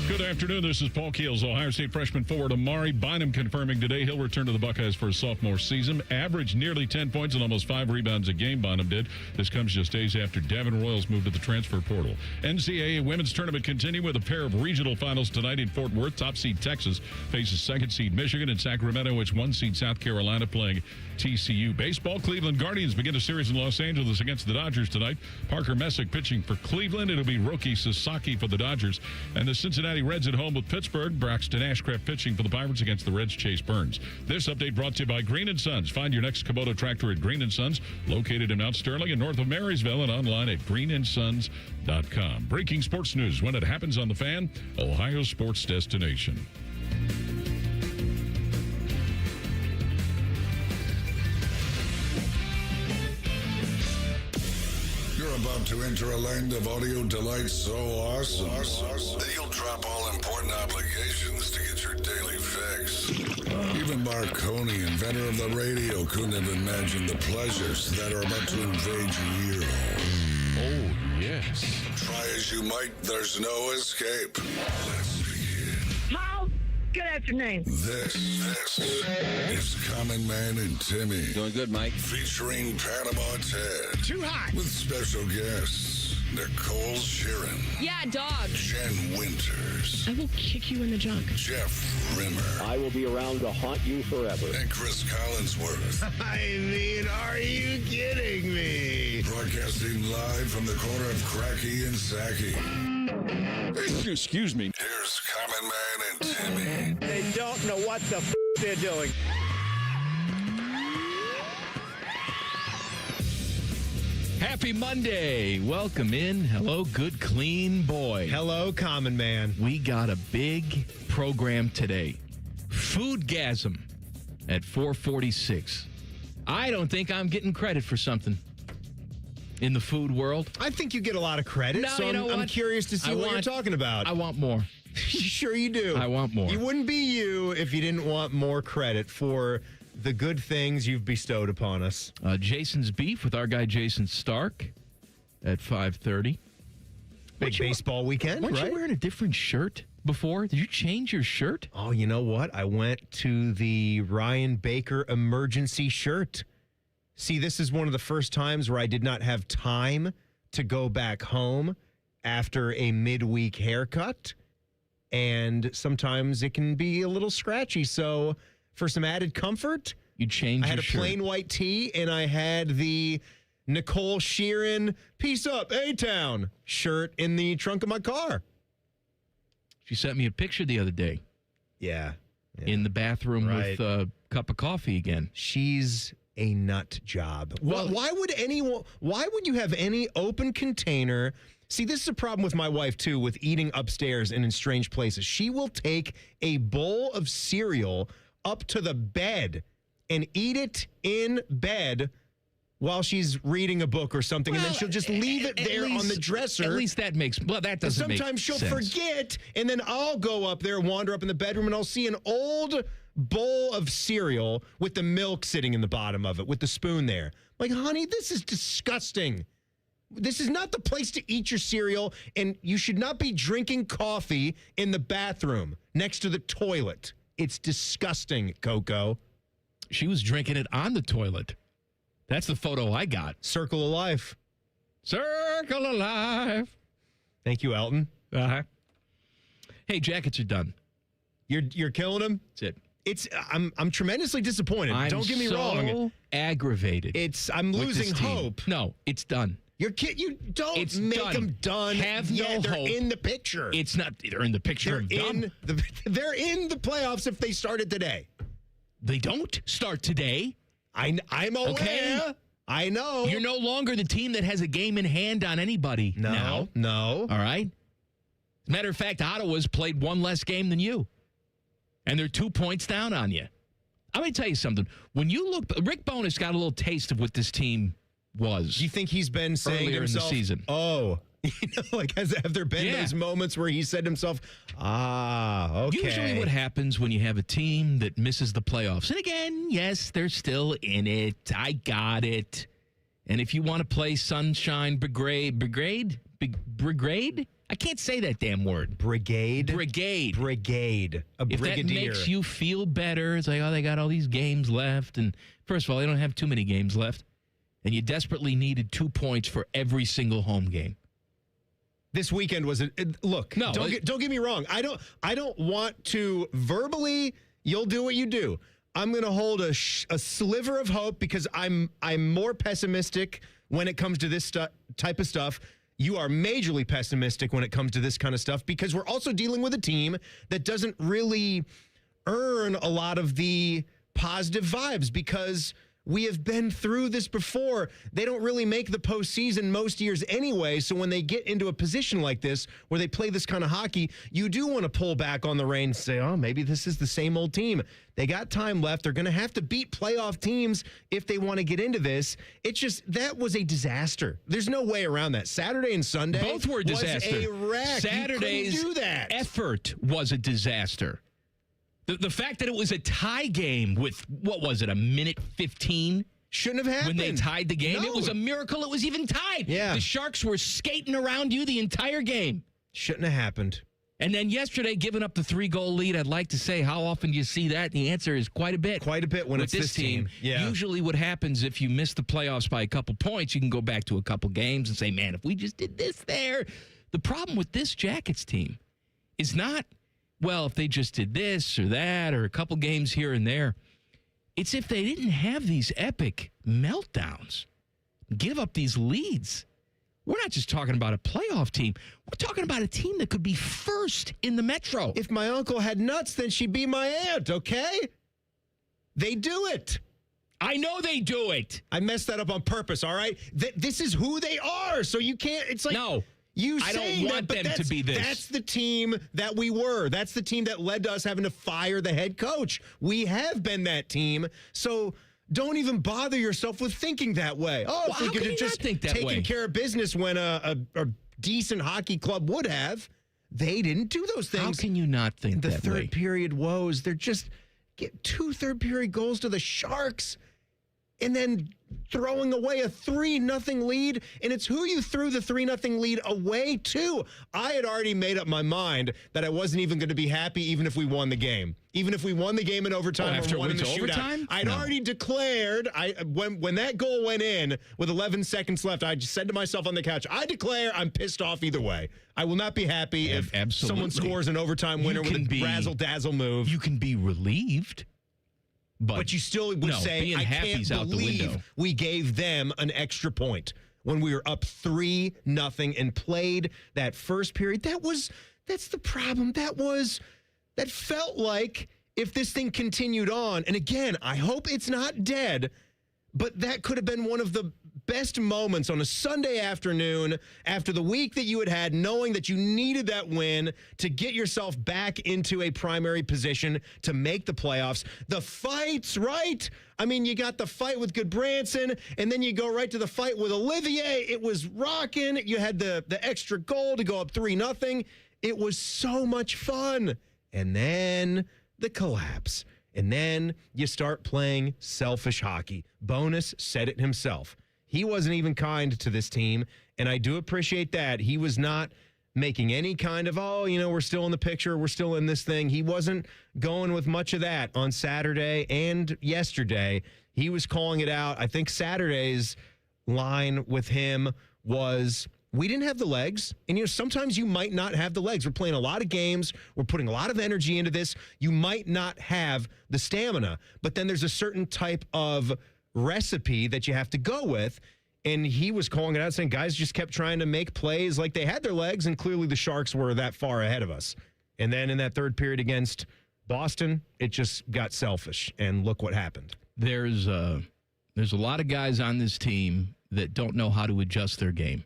Good afternoon. This is Paul Keels. Ohio State freshman forward Amari Bynum confirming today he'll return to the Buckeyes for his sophomore season. Averaged nearly 10 points and almost 5 rebounds a game, Bynum did. This comes just days after Devin Royals moved to the transfer portal. NCAA women's tournament continue with a pair of regional finals tonight in Fort Worth. Top seed Texas faces second seed Michigan, and Sacramento, which 1 seed South Carolina playing TCU. Baseball, Cleveland Guardians begin a series in Los Angeles against the Dodgers tonight. Parker Messick pitching for Cleveland. It'll be Roki Sasaki for the Dodgers. And the Cincinnati Reds at home with Pittsburgh. Braxton Ashcraft pitching for the Pirates against the Reds' Chase Burns. This update brought to you by Green & Sons. Find your next Kubota tractor at Green & Sons, located in Mount Sterling and north of Marysville, and online at greenandsons.com. Breaking sports news when it happens on The Fan, Ohio sports destination. About to enter a land of audio delight so awesome that you'll drop all important obligations to get your daily fix. Even Marconi, inventor of the radio, couldn't have imagined the pleasures that are about to invade your ear hole. Oh, yes. Try as you might, there's no escape. Let's begin. How? Good afternoon. This is Common Man and Timmy. Doing good, Mike. Featuring Panama Ted. Too hot. With special guests, Nicole Sheeran. Yeah, dog. Jen Winters. I will kick you in the junk. Jeff Rimmer. I will be around to haunt you forever. And Chris Collinsworth. I mean, are you kidding me? Broadcasting live from the corner of Cracky and Sacky. Excuse me. Here's Common Man and Timmy. They don't know what the they're doing. Happy Monday. Welcome in. Hello, good, clean boy. Hello, Common Man. We got a big program today. Foodgasm at 4:46. I don't think I'm getting credit for something in the food world. I think you get a lot of credit, No, so you know I'm what? curious to see what you're talking about. I want more. Sure you do. I want more. You wouldn't be you if you didn't want more credit for the good things you've bestowed upon us. Jason's beef with our guy Jason Stark at 5:30. Big baseball weekend, Weren't right? you wearing a different shirt before? Did you change your shirt? Oh, you know what? I went to the Ryan Baker emergency shirt. See, this is one of the first times where I did not have time to go back home after a midweek haircut. And sometimes it can be a little scratchy. So for some added comfort, You changed I had your a shirt. plain white tee and I had the Nicole Sheeran Peace Up A-Town shirt in the trunk of my car. She sent me a picture the other day Yeah. in the bathroom Right. with a cup of coffee again. She's a nut job. Well- Why would you have any open container? See, this is a problem with my wife, too, with eating upstairs and in strange places. She will take a bowl of cereal up to the bed and eat it in bed while she's reading a book or something, and then she'll just leave it there on the dresser. At least that makes, well, that doesn't make sense. Sometimes she'll forget, and then I'll go up there, wander up in the bedroom, and I'll see an old bowl of cereal with the milk sitting in the bottom of it with the spoon there. Like, honey, this is disgusting. This is not the place to eat your cereal, and you should not be drinking coffee in the bathroom next to the toilet. It's disgusting, Coco. She was drinking it on the toilet. That's the photo I got. Circle of life. Circle of life. Thank you, Elton. Uh-huh. Hey, jackets are done. You're killing him. That's it. I'm tremendously disappointed. Don't get me wrong. Aggravated. I'm with losing this team. hope. No, it's done. You don't It's make done. them done. Have yet. no They're hope. in the picture. It's not. They're in the picture. They're in the playoffs if they started today. They don't start today. I'm aware. Okay. I know. You're no longer the team that has a game in hand on anybody. now. No. All right. As a matter of fact, Ottawa's played one less game than you, and they're 2 points down on you. I'm going to tell you something. When you look, Rick Bowness got a little taste of what this team was. Do you think he's been saying to earlier himself, in the season? Oh, have there been those moments where he said to himself, okay. Usually what happens when you have a team that misses the playoffs, and again, yes, they're still in it. I got it. And if you want to play Sunshine Brigade, I can't say that damn word. Brigade. A If brigadier. that makes you feel better, it's like, oh, they got all these games left. And first of all, they don't have too many games left. And you desperately needed 2 points for every single home game. This weekend was look. No, don't get me wrong. I don't want to verbally. You'll do what you do. I'm going to hold a sliver of hope because I'm more pessimistic when it comes to this type of stuff. You are majorly pessimistic when it comes to this kind of stuff because we're also dealing with a team that doesn't really earn a lot of the positive vibes because we have been through this before. They don't really make the postseason most years anyway. So when they get into a position like this where they play this kind of hockey, you do want to pull back on the reins and say, oh, maybe this is the same old team. They got time left. They're going to have to beat playoff teams if they want to get into this. It's just that was a disaster. There's no way around that. Saturday and Sunday both were a disaster. Was a wreck. Saturday's you couldn't do that. effort was a disaster. The fact that it was a tie game with, what was it, a minute 15? Shouldn't have happened. When they tied the game, No. It was a miracle it was even tied. Yeah. The Sharks were skating around you the entire game. Shouldn't have happened. And then yesterday, giving up the 3-goal lead, I'd like to say, how often do you see that? The answer is quite a bit. Quite a bit when With it's this team. Yeah. Usually what happens if you miss the playoffs by a couple points, you can go back to a couple games and say, man, if we just did this there. The problem with this Jackets team is not, well, if they just did this or that or a couple games here and there. It's if they didn't have these epic meltdowns, give up these leads. We're not just talking about a playoff team. We're talking about a team that could be first in the Metro. If my uncle had nuts, then she'd be my aunt, okay? They do it. I know they do it. I messed that up on purpose, all right? This is who they are, so you can't, it's like... No. I don't want them to be this. That's the team that we were. That's the team that led to us having to fire the head coach. We have been that team, so don't even bother yourself with thinking that way. Oh, well, if we could have just taken care of business when a decent hockey club would have. They didn't do those things. How can you not think that way? The third period woes. They're just get 2 third-period goals to the Sharks and then throwing away a 3-0 lead, and it's who you threw the 3-0 lead away to. I had already made up my mind that I wasn't even going to be happy even if we won the game. Even if we won the game in overtime after or won in the overtime? shootout. I'd already declared, when that goal went in with 11 seconds left, I just said to myself on the couch, I declare I'm pissed off either way. I will not be happy if someone scores an overtime winner with a razzle-dazzle move. You can be relieved. But you still would say, I can't believe we gave them an extra point when we were up 3-0 and played that first period. That's the problem. That felt like if this thing continued on, and again, I hope it's not dead, but that could have been one of the best moments on a Sunday afternoon after the week that you had knowing that you needed that win to get yourself back into a primary position to make the playoffs. The fights, right? I mean, you got the fight with Goodbranson, and then you go right to the fight with Olivier. It was rocking. You had the extra goal to go up 3-0. It was so much fun. And then the collapse. And then you start playing selfish hockey. Bonus said it himself. He wasn't even kind to this team, and I do appreciate that. He was not making any kind of, we're still in the picture, we're still in this thing. He wasn't going with much of that on Saturday and yesterday. He was calling it out. I think Saturday's line with him was, we didn't have the legs, and sometimes you might not have the legs. We're playing a lot of games. We're putting a lot of energy into this. You might not have the stamina, but then there's a certain type of recipe that you have to go with, and he was calling it out, saying guys just kept trying to make plays like they had their legs, and clearly the Sharks were that far ahead of us. And then in that third period against Boston, it just got selfish, and look what happened. There's a lot of guys on this team that don't know how to adjust their game,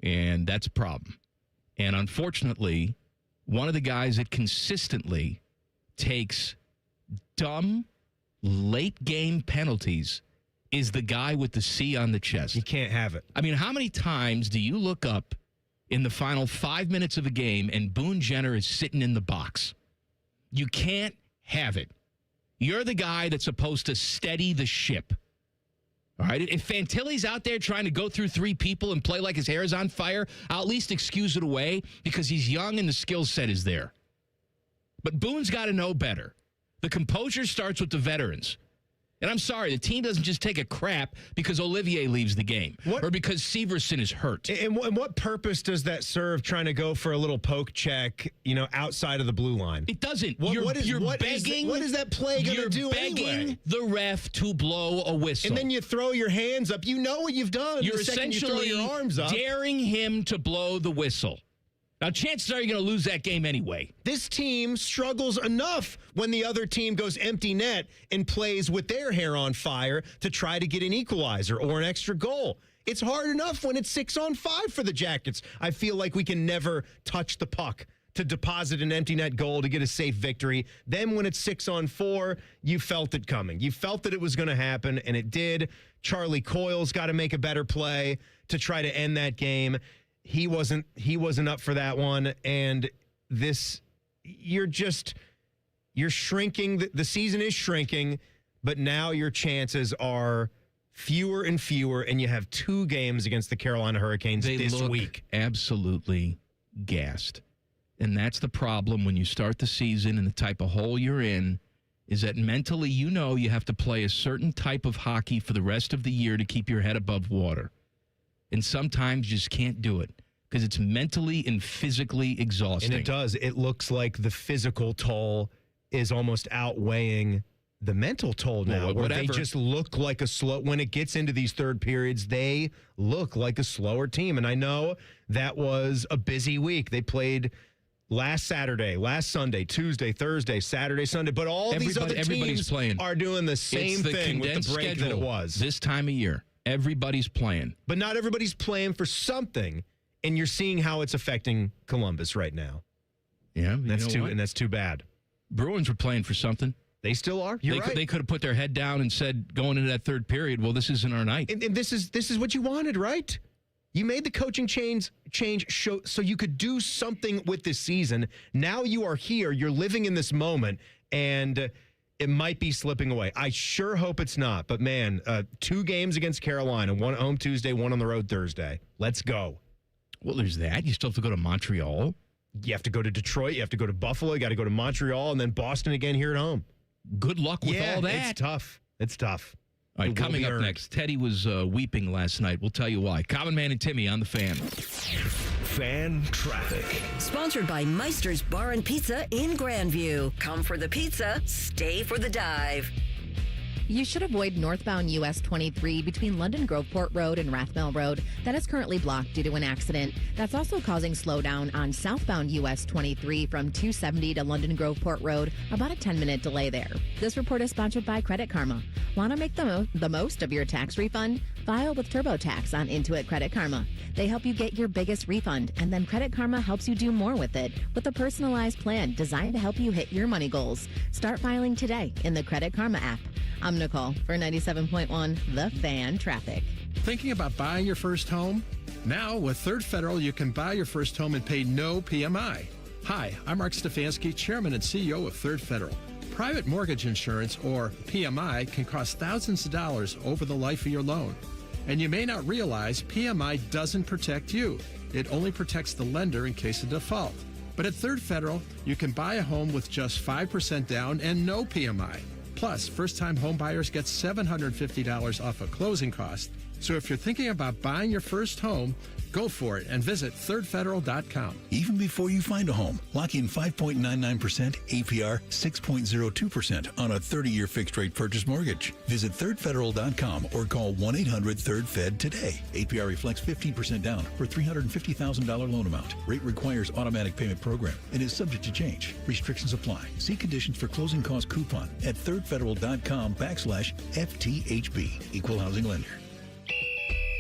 and that's a problem. And unfortunately, one of the guys that consistently takes dumb late game penalties is the guy with the C on the chest. You can't have it. I mean, how many times do you look up in the final 5 minutes of a game and Boone Jenner is sitting in the box? You can't have it. You're the guy that's supposed to steady the ship. All right? If Fantilli's out there trying to go through 3 people and play like his hair is on fire, I'll at least excuse it away because he's young and the skill set is there. But Boone's got to know better. The composure starts with the veterans. And I'm sorry, the team doesn't just take a crap because Olivier leaves the game or because Severson is hurt. And what purpose does that serve trying to go for a little poke check, outside of the blue line? It doesn't. What You're is that play going to do You're begging anyway? the ref to blow a whistle. And then you throw your hands up. You know what you've done. You're the second essentially you throw your arms up. daring him to blow the whistle. Now, chances are you're going to lose that game anyway. This team struggles enough when the other team goes empty net and plays with their hair on fire to try to get an equalizer or an extra goal. It's hard enough when it's 6-on-5 for the Jackets. I feel like we can never touch the puck to deposit an empty net goal to get a safe victory. Then when it's 6-on-4, you felt it coming. You felt that it was going to happen, and it did. Charlie Coyle's got to make a better play to try to end that game. He wasn't up for that one, and you're shrinking. The season is shrinking, but now your chances are fewer and fewer, and you have 2 games against the Carolina Hurricanes this week. Absolutely gassed. And that's the problem when you start the season and the type of hole you're in is that mentally you have to play a certain type of hockey for the rest of the year to keep your head above water. And sometimes you just can't do it because it's mentally and physically exhausting. And it does. It looks like the physical toll is almost outweighing the mental toll now, where they just look like when it gets into these third periods, they look like a slower team. And I know that was a busy week. They played last Saturday, last Sunday, Tuesday, Thursday, Saturday, Sunday, but these other teams are doing the same thing with the break that it was. This time of year. Everybody's playing. But not everybody's playing for something, and you're seeing how it's affecting Columbus right now. Yeah, and that's too bad. Bruins were playing for something. They still are. You're right. They could have put their head down and said, going into that third period, well, this isn't our night. And this is what you wanted, right? You made the coaching change so you could do something with this season. Now you are here. You're living in this moment, and it might be slipping away. I sure hope it's not. But, man, 2 games against Carolina, 1 at home Tuesday, 1 on the road Thursday. Let's go. Well, there's that. You still have to go to Montreal. You have to go to Detroit. You have to go to Buffalo. You got to go to Montreal, and then Boston again here at home. Good luck with all that. It's tough. All right, coming up next, Teddy was weeping last night. We'll tell you why. Common Man and Timmy on the Fan. Fan Traffic. Sponsored by Meister's Bar and Pizza in Grandview. Come for the pizza, stay for the dive. You should avoid northbound US 23 between London Groveport Road and Rathmel Road. That is currently blocked due to an accident. That's also causing slowdown on southbound US 23 from 270 to London Groveport Road. About a 10-minute delay there. This report is sponsored by Credit Karma. Want to make the most of your tax refund? File with TurboTax on Intuit Credit Karma. They help you get your biggest refund, and then Credit Karma helps you do more with it with a personalized plan designed to help you hit your money goals. Start filing today in the Credit Karma app. I'm Nicole for 97.1 The Fan Traffic. Thinking about buying your first home? Now, with Third Federal, you can buy your first home and pay no PMI. Hi, I'm Mark Stefanski, Chairman and CEO of Third Federal. Private mortgage insurance, or PMI, can cost thousands of dollars over the life of your loan. And you may not realize PMI doesn't protect you. It only protects the lender in case of default. But at Third Federal, you can buy a home with just 5% down and no PMI. Plus, first-time home buyers get $750 off of closing costs. So if you're thinking about buying your first home, go for it and visit thirdfederal.com. Even before you find a home, lock in 5.99% APR, 6.02% on a 30-year fixed-rate purchase mortgage. Visit thirdfederal.com or call 1-800-3rd-FED today. APR reflects 15% down for $350,000 loan amount. Rate requires automatic payment program and is subject to change. Restrictions apply. See conditions for closing cost coupon at thirdfederal.com/FTHB. Equal housing lender.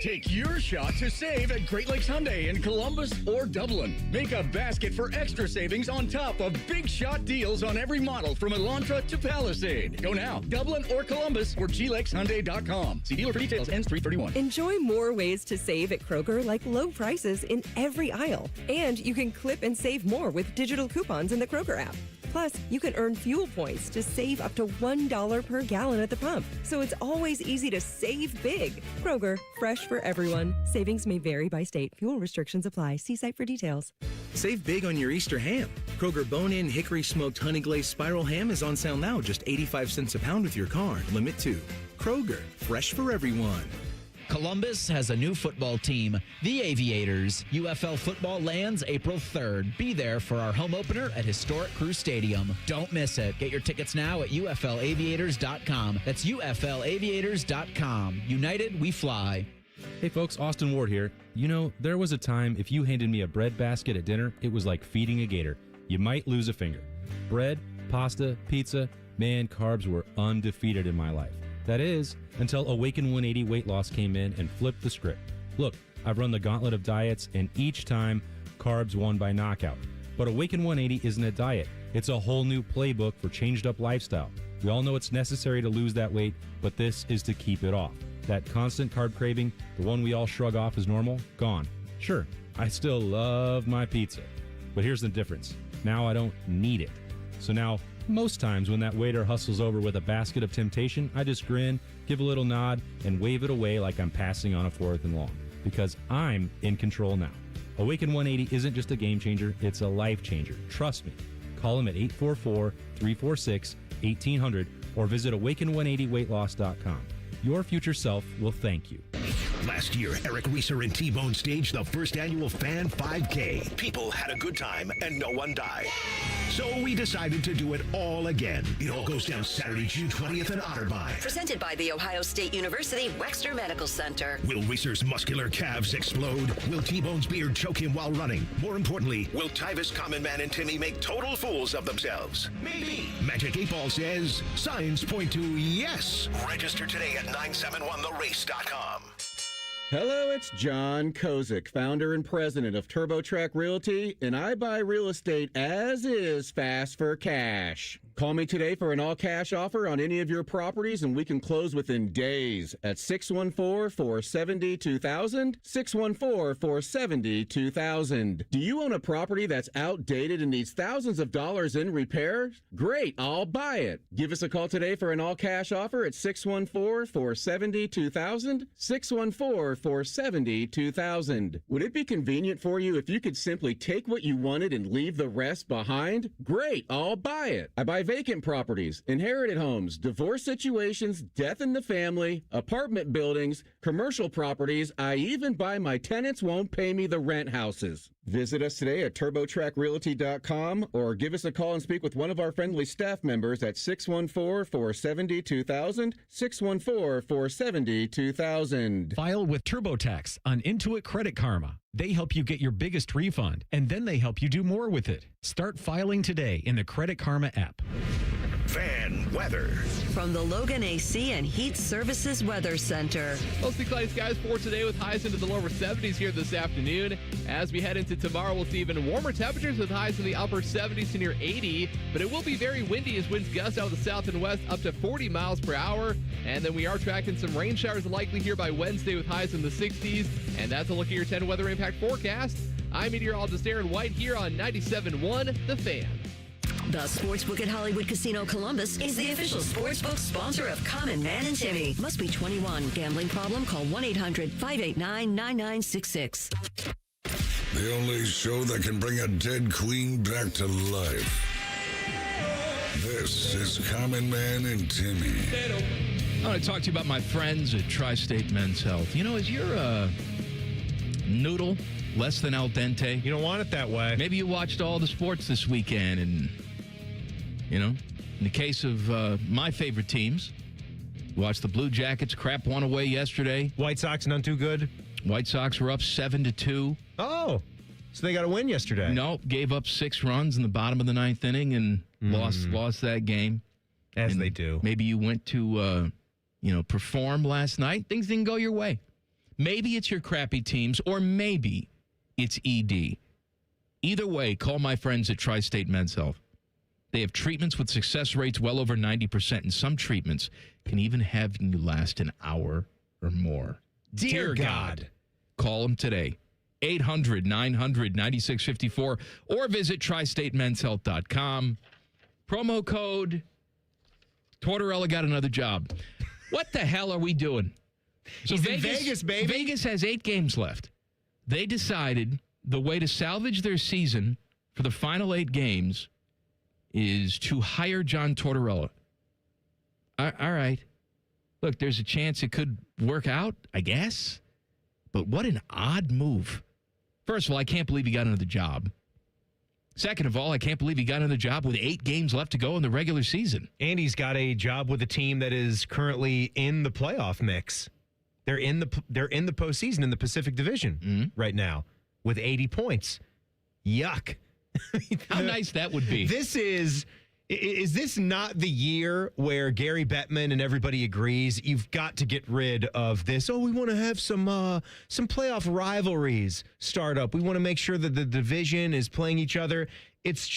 Take your shot to save at Great Lakes Hyundai in Columbus or Dublin. Make a basket for extra savings on top of big shot deals on every model from Elantra to Palisade. Go now, Dublin or Columbus or glakeshyundai.com. See dealer for details. Ends 3/31. Enjoy more ways to save at Kroger, like low prices in every aisle. And you can clip and save more with digital coupons in the Kroger app. Plus, you can earn fuel points to save up to $1 per gallon at the pump. So it's always easy to save big. Kroger, fresh for everyone. Savings may vary by state. Fuel restrictions apply. See site for details. Save big on your Easter ham. Kroger bone-in hickory smoked honey glazed spiral ham is on sale now, just 85 cents a pound with your card. Limit 2. Kroger, fresh for everyone. Columbus has a new football team, the Aviators. UFL football lands April 3rd. Be there for our home opener at historic Crew Stadium. Don't miss it. Get your tickets now at UFLaviators.com. That's UFLaviators.com. United, we fly. Hey folks, Austin Ward here. You know, there was a time if you handed me a bread basket at dinner, it was like feeding a gator. You might lose a finger. Bread, pasta, pizza, man, carbs were undefeated in my life. That is, until Awaken 180 weight loss came in and flipped the script. Look, I've run the gauntlet of diets, and each time, carbs won by knockout. But Awaken 180 isn't a diet. It's a whole new playbook for changed up lifestyle. We all know it's necessary to lose that weight, but this is to keep it off. That constant carb craving, the one we all shrug off as normal, gone. Sure, I still love my pizza. But here's the difference. Now I don't need it. So now, most times when that waiter hustles over with a basket of temptation, I just grin, give a little nod, and wave it away like I'm passing on a 4th and long. Because I'm in control now. Awaken 180 isn't just a game changer, it's a life changer. Trust me. Call them at 844-346-1800 or visit awaken180weightloss.com. Your future self will thank you. Last year, Eric Reeser and T-Bone staged the first annual Fan 5K. People had a good time and no one died. So we decided to do it all again. It all goes down Saturday, June 20th in Otterbein. Presented by the Ohio State University Wexner Medical Center. Will Reeser's muscular calves explode? Will T-Bone's beard choke him while running? More importantly, will Tyvis, Common Man, and Timmy make total fools of themselves? Maybe. Magic 8 Ball says signs point to yes. Register today at 971therace.com. Hello, it's John Kozik, founder and president of TurboTrack Realty, and I buy real estate as is, fast for cash. Call me today for an all-cash offer on any of your properties, and we can close within days at 614-470-2000, 614-470-2000. Do you own a property that's outdated and needs thousands of dollars in repairs? Great, I'll buy it. Give us a call today for an all-cash offer at 614-470-2000, 614-470-2000. Would it be convenient for you if you could simply take what you wanted and leave the rest behind? Great, I'll buy it. I buy vacant properties, inherited homes, divorce situations, death in the family, apartment buildings, commercial properties. I even buy my tenants won't pay me the rent houses. Visit us today at TurboTrackRealty.com or give us a call and speak with one of our friendly staff members at 614-470-2000, 614-470-2000. File with TurboTax on Intuit Credit Karma. They help you get your biggest refund, and then they help you do more with it. Start filing today in the Credit Karma app. Fan weather. From the Logan AC and Heat Services Weather Center. Mostly cloudy skies for today with highs into the lower 70s here this afternoon. As we head into tomorrow, we'll see even warmer temperatures with highs in the upper 70s to near 80. But it will be very windy as winds gust out of the south and west up to 40 miles per hour. And then we are tracking some rain showers likely here by Wednesday with highs in the 60s. And that's a look at your 10 weather impact forecast. I'm meteorologist Aaron White here on 97.1 The Fan. The Sportsbook at Hollywood Casino Columbus is the official sportsbook sponsor of Common Man and Timmy. Must be 21. Gambling problem? Call 1-800-589-9966. The only show that can bring a dead queen back to life. This is Common Man and Timmy. I want to talk to you about my friends at Tri-State Men's Health. You know, as you're a noodle, less than al dente. You don't want it that way. Maybe you watched all the sports this weekend and, you know, in the case of my favorite teams, watched the Blue Jackets crap one away yesterday. White Sox none too good. White Sox were up 7-2. Oh, so they got a win yesterday. No, gave up 6 runs in the bottom of the 9th inning and lost that game. As and they do. Maybe you went to, perform last night. Things didn't go your way. Maybe it's your crappy teams, or maybe it's ED. Either way, call my friends at Tri-State Men's Health. They have treatments with success rates well over 90%, and some treatments can even have you last an hour or more. Dear God. Call them today. 800-900-9654 or visit tristatemenshealth.com. Promo code Tortorella got another job. What the hell are we doing? So He's in Vegas, baby. Vegas has 8 games left. They decided the way to salvage their season for the final 8 games is to hire John Tortorella. All right. Look, there's a chance it could work out, I guess. But what an odd move. First of all, I can't believe he got another job. Second of all, I can't believe he got another job with 8 games left to go in the regular season. And he's got a job with a team that is currently in the playoff mix. They're in the postseason in the Pacific Division right now with 80 points. Yuck. How nice that would be. Is this not the year where Gary Bettman and everybody agrees you've got to get rid of this? Oh, we want to have some playoff rivalries start up. We want to make sure that the division is playing each other. It's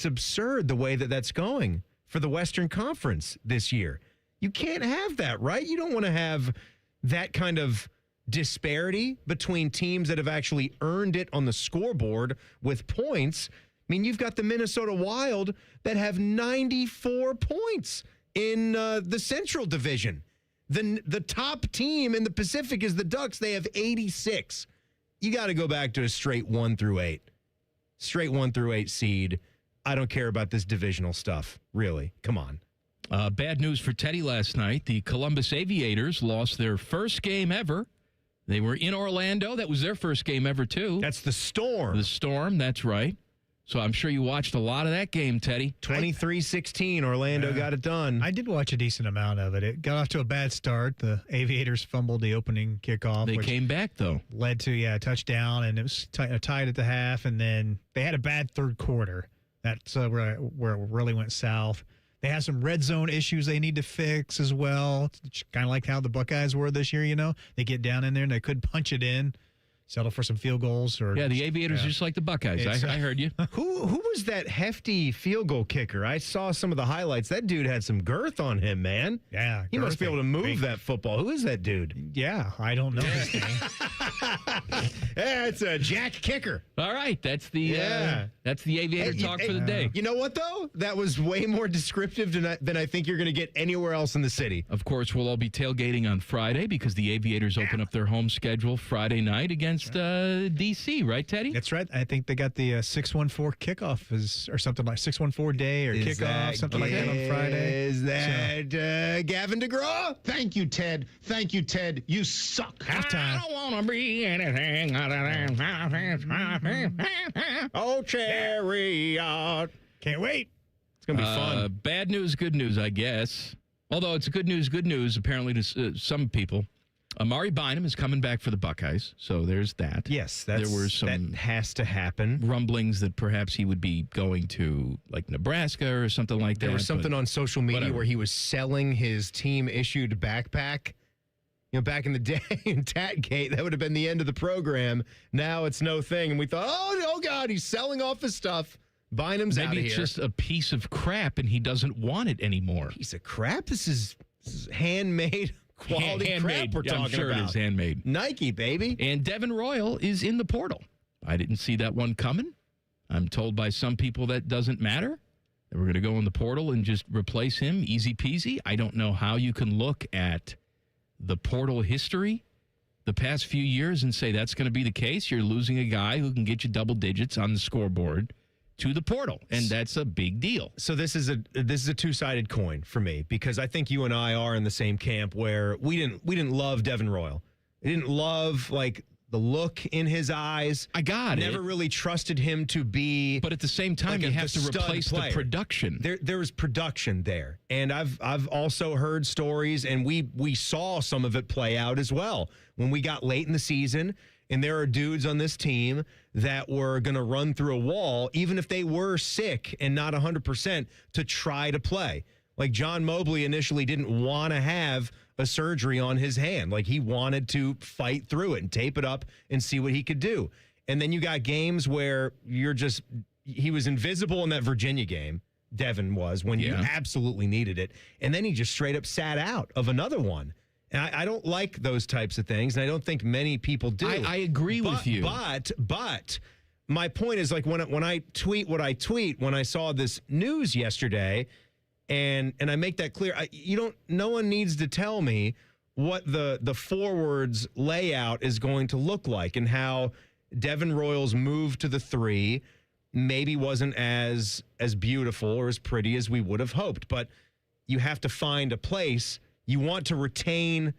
absurd the way that that's going for the Western Conference this year. You can't have that, right? You don't want to have that kind of disparity between teams that have actually earned it on the scoreboard with points. I mean, you've got the Minnesota Wild that have 94 points in the Central Division. The top team in the Pacific is the Ducks. They have 86. You got to go back to a straight 1 through 8. Straight 1 through 8 seed. I don't care about this divisional stuff, really. Come on. Bad news for Teddy last night. The Columbus Aviators lost their first game ever. They were in Orlando. That was their first game ever, too. That's the Storm. The Storm, that's right. So I'm sure you watched a lot of that game, Teddy. 23-16, Orlando got it done. I did watch a decent amount of it. It got off to a bad start. The Aviators fumbled the opening kickoff. They came back, though. Led to, a touchdown, and it was tied at the half, and then they had a bad third quarter. That's where it really went south. They have some red zone issues they need to fix as well. It's kind of like how the Buckeyes were this year, They get down in there, and they could punch it in. Settle for some field goals. The Aviators just like the Buckeyes. I heard you. Who was that hefty field goal kicker? I saw some of the highlights. That dude had some girth on him, man. Yeah. He must be able to move that football. Who is that dude? Yeah, I don't know his name. It's a Jack Kicker. All right. That's the Aviator talk for the day. You know what, though? That was way more descriptive than I think you're going to get anywhere else in the city. Of course, we'll all be tailgating on Friday because the Aviators open up their home schedule Friday night against D.C., right, Teddy? That's right. I think they got the 614 kickoff or something like 614 day or kickoff, something like that on Friday. Is that Gavin DeGraw? Thank you, Ted. Thank you, Ted. You suck. Halftime. I don't want to be anything other than... Oh, chariot. Can't wait. It's going to be fun. Bad news, good news, I guess. Although it's good news, apparently to some people. Amari Bynum is coming back for the Buckeyes, so there's that. Yes, there were some that has to happen. Rumblings that perhaps he would be going to like Nebraska or something like that. There was something on social media where he was selling his team-issued backpack. Back in the day in Tatgate, that would have been the end of the program. Now it's no thing, and we thought, oh God, he's selling off his stuff. Bynum's out of here. Maybe it's just a piece of crap, and he doesn't want it anymore. Piece of crap? This is handmade. Quality crap we're talking I'm sure about. It is handmade. Nike, baby. And Devin Royal is in the portal. I didn't see that one coming. I'm told by some people that doesn't matter. That we're going to go in the portal and just replace him. Easy peasy. I don't know how you can look at the portal history the past few years and say that's going to be the case. You're losing a guy who can get you double digits on the scoreboard to the portal, and that's a big deal. So this is a two-sided coin for me, because I think you and I are in the same camp where we didn't love Devin Royal. We didn't love the look in his eyes. I got it. Never really trusted him to be. But at the same time, you have to replace the production. There was production there, and I've also heard stories, and we saw some of it play out as well when we got late in the season. And there are dudes on this team that were going to run through a wall, even if they were sick and not 100%, to try to play. Like John Mobley initially didn't want to have a surgery on his hand. Like he wanted to fight through it and tape it up and see what he could do. And then you got games where he was invisible in that Virginia game. Devin was when you absolutely needed it. And then he just straight up sat out of another one. And I don't like those types of things, and I don't think many people do. I agree with you. But my point is, like, when I tweet what I tweet, when I saw this news yesterday, and I make that clear, no one needs to tell me what the forwards layout is going to look like and how Devin Royals' move to the 3 maybe wasn't as beautiful or as pretty as we would have hoped. But you have to find a place. You want to retain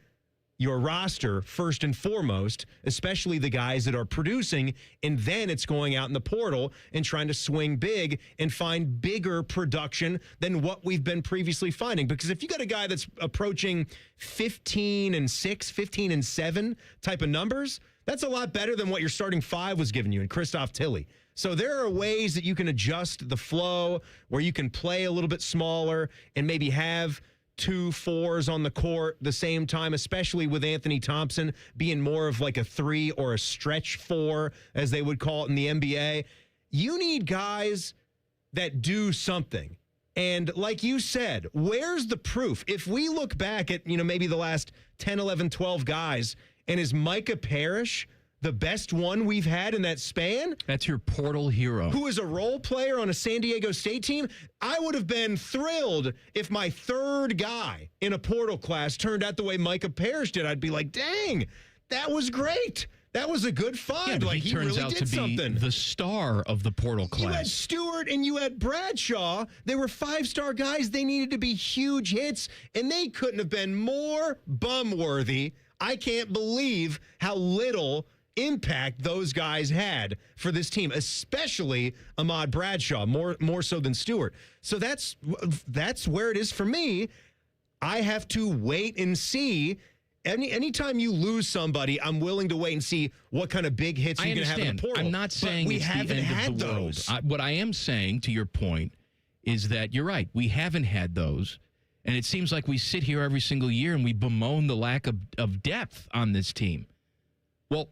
your roster first and foremost, especially the guys that are producing, and then it's going out in the portal and trying to swing big and find bigger production than what we've been previously finding. Because if you got a guy that's approaching 15-6, 15-7 type of numbers, that's a lot better than what your starting 5 was giving you in Christoph Tilly. So there are ways that you can adjust the flow where you can play a little bit smaller and maybe have 2 4s on the court the same time, especially with Anthony Thompson being more of like a 3 or a stretch 4, as they would call it in the NBA. You need guys that do something. And like you said, where's the proof? If we look back at, maybe the last 10, 11, 12 guys, and is Micah Parrish the best one we've had in that span? That's your portal hero. Who is a role player on a San Diego State team? I would have been thrilled if my third guy in a portal class turned out the way Micah Parrish did. I'd be like, dang, that was great. That was a good find. Yeah, he turns really out did to be something. The star of the portal class. You had Stewart and you had Bradshaw. They were 5-star guys. They needed to be huge hits, and they couldn't have been more bum-worthy. I can't believe how little impact those guys had for this team, especially Ahmad Bradshaw, more so than Stewart. So that's where it is for me. I have to wait and see. Anytime you lose somebody, I'm willing to wait and see what kind of big hits you're going to have in the portal. I'm not saying we it's haven't the end had of the those. world. What I am saying, to your point, is that you're right. We haven't had those. And it seems like we sit here every single year and we bemoan the lack of depth on this team. Well,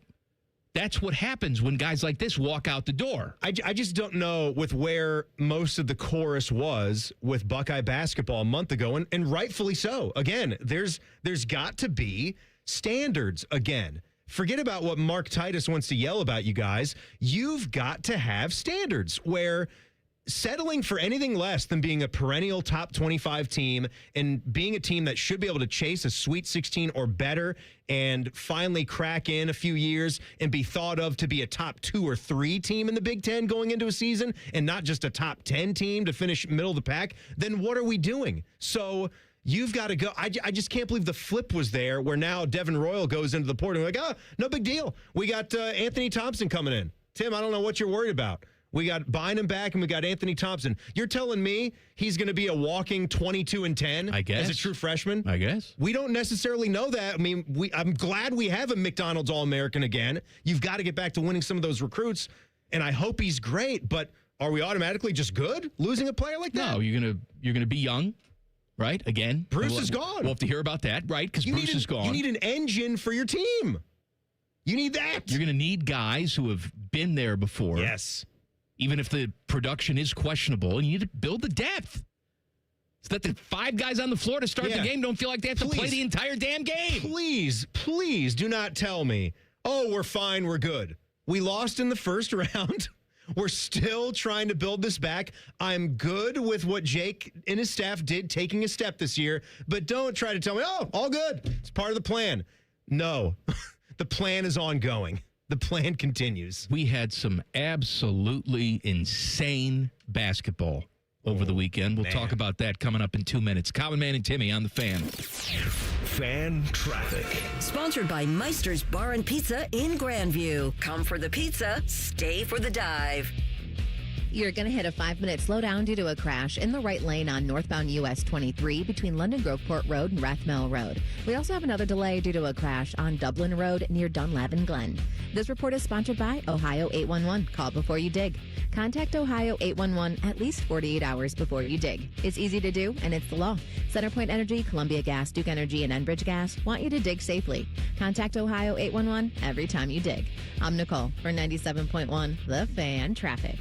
that's what happens when guys like this walk out the door. I just don't know with where most of the chorus was with Buckeye basketball a month ago, and rightfully so. Again, there's got to be standards again. Forget about what Mark Titus wants to yell about, you guys. You've got to have standards where settling for anything less than being a perennial top 25 team and being a team that should be able to chase a Sweet 16 or better and finally crack in a few years and be thought of to be a top 2 or 3 team in the Big Ten going into a season and not just a top 10 team to finish middle of the pack, then what are we doing? So you've got to go. I just can't believe the flip was there where now Devin Royal goes into the portal and like, no big deal. We got Anthony Thompson coming in. Tim, I don't know what you're worried about. We got Bynum back, and we got Anthony Thompson. You're telling me he's going to be a walking 22-10 I guess. as a true freshman? I guess. We don't necessarily know that. I mean, I'm glad we have a McDonald's All-American again. You've got to get back to winning some of those recruits, and I hope he's great, but are we automatically just good losing a player like that? No, you're gonna be young, right? Again. Bruce is gone. We'll have to hear about that, right? Because Bruce is gone. You need an engine for your team. You need that. You're going to need guys who have been there before. Yes. Even if the production is questionable, and you need to build the depth. So that the 5 guys on the floor to start the game don't feel like they have to play the entire damn game. Please do not tell me, oh, we're fine, we're good. We lost in the first round. We're still trying to build this back. I'm good with what Jake and his staff did, taking a step this year, but don't try to tell me, oh, all good. It's part of the plan. No, the plan is ongoing. The plan continues. We had some absolutely insane basketball over the weekend. We'll talk about that coming up in 2 minutes. Common Man and Timmy on the Fan. Fan traffic. Sponsored by Meister's Bar and Pizza in Grandview. Come for the pizza, stay for the dive. Fan traffic. Sponsored by Meister's Bar and Pizza in Grandview. Come for the pizza, stay for the dive. Fan traffic. Sponsored by Meister's Bar and Pizza in Grandview. Come for the pizza, stay for the dive. You're going to hit a 5-minute slowdown due to a crash in the right lane on northbound US 23 between London Groveport Road and Rathmell Road. We also have another delay due to a crash on Dublin Road near Dunlap and Glen. This report is sponsored by Ohio 811. Call before you dig. Contact Ohio 811 at least 48 hours before you dig. It's easy to do, and it's the law. CenterPoint Energy, Columbia Gas, Duke Energy, and Enbridge Gas want you to dig safely. Contact Ohio 811 every time you dig. I'm Nicole for 97.1 The Fan Traffic.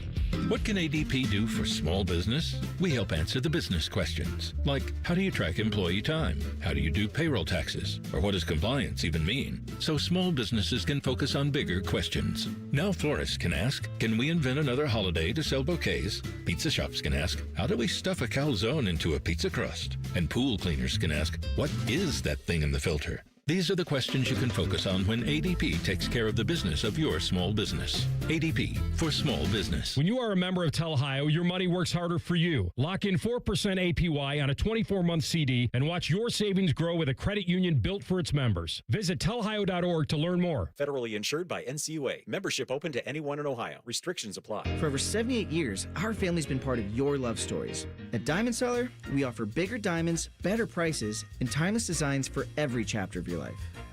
What can ADP do for small business? We help answer the business questions, like how do you track employee time? How do you do payroll taxes? Or what does compliance even mean? So small businesses can focus on bigger questions. Now florists can ask, can we invent another holiday to sell bouquets? Pizza shops can ask, how do we stuff a calzone into a pizza crust? And pool cleaners can ask, what is that thing in the filter? These are the questions you can focus on when ADP takes care of the business of your small business. ADP for small business. When you are a member of Telehio, your money works harder for you. Lock in 4% APY on a 24-month CD and watch your savings grow with a credit union built for its members. Visit telehio.org to learn more. Federally insured by NCAA. Membership open to anyone in Ohio. Restrictions apply. For over 78 years, our family's been part of your love stories. At Diamond Seller, we offer bigger diamonds, better prices, and timeless designs for every chapter of your life.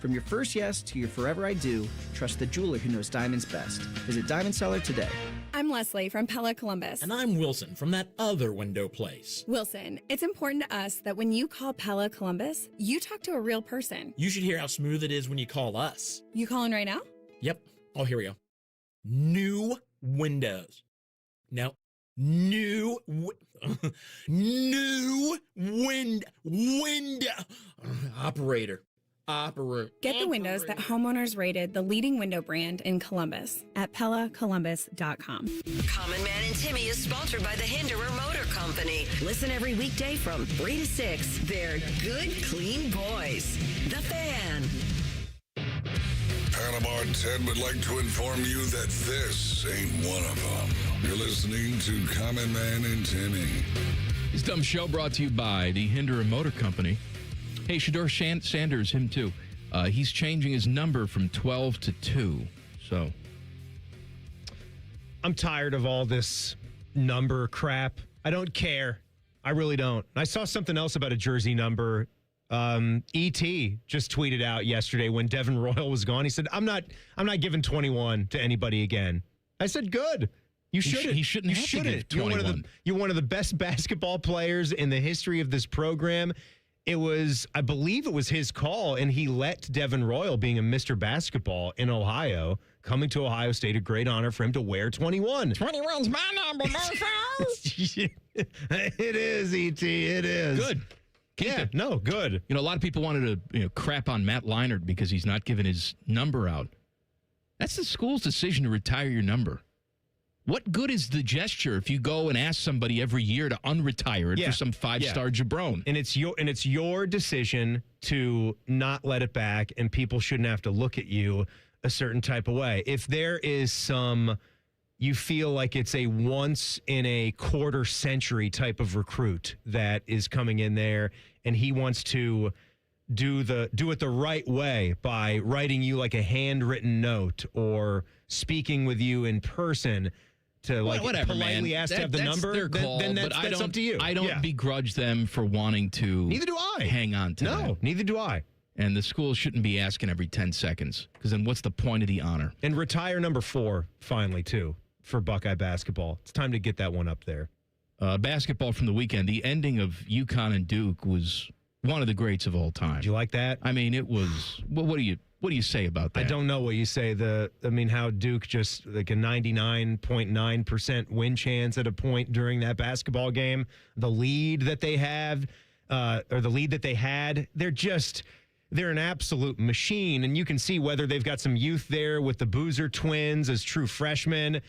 From your first yes to your forever I do, trust the jeweler who knows diamonds best. Visit Diamond Seller today. I'm Leslie from Pella Columbus. And I'm Wilson from that other window place. Wilson, it's important to us that when you call Pella Columbus, you talk to a real person. You should hear how smooth it is when you call us. You calling right now? Yep. Oh, here we go. New windows. No. New window. Operator. Get the windows that homeowners rated the leading window brand in Columbus at PellaColumbus.com. Common Man and Timmy is sponsored by the Hinderer Motor Company. Listen every weekday from 3 to 6. They're good, clean boys. The Fan. Panama Ted would like to inform you that this ain't one of them. You're listening to Common Man and Timmy. This dumb show brought to you by the Hinderer Motor Company. Hey, Shador Sanders, him too. He's changing his number from 12 to 2. So I'm tired of all this number crap. I don't care. I really don't. I saw something else about a jersey number. E.T. just tweeted out yesterday when Devin Royal was gone. He said, I'm not giving 21 to anybody again. I said, good. You shouldn't. He shouldn't have to give 21. You're one of the best basketball players in the history of this program. I believe it was his call, and he let Devin Royal, being a Mr. Basketball in Ohio, coming to Ohio State, a great honor for him to wear 21. 21's my number, Murphy. It is, E.T., it is. Good. Good. You know, a lot of people wanted to crap on Matt Leinart because he's not giving his number out. That's the school's decision to retire your number. What good is the gesture if you go and ask somebody every year to unretire it for some five-star jabron? And it's your decision to not let it back, and people shouldn't have to look at you a certain type of way. If there is you feel like it's a once in a quarter century type of recruit that is coming in there, and he wants to do it the right way by writing you like a handwritten note or speaking with you in person to politely ask to have the number, their call, then that's up to you. I don't begrudge them for wanting to. Neither do I. Hang on to that. No, neither do I. And the school shouldn't be asking every 10 seconds because then what's the point of the honor? And retire number 4 finally too for Buckeye basketball. It's time to get that one up there. Basketball from the weekend. The ending of UConn and Duke was one of the greats of all time. Did you like that? I mean, it was. What do you say about that? I don't know what you say. How Duke just like a 99.9% win chance at a point during that basketball game. The lead that they have, or the lead that they had, they're an absolute machine. And you can see whether they've got some youth there with the Boozer twins as true freshmen,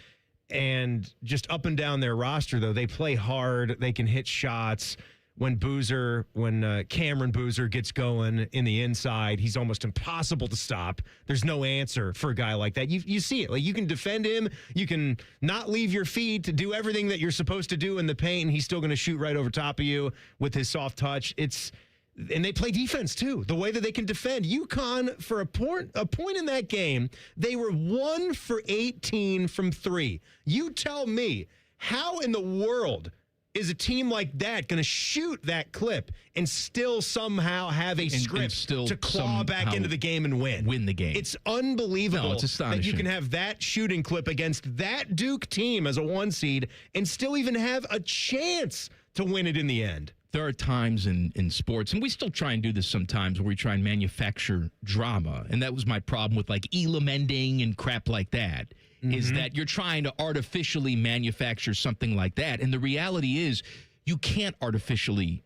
and just up and down their roster, though, they play hard. They can hit shots. When Cameron Boozer gets going in the inside, he's almost impossible to stop. There's no answer for a guy like that. You see it. Like, you can defend him. You can not leave your feet to do everything that you're supposed to do in the paint, and he's still going to shoot right over top of you with his soft touch. And they play defense, too. The way that they can defend. UConn, for a point in that game, they were 1 for 18 from 3. You tell me How in the world is a team like that going to shoot that clip and still somehow have a script to claw back into the game and win the game? It's unbelievable. No, it's astonishing that you can have that shooting clip against that Duke team as a 1 seed and still even have a chance to win it in the end. There are times in sports, and we still try and do this sometimes, where we try and manufacture drama. And that was my problem with like Elam ending and crap like that, is that you're trying to artificially manufacture something like that. And the reality is you can't artificially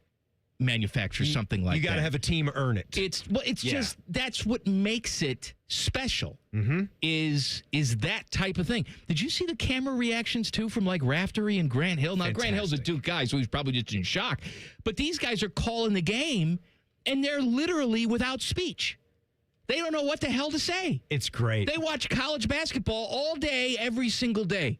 manufacture something like that. You got to have a team earn it. It's just, that's what makes it special, is that type of thing. Did you see the camera reactions too from like Raftery and Grant Hill? Now, Grant Hill's a Duke guy, so he's probably just in shock. But these guys are calling the game, and they're literally without speech. They don't know what the hell to say. It's great. They watch college basketball all day, every single day,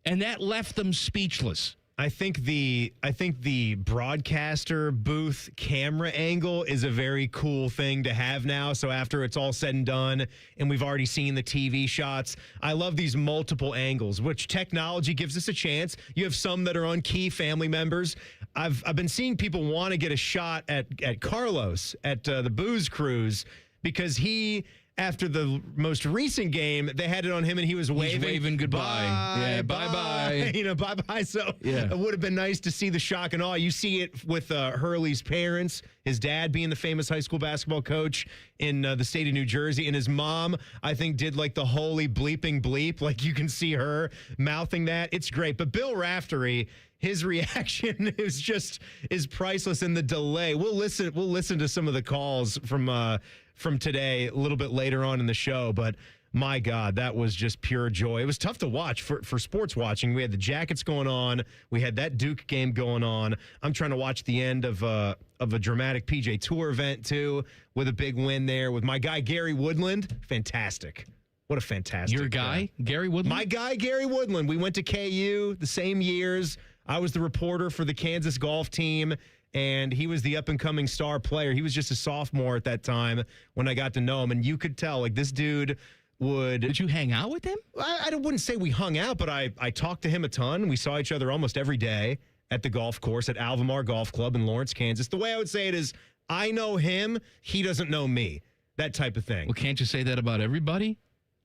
and that left them speechless. I think the broadcaster booth camera angle is a very cool thing to have now. So after it's all said and done, and we've already seen the TV shots, I love these multiple angles, which technology gives us a chance. You have some that are on key family members. I've been seeing people want to get a shot at Carlos at the Booze Cruise because he, after the most recent game, they had it on him and he was waving goodbye. Bye. You know, bye-bye. So yeah. It would have been nice to see the shock and awe. You see it with Hurley's parents, his dad being the famous high school basketball coach in the state of New Jersey, and his mom, I think, did like the holy bleeping bleep. Like you can see her mouthing that. It's great. But Bill Raftery, his reaction is priceless in the delay. We'll listen to some of the calls from today a little bit later on in the show, but my God, that was just pure joy. It was tough to watch for sports watching. We had the Jackets going on. We had that Duke game going on. I'm trying to watch the end of a dramatic PJ Tour event, too, with a big win there with my guy, Gary Woodland. Fantastic. What a fantastic Your guy, Gary Woodland? My guy, Gary Woodland. We went to KU the same years. I was the reporter for the Kansas golf team, and he was the up-and-coming star player. He was just a sophomore at that time when I got to know him, and you could tell, like, this dude would... Did you hang out with him? I wouldn't say we hung out, but I talked to him a ton. We saw each other almost every day at the golf course at Alvamar Golf Club in Lawrence, Kansas. The way I would say it is, I know him, he doesn't know me. That type of thing. Well, can't you say that about everybody?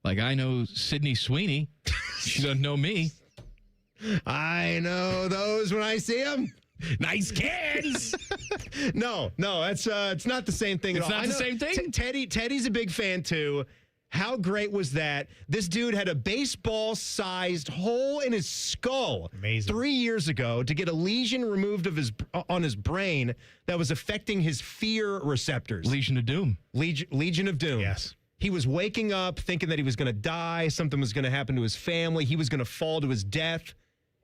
Like, I know Sydney Sweeney. She doesn't know me. I know those when I see them. Nice cans. No, it's not the same thing at all. It's not the same thing? Teddy's a big fan, too. How great was that? This dude had a baseball-sized hole in his skull 3 years ago to get a lesion removed of on his brain that was affecting his fear receptors. Legion of Doom. Legion of Doom. Yes. He was waking up thinking that he was going to die. Something was going to happen to his family. He was going to fall to his death.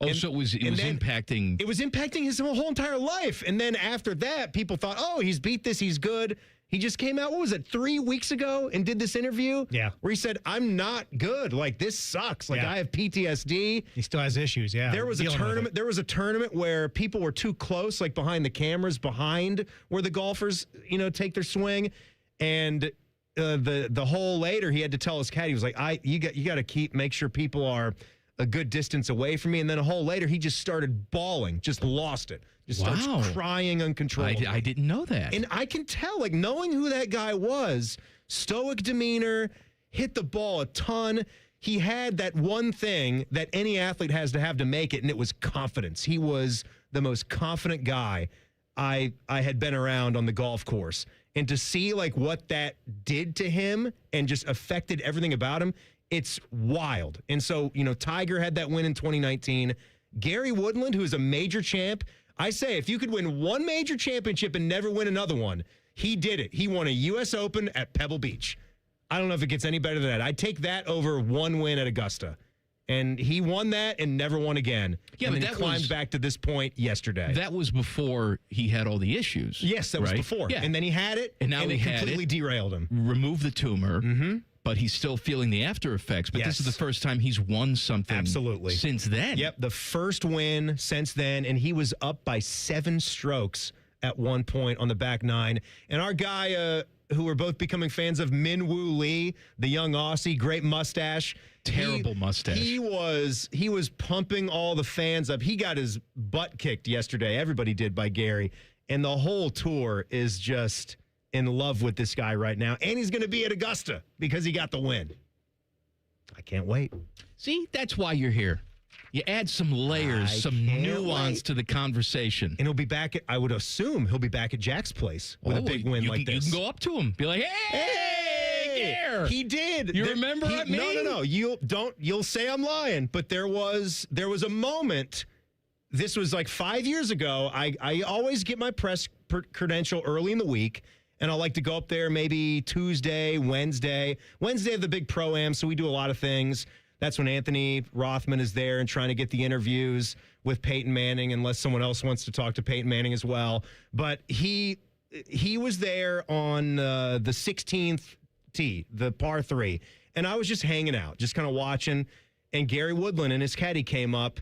Oh, so it was impacting... It was impacting his whole entire life. And then after that, people thought, oh, he's beat this, he's good. He just came out, what was it, 3 weeks ago and did this interview? Yeah. Where he said, I'm not good. Like, this sucks. Like, I have PTSD. He still has issues, yeah. There was a tournament. There was a tournament where people were too close, like behind the cameras, behind where the golfers, take their swing. And the hole later, he had to tell his caddy, he was like, you got to make sure people are a good distance away from me. And then a hole later, he just started bawling, just lost it. Just starts crying uncontrollably. I didn't know that. And I can tell, like, knowing who that guy was, stoic demeanor, hit the ball a ton. He had that one thing that any athlete has to have to make it, and it was confidence. He was the most confident guy I had been around on the golf course. And to see, like, what that did to him and just affected everything about him, it's wild. And so, Tiger had that win in 2019. Gary Woodland, who is a major champ, I say if you could win one major championship and never win another one, he did it. He won a U.S. Open at Pebble Beach. I don't know if it gets any better than that. I'd take that over one win at Augusta. And he won that and never won again. Yeah, and but then he climbed back to this point yesterday. That was before he had all the issues. Yes, that was before. Yeah. And then he had it, and now it completely derailed him. Removed the tumor. Mm-hmm. But he's still feeling the after effects. But this is the first time he's won something since then. Yep, the first win since then, and he was up by 7 strokes at one point on the back nine. And our guy, who we're both becoming fans of, Min Woo Lee, the young Aussie, great mustache, Terrible mustache. He was pumping all the fans up. He got his butt kicked yesterday. Everybody did by Gary. And the whole tour is just in love with this guy right now. And he's going to be at Augusta because he got the win. I can't wait. See, that's why you're here. You add some layers, some nuance to the conversation. And he'll be back I would assume he'll be back at Jack's place with a big win like this. You can go up to him. Be like, hey, Gare. He did. You remember me? No. You'll say I'm lying, but there was a moment. This was like 5 years ago. I always get my press credential early in the week, and I'll like to go up there maybe Tuesday, Wednesday of the big pro-am, so we do a lot of things. That's when Anthony Rothman is there and trying to get the interviews with Peyton Manning, unless someone else wants to talk to Peyton Manning as well. But he was there on the 16th tee, the par 3, and I was just hanging out, just kind of watching. And Gary Woodland and his caddy came up,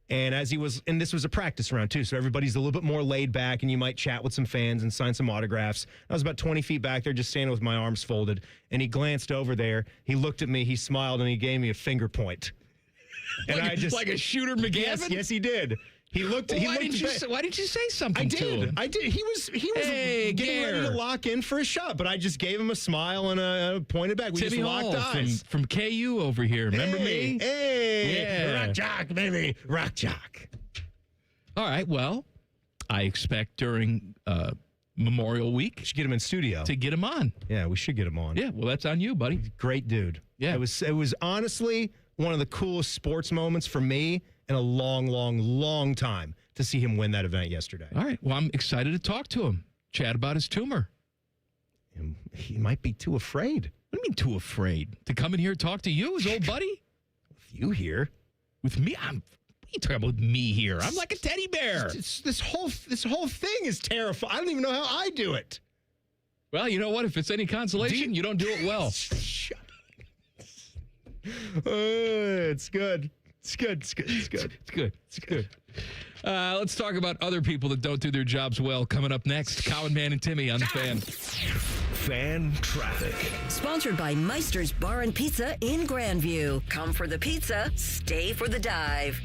and and this was a practice round too, so everybody's a little bit more laid back, and you might chat with some fans and sign some autographs. I was about 20 feet back there, just standing with my arms folded, and he glanced over there. He looked at me, he smiled, and he gave me a finger point. And like a Shooter McGavin? Yes, he did. He looked. Why didn't you say something to him? I did. He was getting ready to lock in for a shot, but I just gave him a smile and a pointed back. We Timmy just locked eyes. From KU over here. Remember me? Hey, yeah. Rock Jock, baby, Rock Jock. All right. Well, I expect during Memorial Week, we should get him in studio to get him on. Yeah, we should get him on. Yeah. Well, that's on you, buddy. Great dude. Yeah. It was honestly one of the coolest sports moments for me in a long, long, long time to see him win that event yesterday. All right. Well, I'm excited to talk to him. Chat about his tumor. He might be too afraid. What do you mean too afraid? To come in here and talk to you, his old buddy? With you here. With me? What are you talking about with me here? I'm like a teddy bear. This whole thing is terrifying. I don't even know how I do it. Well, you know what? If it's any consolation, you don't do it well. Shut up. It's good. It's good. It's good. It's good. It's good. It's good. Let's talk about other people that don't do their jobs well. Coming up next, Common Man and Timmy on the Fan. Fan traffic. Sponsored by Meister's Bar and Pizza in Grandview. Come for the pizza, stay for the dive.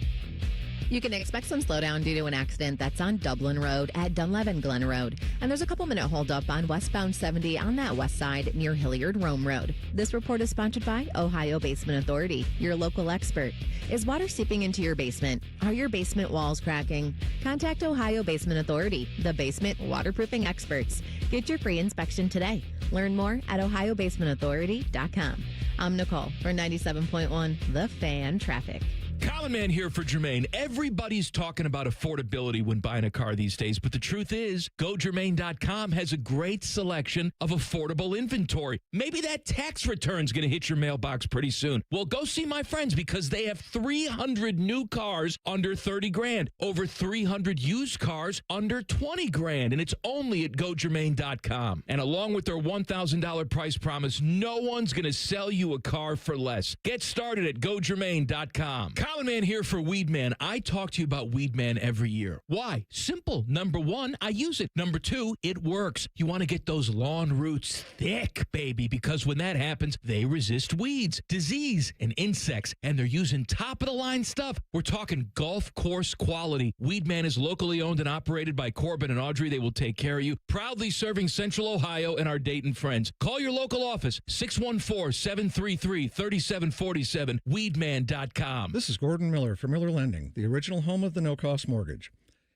You can expect some slowdown due to an accident that's on Dublin Road at Dunlevin Glen Road. And there's a couple-minute holdup on westbound 70 on that west side near Hilliard Rome Road. This report is sponsored by Ohio Basement Authority, your local expert. Is water seeping into your basement? Are your basement walls cracking? Contact Ohio Basement Authority, the basement waterproofing experts. Get your free inspection today. Learn more at ohiobasementauthority.com. I'm Nicole for 97.1 The Fan Traffic. Common Man here for Jermaine. Everybody's talking about affordability when buying a car these days, but the truth is, GoJermaine.com has a great selection of affordable inventory. Maybe that tax return's going to hit your mailbox pretty soon. Well, go see my friends because they have 300 new cars under 30 grand, over 300 used cars under 20 grand, and it's only at GoJermaine.com. And along with their $1,000 price promise, no one's going to sell you a car for less. Get started at GoJermaine.com. Common Man here for Weed Man. I talk to you about Weed Man every year. Why? Simple. Number one, I use it. Number two, it works. You want to get those lawn roots thick, baby, because when that happens, they resist weeds, disease, and insects, and they're using top-of-the-line stuff. We're talking golf course quality. Weed Man is locally owned and operated by Corbin and Audrey. They will take care of you. Proudly serving Central Ohio and our Dayton friends. Call your local office, 614-733-3747, weedman.com. This is Gordon Miller for Miller Lending, the original home of the no-cost mortgage.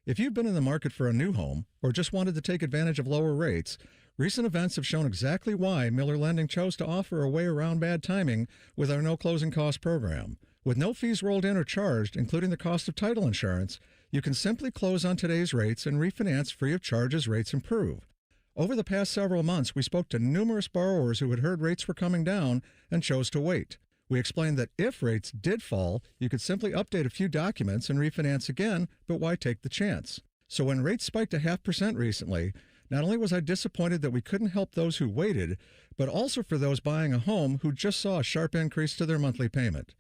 If you've been in the market for a new home or just wanted to take advantage of lower rates, recent events have shown exactly why Miller Lending chose to offer a way around bad timing with our no closing cost program. With no fees rolled in or charged, including the cost of title insurance, you can simply close on today's rates and refinance free of charge as rates improve. Over the past several months, we spoke to numerous borrowers who had heard rates were coming down and chose to wait. We explained that if rates did fall, you could simply update a few documents and refinance again, but why take the chance? So when rates spiked 0.5% recently, not only was I disappointed that we couldn't help those who waited, but also for those buying a home who just saw a sharp increase to their monthly payment.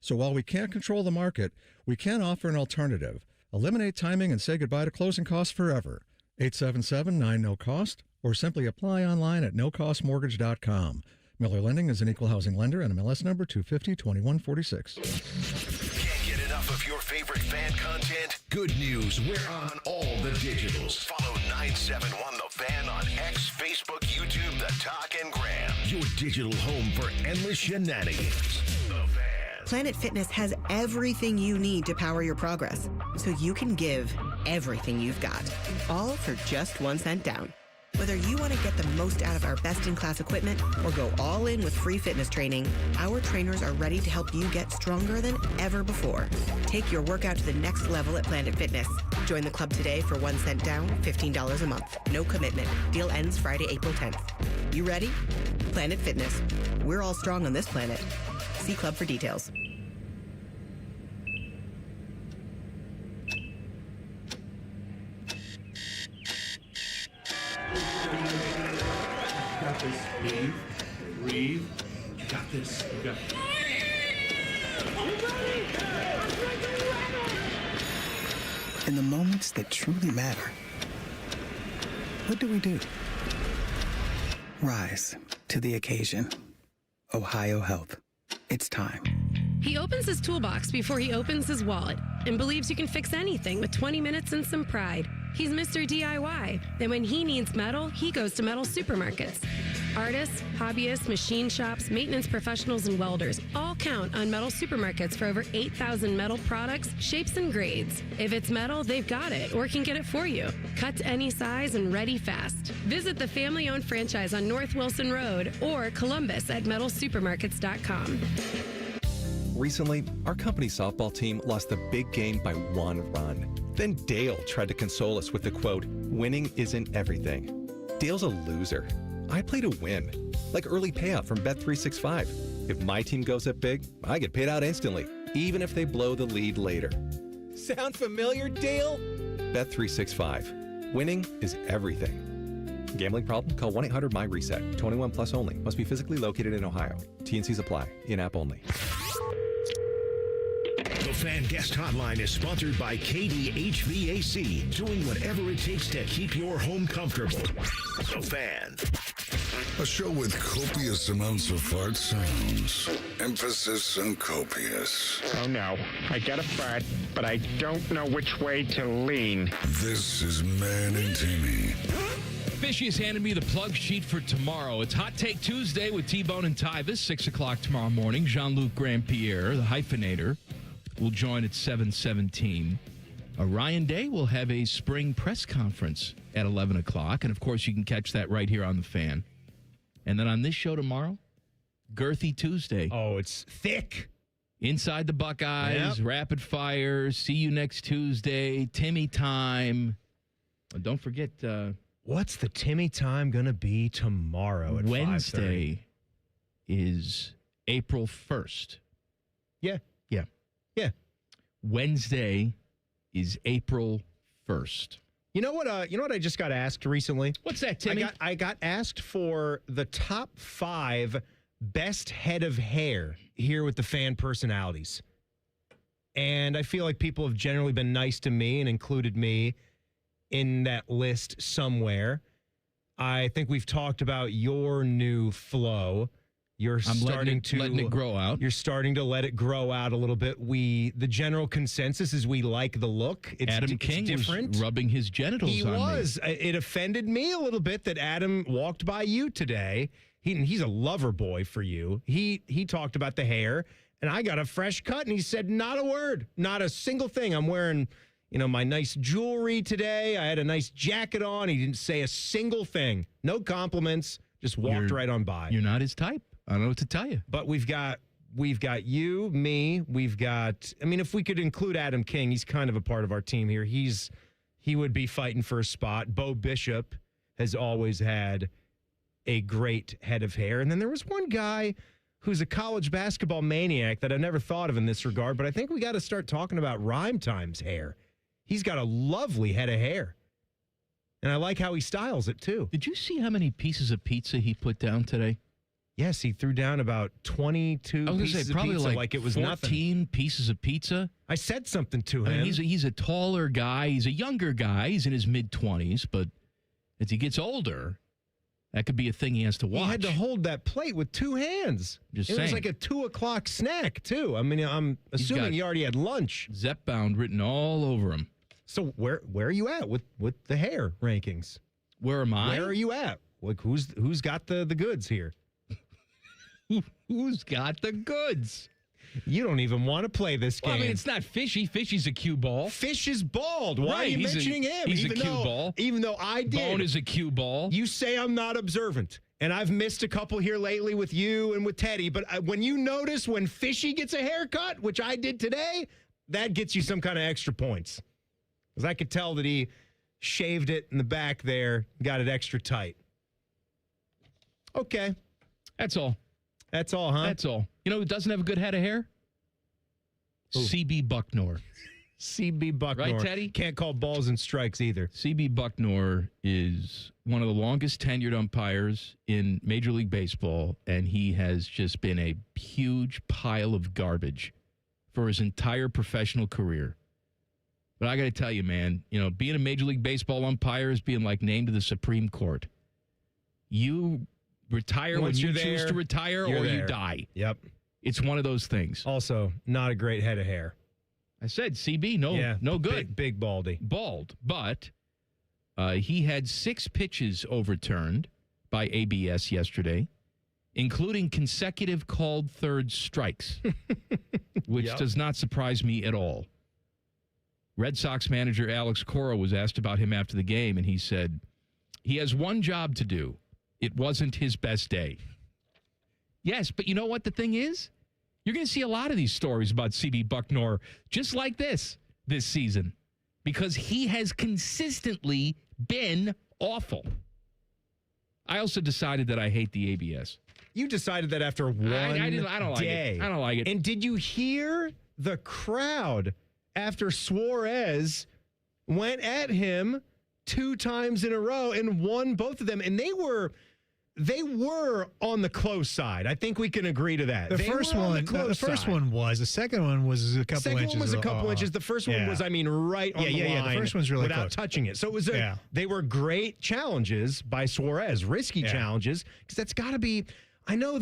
So while we can't control the market, we can offer an alternative. Eliminate timing and say goodbye to closing costs forever. 877-9-NO-COST or simply apply online at nocostmortgage.com. Miller Lending is an equal housing lender and MLS number 2502146. Can't get enough of your favorite fan content? Good news, we're on all the digitals. Follow 971 The Fan on X, Facebook, YouTube, The Talk, and Gram. Your digital home for endless shenanigans. The Fan. Planet Fitness has everything you need to power your progress, so you can give everything you've got, all for just 1 cent down. Whether you want to get the most out of our best-in-class equipment or go all in with free fitness training, our trainers are ready to help you get stronger than ever before. Take your workout to the next level at Planet Fitness. Join the club today for 1 cent down, $15 a month. No commitment. Deal ends Friday, April 10th. You ready? Planet Fitness. We're all strong on this planet. See club for details. Got this. Breathe. Breathe. You got this. You got this. In the moments that truly matter, what do? Rise to the occasion. Ohio Health. It's time. He opens his toolbox before he opens his wallet and believes you can fix anything with 20 minutes and some pride. He's Mr. DIY. And when he needs metal, he goes to metal supermarkets. Artists, hobbyists, machine shops, maintenance professionals, and welders all count on metal supermarkets for over 8,000 metal products, shapes, and grades. If it's metal, they've got it or can get it for you. Cut to any size and ready fast. Visit the family-owned franchise on North Wilson Road or Columbus at metalsupermarkets.com. Recently, our company softball team lost the big game by 1 run. Then Dale tried to console us with the quote, "Winning isn't everything." Dale's a loser. I play to win, like early payout from Bet365. If my team goes up big, I get paid out instantly, even if they blow the lead later. Sound familiar, Dale? Bet365. Winning is everything. Gambling problem? Call 1-800-MY-RESET. 21 plus only. Must be physically located in Ohio. T&Cs apply. In-app only. The Fan Guest Hotline is sponsored by KD HVAC, doing whatever it takes to keep your home comfortable. The Fan. A show with copious amounts of fart sounds. Emphasis on copious. Oh no, I got a fart, but I don't know which way to lean. This is Man and Timmy. Fishy has handed me the plug sheet for tomorrow. It's Hot Take Tuesday with T-Bone and Tyvis, 6 o'clock tomorrow morning. Jean-Luc Grandpierre, the hyphenator, will join at 7:17. Ryan Day will have a spring press conference at 11 o'clock. And, of course, you can catch that right here on The Fan. And then on this show tomorrow, Girthy Tuesday. Oh, it's thick. Inside the Buckeyes, Rapid Fire, see you next Tuesday, Timmy time. Don't forget... what's the Timmy time going to be tomorrow at Wednesday 5:30? Is April 1st. Yeah. Wednesday is April 1st. You know what I just got asked recently? What's that, Timmy? I got asked for the top 5 best head of hair here with the Fan personalities. And I feel like people have generally been nice to me and included me in that list somewhere. I think we've talked about your new flow. You're letting it grow out. You're starting to let it grow out a little bit. The general consensus is we like the look. Adam King different. Was rubbing his genitals on me. He was. It offended me a little bit that Adam walked by you today. He's a lover boy for you. He talked about the hair, and I got a fresh cut, and he said not a word, not a single thing. I'm wearing, my nice jewelry today. I had a nice jacket on. He didn't say a single thing. No compliments. Just walked right on by. You're not his type. I don't know what to tell you. But we've got you, me. We've got. If we could include Adam King, he's kind of a part of our team here. He would be fighting for a spot. Bo Bishop has always had a great head of hair, and then there was one guy who's a college basketball maniac that I never thought of in this regard. But I think we got to start talking about Rhyme Time's hair. He's got a lovely head of hair. And I like how he styles it, too. Did you see how many pieces of pizza he put down today? Yes, he threw down about 22 pieces of pizza like it was 14 nothing. 14 pieces of pizza. I said something to him. He's a taller guy. He's a younger guy. He's in his mid-20s. But as he gets older, That could be a thing he has to watch. He had to hold that plate with two hands. Just it saying. was like a 2:00 snack, too. I mean, I'm assuming he already had lunch. Zepbound written all over him. So where are you at with the hair rankings? Where am I? Where are you at? Like who's got the goods here? Who's got the goods? You don't even want to play this game. Well, I mean, it's not Fishy. Fishy's a cue ball. Fish is bald. Why are you mentioning him? He's a cue ball. Even though I did. Bone is a cue ball. You say I'm not observant. And I've missed a couple here lately with you and with Teddy. But when you notice when Fishy gets a haircut, which I did today, that gets you some kind of extra points. Because I could tell that he shaved it in the back there, got it extra tight. Okay. That's all. That's all, huh? That's all. You know who doesn't have a good head of hair? Ooh. CB Bucknor. CB Bucknor. Right, Teddy? Can't call balls and strikes either. CB Bucknor is one of the longest tenured umpires in Major League Baseball, and he has just been a huge pile of garbage for his entire professional career. But I got to tell you, man, you know, being a Major League Baseball umpire is being like named to the Supreme Court. You retire when you choose to retire, or you die. Yep. It's one of those things. Also, not a great head of hair. I said CB, no good. Big baldy. Bald. But he had 6 pitches overturned by ABS yesterday, including consecutive called third strikes, which does not surprise me at all. Red Sox manager Alex Cora was asked about him after the game, and he said, he has one job to do. It wasn't his best day. Yes, but you know what the thing is? You're going to see a lot of these stories about CB Bucknor just like this season, because he has consistently been awful. I also decided that I hate the ABS. You decided that after one I don't like day. it. I don't like it. And did you hear the crowd after Suarez went at him 2 times in a row and won both of them? And they were on the close side. I think we can agree to that. The first one was. The second one was a couple inches. The second one was a couple inches. The first one was, right on the line. Yeah, the first one's really without close. touching it. So it was they were great challenges by Suarez, risky challenges, because that's got to be, I know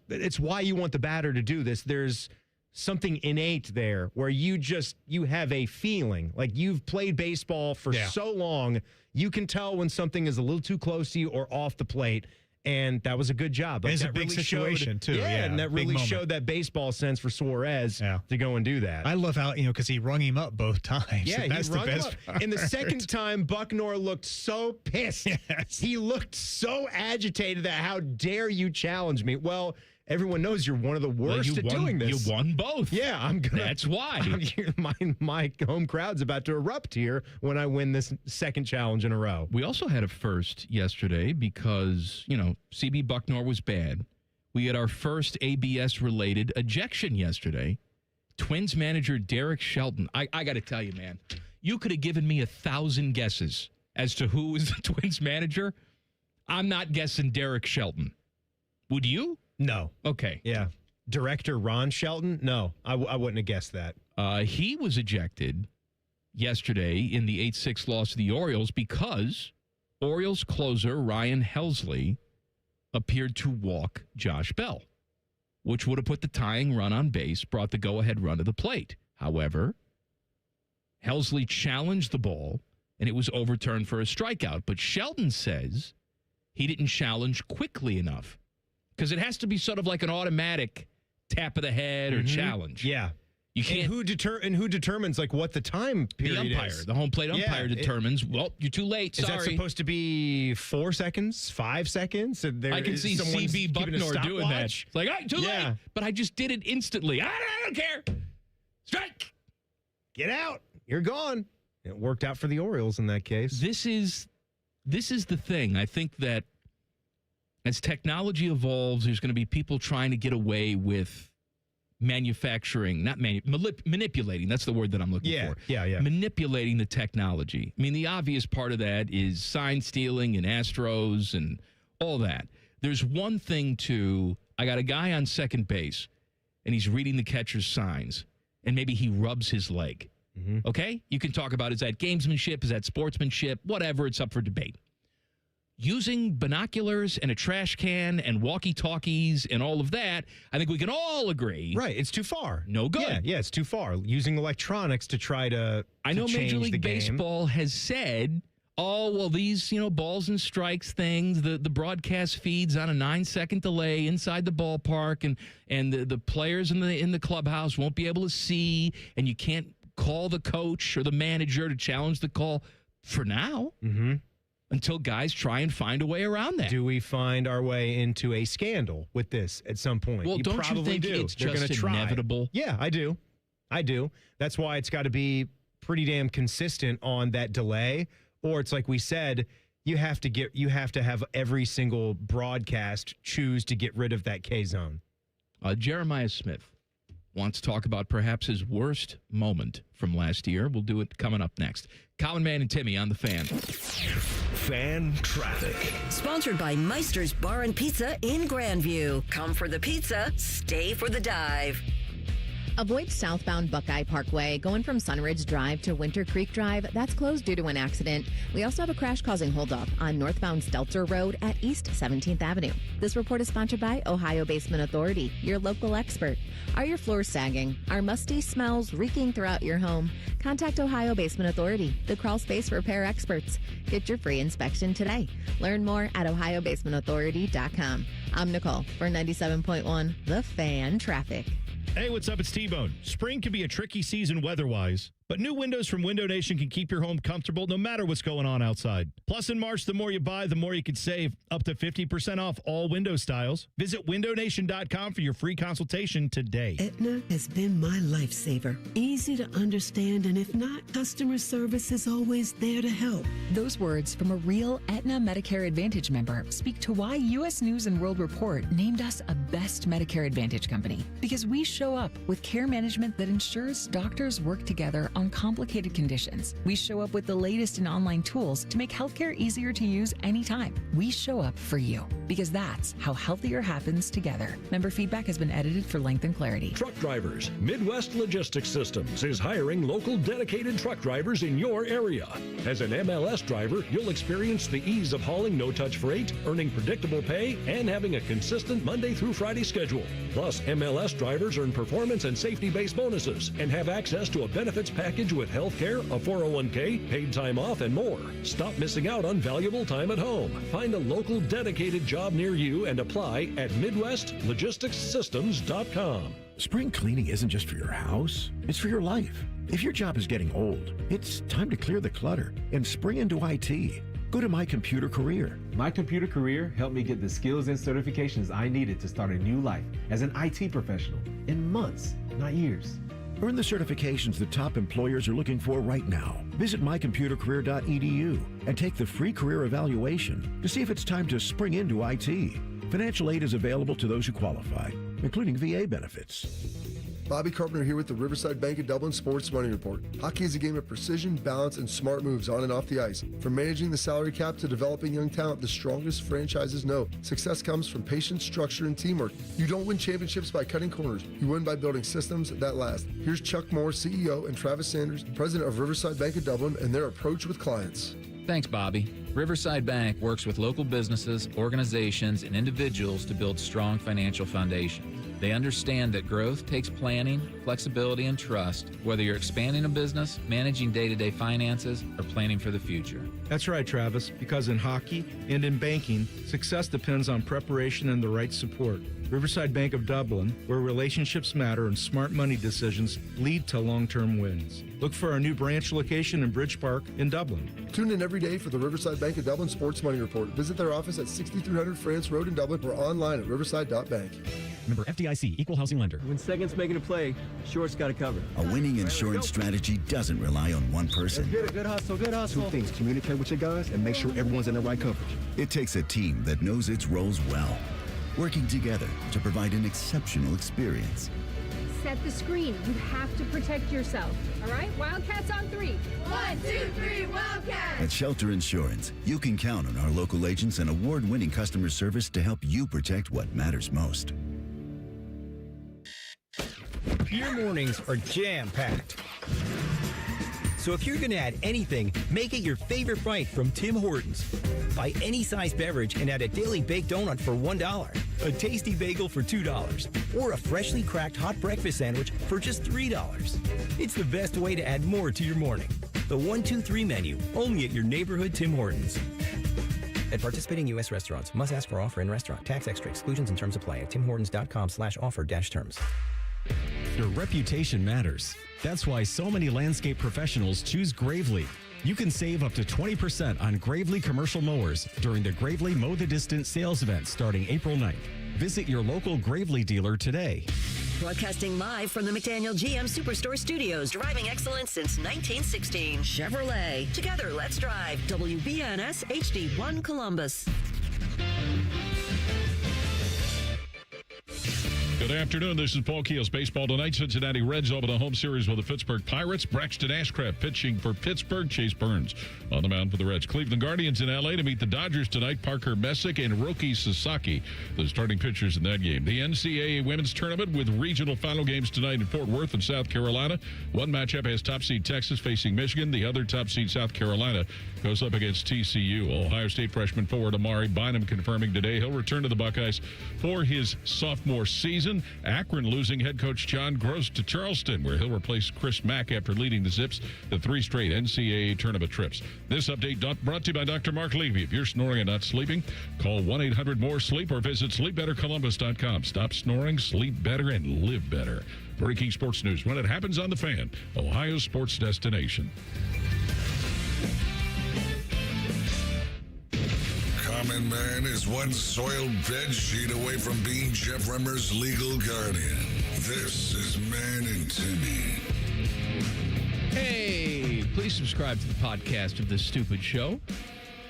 it's why you want the batter to do this. There's something innate there where you have a feeling, like you've played baseball for so long, you can tell when something is a little too close to you or off the plate. And that was a good job. It's a big situation, too. Yeah, and that really showed that baseball sense for Suarez to go and do that. I love how, because he rung him up both times. Yeah, that's the best part. And the second time, Bucknor looked so pissed. Yes. He looked so agitated that, how dare you challenge me? Well, everyone knows you're one of the worst at doing this. You won both. Yeah, I'm gonna. That's why. My home crowd's about to erupt here when I win this second challenge in a row. We also had a first yesterday because, CB Bucknor was bad. We had our first ABS-related ejection yesterday. Twins manager Derek Shelton. I got to tell you, man, you could have given me 1,000 guesses as to who is the Twins manager. I'm not guessing Derek Shelton. Would you? No. Okay. Yeah. Director Ron Shelton? No, I wouldn't have guessed that. He was ejected yesterday in the 8-6 loss to the Orioles because Orioles closer Ryan Helsley appeared to walk Josh Bell, which would have put the tying run on base, brought the go-ahead run to the plate. However, Helsley challenged the ball, and it was overturned for a strikeout. But Shelton says he didn't challenge quickly enough, because it has to be sort of like an automatic tap of the head or challenge. Yeah. You can't. And who determines like what the time period The umpire, is? the home plate umpire determines, well, you're too late. Sorry. Is that supposed to be 4 seconds, 5 seconds? I can see CB Bucknor doing that. It's like, all right, too late. But I just did it instantly. I don't care. Strike. Get out. You're gone. It worked out for the Orioles in that case. This is the thing. I think that as technology evolves, there's going to be people trying to get away with manufacturing, manipulating. That's the word that I'm looking for. Yeah. Manipulating the technology. I mean, the obvious part of that is sign stealing and Astros and all that. There's one thing I got a guy on second base, and he's reading the catcher's signs, and maybe he rubs his leg. Okay? You can talk about, is that gamesmanship? Is that sportsmanship? Whatever. It's up for debate. using binoculars and a trash can and walkie-talkies and all of that, I think we can all agree. Right, it's too far. No good. Yeah, it's too far. Using electronics to try to I know change Major the League game. Baseball has said, oh, well, these, balls and strikes things, the broadcast feeds on a 9-second delay inside the ballpark, and the players in the clubhouse won't be able to see, and you can't call the coach or the manager to challenge the call for now. Mm-hmm. Until guys try and find a way around that. Do we find our way into a scandal with this at some point? Well, don't you think it's They're just gonna try. inevitable? Yeah, I do. That's why it's got to be pretty damn consistent on that delay. Or it's like we said, you have to have every single broadcast choose to get rid of that K zone. Jeremiah Smith wants to talk about perhaps his worst moment from last year. We'll do it coming up next. Common Man and Timmy on the Fan. Fan traffic. Sponsored by Meister's Bar and Pizza in Grandview. Come for the pizza, stay for the dive. Avoid southbound Buckeye Parkway going from Sunridge Drive to Winter Creek Drive. That's closed due to an accident. We also have a crash causing holdup on northbound Stelzer Road at East 17th Avenue. This report is sponsored by Ohio Basement Authority, your local expert. Are your floors sagging? Are musty smells reeking throughout your home? Contact Ohio Basement Authority, the crawl space repair experts. Get your free inspection today. Learn more at ohiobasementauthority.com. I'm Nicole for 97.1 The Fan Traffic. Hey, what's up? It's T-Bone. Spring can be a tricky season weather-wise, but new windows from Window Nation can keep your home comfortable no matter what's going on outside. Plus, in March, the more you buy, the more you can save, up to 50% off all window styles. Visit windownation.com for your free consultation today. Aetna has been my lifesaver. Easy to understand, and if not, customer service is always there to help. Those words from a real Aetna Medicare Advantage member speak to why U.S. News & World Report named us a best Medicare Advantage company. Because we show up with care management that ensures doctors work together on complicated conditions. We show up with the latest in online tools to make healthcare easier to use anytime. We show up for you because that's how healthier happens together. Member feedback has been edited for length and clarity. Truck drivers. Midwest Logistics Systems is hiring local dedicated truck drivers in your area. As an MLS driver, you'll experience the ease of hauling no-touch freight, earning predictable pay, and having a consistent Monday through Friday schedule. Plus, MLS drivers earn performance and safety-based bonuses and have access to a benefits package with health care, a 401k, paid time off, and more. Stop missing out on valuable time at home. Find a local dedicated job near you and apply at MidwestLogisticsSystems.com. Spring cleaning isn't just for your house, it's for your life. If your job is getting old, it's time to clear the clutter and spring into IT. Go to My Computer Career. My Computer Career helped me get the skills and certifications I needed to start a new life as an IT professional in months, not years. Earn the certifications that top employers are looking for right now. Visit mycomputercareer.edu and take the free career evaluation to see if it's time to spring into IT. Financial aid is available to those who qualify, including VA benefits. Bobby Carpenter here with the Riverside Bank of Dublin Sports Money Report. Hockey is a game of precision, balance, and smart moves on and off the ice. From managing the salary cap to developing young talent, the strongest franchises know success comes from patience, structure, and teamwork. You don't win championships by cutting corners. You win by building systems that last. Here's Chuck Moore, CEO, and Travis Sanders, president of Riverside Bank of Dublin, and their approach with clients. Thanks, Bobby. Riverside Bank works with local businesses, organizations, and individuals to build strong financial foundations. They understand that growth takes planning, flexibility, and trust, whether you're expanding a business, managing day-to-day finances, or planning for the future. That's right, Travis, because in hockey and in banking, success depends on preparation and the right support. Riverside Bank of Dublin, where relationships matter and smart money decisions lead to long-term wins. Look for our new branch location in Bridge Park in Dublin. Tune in every day for the Riverside Bank of Dublin Sports Money Report. Visit their office at 6300 France Road in Dublin or online at riverside.bank. Member FDIC, Equal Housing Lender. When second's making a play, short's got to cover. A winning insurance strategy doesn't rely on one person. Good hustle, good hustle. Two things: communicate with your guys and make sure everyone's in the right coverage. It takes a team that knows its roles well, working together to provide an exceptional experience. Set the screen. You have to protect yourself. All right? Wildcats on 3. 1, 2, 3, Wildcats! At Shelter Insurance, you can count on our local agents and award-winning customer service to help you protect what matters most. Your mornings are jam-packed. So if you're going to add anything, make it your favorite bite from Tim Hortons. Buy any size beverage and add a daily baked donut for $1, a tasty bagel for $2, or a freshly cracked hot breakfast sandwich for just $3. It's the best way to add more to your morning. The 1, 2, 3 menu, only at your neighborhood Tim Hortons. At participating U.S. restaurants, must ask for offer in restaurant. Tax extra exclusions and terms apply at timhortons.com/offer-terms. Your reputation matters. That's why so many landscape professionals choose Gravely. You can save up to 20% on Gravely commercial mowers during the Gravely Mow the Distance sales event starting April 9th. Visit your local Gravely dealer today. Broadcasting live from the McDaniel GM Superstore Studios, driving excellence since 1916. Chevrolet. Together, let's drive. WBNS HD1 Columbus. Good afternoon. This is Paul Keels. Baseball tonight. Cincinnati Reds open a home series with the Pittsburgh Pirates. Braxton Ashcraft pitching for Pittsburgh. Chase Burns on the mound for the Reds. Cleveland Guardians in L.A. to meet the Dodgers tonight. Parker Messick and Roki Sasaki, the starting pitchers in that game. The NCAA Women's Tournament with regional final games tonight in Fort Worth and South Carolina. One matchup has top seed Texas facing Michigan. The other top seed South Carolina goes up against TCU. Ohio State freshman forward Amari Bynum confirming today he'll return to the Buckeyes for his sophomore season. Akron losing head coach John Gross to Charleston, where he'll replace Chris Mack after leading the Zips to 3 straight NCAA tournament trips. This update brought to you by Dr. Mark Levy. If you're snoring and not sleeping, call 1-800-MORE-SLEEP or visit SleepBetterColumbus.com. Stop snoring, sleep better, and live better. Breaking sports news when it happens on The Fan, Ohio's sports destination. Common Man is one soiled bed sheet away from being Jeff Remmer's legal guardian. This is Man and Timmy. Hey, please subscribe to the podcast of This Stupid Show.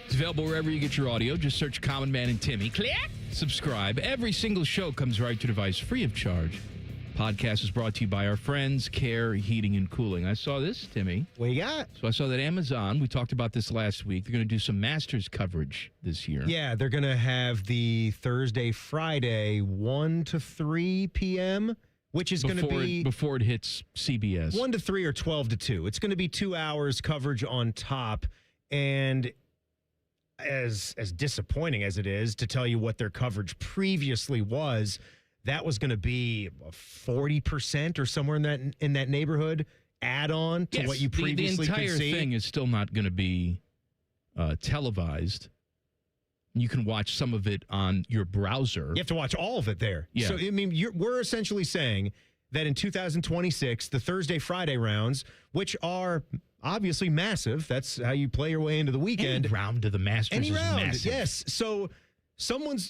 It's available wherever you get your audio. Just search Common Man and Timmy. Click. Subscribe. Every single show comes right to your device free of charge. Podcast is brought to you by our friends, Care Heating and Cooling. I saw this, Timmy. What you got? So I saw that Amazon, we talked about this last week, they're going to do some Masters coverage this year. Yeah, they're going to have the Thursday, Friday, 1 to 3 p.m., which is going to be... Before it hits CBS. 1 to 3 or 12 to 2. It's going to be 2 hours coverage on top. And as disappointing as it is to tell you what their coverage previously was, that was going to be 40% or somewhere in that neighborhood add-on to what you previously could see. The entire thing is still not going to be televised. You can watch some of it on your browser. You have to watch all of it there. Yeah. So, I mean, we're essentially saying that in 2026, the Thursday-Friday rounds, which are obviously massive, that's how you play your way into the weekend. Any round of the Masters is massive. Yes. So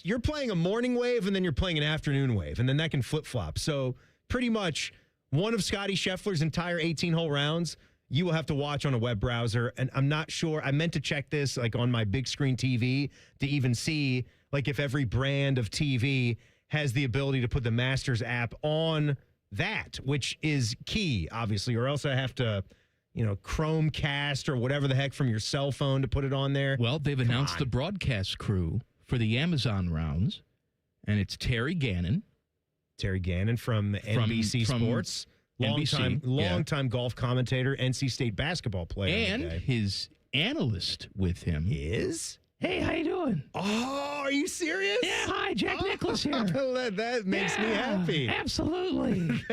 you're playing a morning wave and then you're playing an afternoon wave, and then that can flip-flop. So pretty much one of Scotty Scheffler's entire 18-hole rounds you will have to watch on a web browser. And I'm not sure. I meant to check this like on my big screen TV to even see like if every brand of TV has the ability to put the Masters app on that, which is key, obviously, or else I have to, Chromecast or whatever the heck from your cell phone to put it on there. Well, they've announced the broadcast crew for the Amazon rounds, and it's Terry Gannon. Terry Gannon from NBC Sports. Long-time golf commentator, NC State basketball player. And his analyst with him is? Hey, how you doing? Oh, are you serious? Yeah, hi, Jack Nicklaus here. That makes me happy. Absolutely.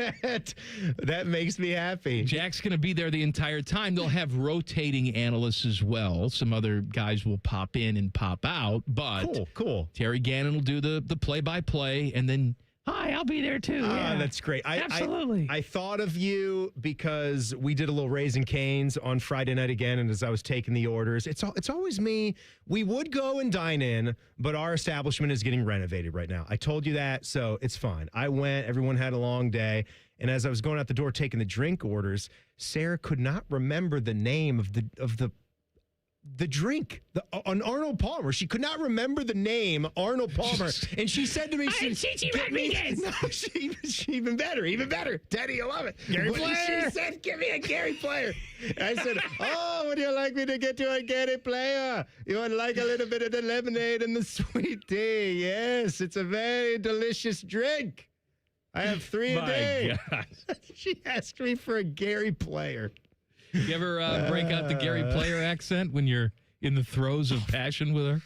that makes me happy. Jack's going to be there the entire time. They'll have rotating analysts as well. Some other guys will pop in and pop out. But cool. Terry Gannon will do the play-by-play, and then hi, I'll be there too. Yeah. That's great. Absolutely. I thought of you because we did a little Raising Cane's on Friday night again, and as I was taking the orders, it's always me. We would go and dine in, but our establishment is getting renovated right now. I told you that, so it's fine. I went. Everyone had a long day, and as I was going out the door taking the drink orders, Sarah could not remember the name of the drink on Arnold Palmer. She could not remember the name Arnold Palmer, and she said to me, she even better. Teddy, you love it. Gary Player. She said, give me a Gary Player. I said, would you like me to get you a Gary Player? You would like a little bit of the lemonade and the sweet tea. Yes, it's a very delicious drink. I have 3 a day. God. She asked me for a Gary Player. You ever break out the Gary Player accent when you're in the throes of passion with her?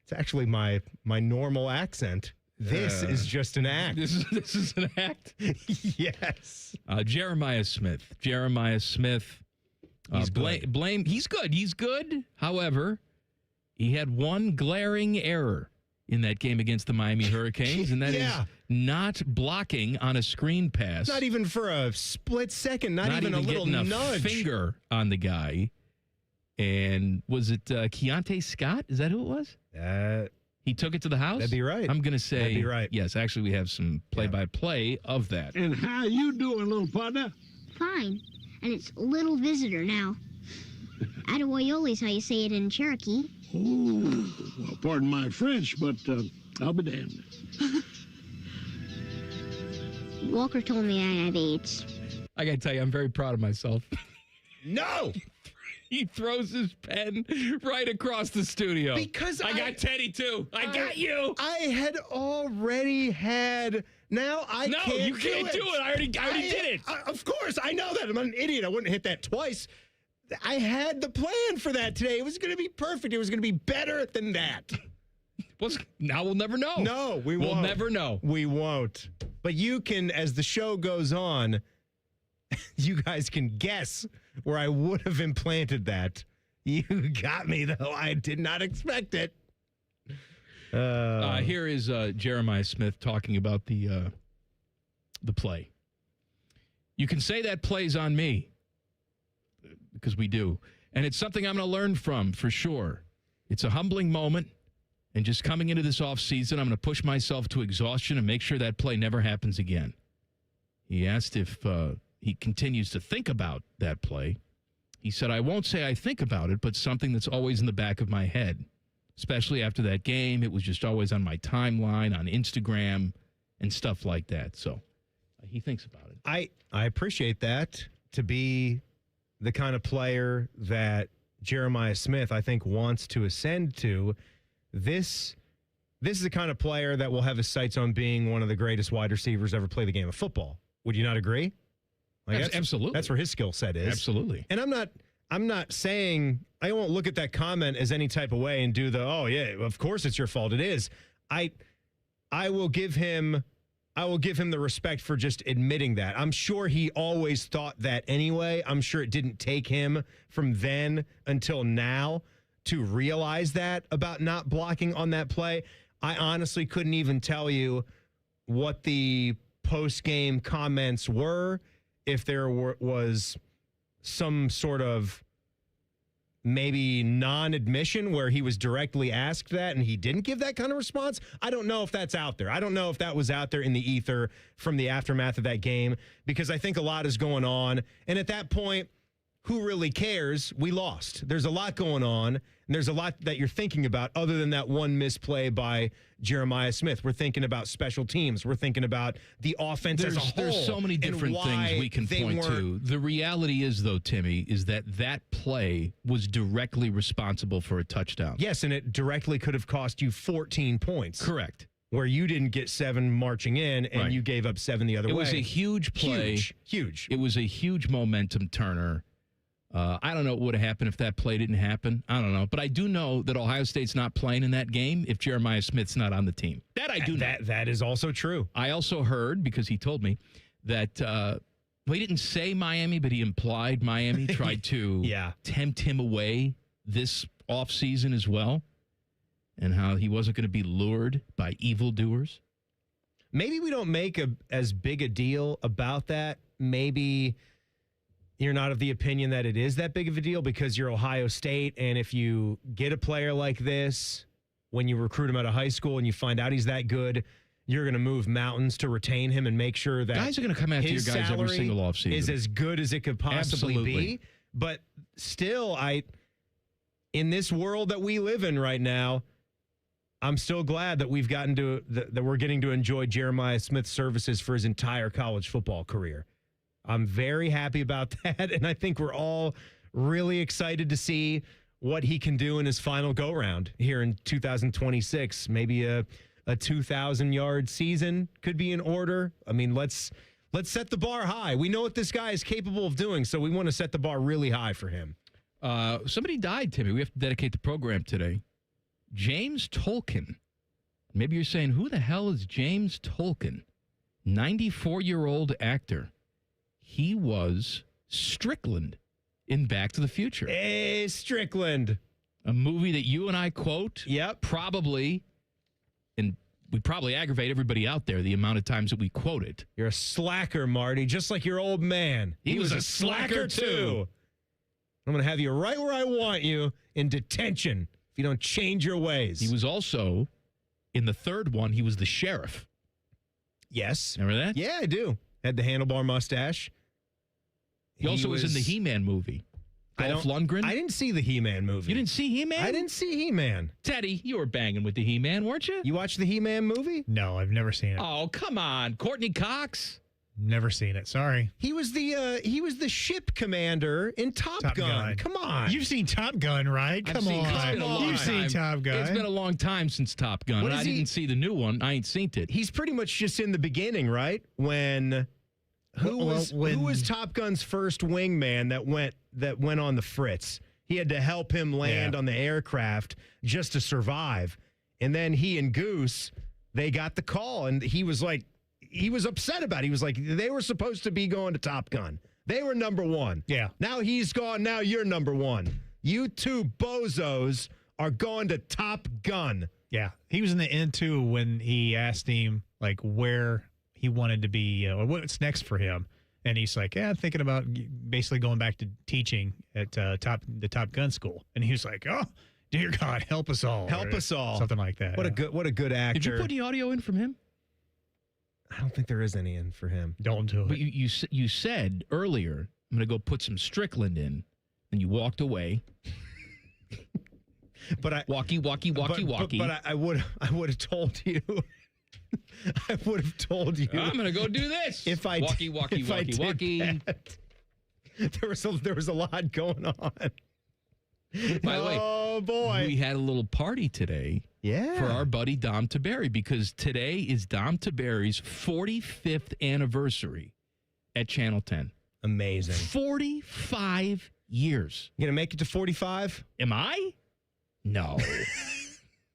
It's actually my normal accent. This is just an act. This is an act? Yes. Jeremiah Smith. He's good. He's good. He's good. However, he had one glaring error in that game against the Miami Hurricanes, and that is not blocking on a screen pass. Not even for a split second. Not even a little getting nudge. A finger on the guy. And was it Keontae Scott? Is that who it was? He took it to the house? That'd be right. I'm going to say. That'd be right. Yes, actually, we have some play-by-play of that. And how you doing, little partner? Fine. And it's little visitor now. Attaboyoli's how you say it in Cherokee. Oh, well, pardon my French, but I'll be damned. Walker told me I have AIDS. I got to tell you, I'm very proud of myself. No! He throws his pen right across the studio. Because I got Teddy, too. I got you. I had already had... Now I can't do it. No, you can't do it. I already did it. Of course, I know that. I'm an idiot. I wouldn't hit that twice. I had the plan for that today. It was going to be perfect. It was going to be better than that. Now we'll never know. No, we'll never know. We won't. But you can, as the show goes on, you guys can guess where I would have implanted that. You got me, though. I did not expect it. Here is Jeremiah Smith talking about the play. You can say that play's on me, because we do. And it's something I'm going to learn from, for sure. It's a humbling moment. And just coming into this offseason, I'm going to push myself to exhaustion and make sure that play never happens again. He asked if he continues to think about that play. He said, I won't say I think about it, but something that's always in the back of my head. Especially after that game, it was just always on my timeline, on Instagram, and stuff like that. So he thinks about it. I appreciate that. To be the kind of player that Jeremiah Smith, I think, wants to ascend to, this is the kind of player that will have his sights on being one of the greatest wide receivers ever play the game of football. Would you not agree? Absolutely. That's where his skill set is. Absolutely. And I'm not saying, I won't look at that comment as any type of way and do the, oh yeah, of course it's your fault. It is. I will give him the respect for just admitting that. I'm sure he always thought that anyway. I'm sure it didn't take him from then until now to realize that about not blocking on that play. I honestly couldn't even tell you what the post-game comments were, if there was some sort of maybe non-admission where he was directly asked that and he didn't give that kind of response. I don't know if that's out there. I don't know if that was out there in the ether from the aftermath of that game, because I think a lot is going on. And at that point, who really cares? We lost. There's a lot going on, and there's a lot that you're thinking about other than that one misplay by Jeremiah Smith. We're thinking about special teams. We're thinking about the offense as a whole. There's so many different things we can point to. The reality is, though, Timmy, is that play was directly responsible for a touchdown. Yes, and it directly could have cost you 14 points. Correct. Where you didn't get 7 marching in, and you gave up 7 the other way. It was a huge play. Huge. It was a huge momentum turner. I don't know what would have happened if that play didn't happen. I don't know. But I do know that Ohio State's not playing in that game if Jeremiah Smith's not on the team. That I do know. That is also true. I also heard, because he told me, that he didn't say Miami, but he implied Miami tried to tempt him away this offseason as well, and how he wasn't going to be lured by evildoers. Maybe we don't make as big a deal about that. Maybe you're not of the opinion that it is that big of a deal because you're Ohio State, and if you get a player like this, when you recruit him out of high school and you find out he's that good, you're going to move mountains to retain him and make sure that guys are going to come after your guys every single offseason. Is as good as it could possibly be. But still, in this world that we live in right now, I'm still glad that we've gotten to that we're getting to enjoy Jeremiah Smith's services for his entire college football career. I'm very happy about that, and I think we're all really excited to see what he can do in his final go-round here in 2026. Maybe a 2,000-yard season could be in order. I mean, let's Let's set the bar high. We know what this guy is capable of doing, so we want to set the bar really high for him. Somebody died, Timmy. We have to dedicate the program today. James Tolkien. Maybe you're saying, who the hell is James Tolkien? 94-year-old actor. He was Strickland in Back to the Future. Hey, Strickland. A movie that you and I quote. Yep. Probably, and we probably aggravate everybody out there the amount of times that we quote it. You're a slacker, Marty, just like your old man. He was a slacker, too. I'm going to have you right where I want you, in detention, if you don't change your ways. He was also, in the third one, he was the sheriff. Yes. Remember that? Yeah, I do. Had the handlebar mustache. He also was in the He-Man movie. Dolph Lundgren? I didn't see the He-Man movie. You didn't see He-Man? I didn't see He-Man. Teddy, you were banging with the He-Man, weren't you? You watched the He-Man movie? No, I've never seen it. Oh, come on. Courtney Cox? Never seen it. Sorry. He was the ship commander in Top Gun. Come on. You've seen Top Gun, right? Come on. You've seen Top Gun. It's been a long time since Top Gun. And I didn't see the new one. I ain't seen it. He's pretty much just in the beginning, right? When who was Top Gun's first wingman that went on the Fritz? He had to help him land on the aircraft just to survive. And then he and Goose, they got the call, and he was upset about it. He was like, they were supposed to be going to Top Gun. They were number one. Yeah. Now he's gone. Now you're number one. You two bozos are going to Top Gun. Yeah. He was in the end, too, when he asked him, like, where he wanted to be, what's next for him. And he's like, thinking about basically going back to teaching at the Top Gun school. And he was like, oh, dear God, help us all. Help us all. Something like that. What a good actor. Did you put any audio in from him? I don't think there is any in for him. Don't do it. But you said earlier, I'm going to go put some Strickland in, and you walked away. But I walkie. But I would have told you. I would have told you. I'm going to go do this. If I walkie. There was a lot going on. By the way, oh boy, we had a little party today. Yeah. For our buddy Dom Taberry, because today is Dom Taberry's 45th anniversary at Channel 10. Amazing. 45 years. You gonna make it to 45? Am I? No.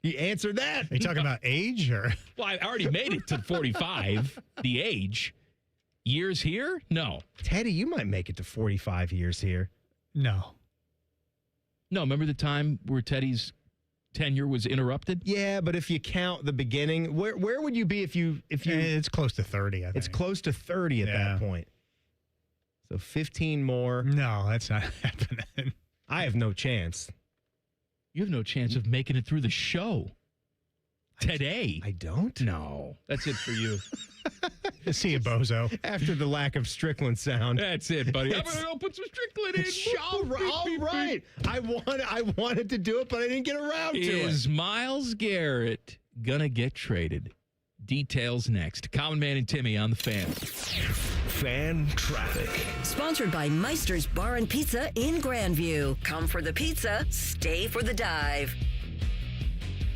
You answered that. Are you talking about age or? Well, I already made it to 45, the age. Years here? No. Teddy, you might make it to 45 years here. No. No, remember the time where Teddy's tenure was interrupted? Yeah, but if you count the beginning, where would you be if you It's close to 30, I think. It's close to 30 at that point. So 15 more. No, that's not happening. I have no chance. You have no chance of making it through the show today. I don't? No. That's it for you. See you, bozo. After the lack of Strickland sound. That's it, buddy. I'm going to go put some Strickland in. All right. I wanted to do it, but I didn't get around to it. Is Myles Garrett going to get traded? Details next. Common Man and Timmy on the Fan. Fan Traffic. Sponsored by Meister's Bar and Pizza in Grandview. Come for the pizza, stay for the dive.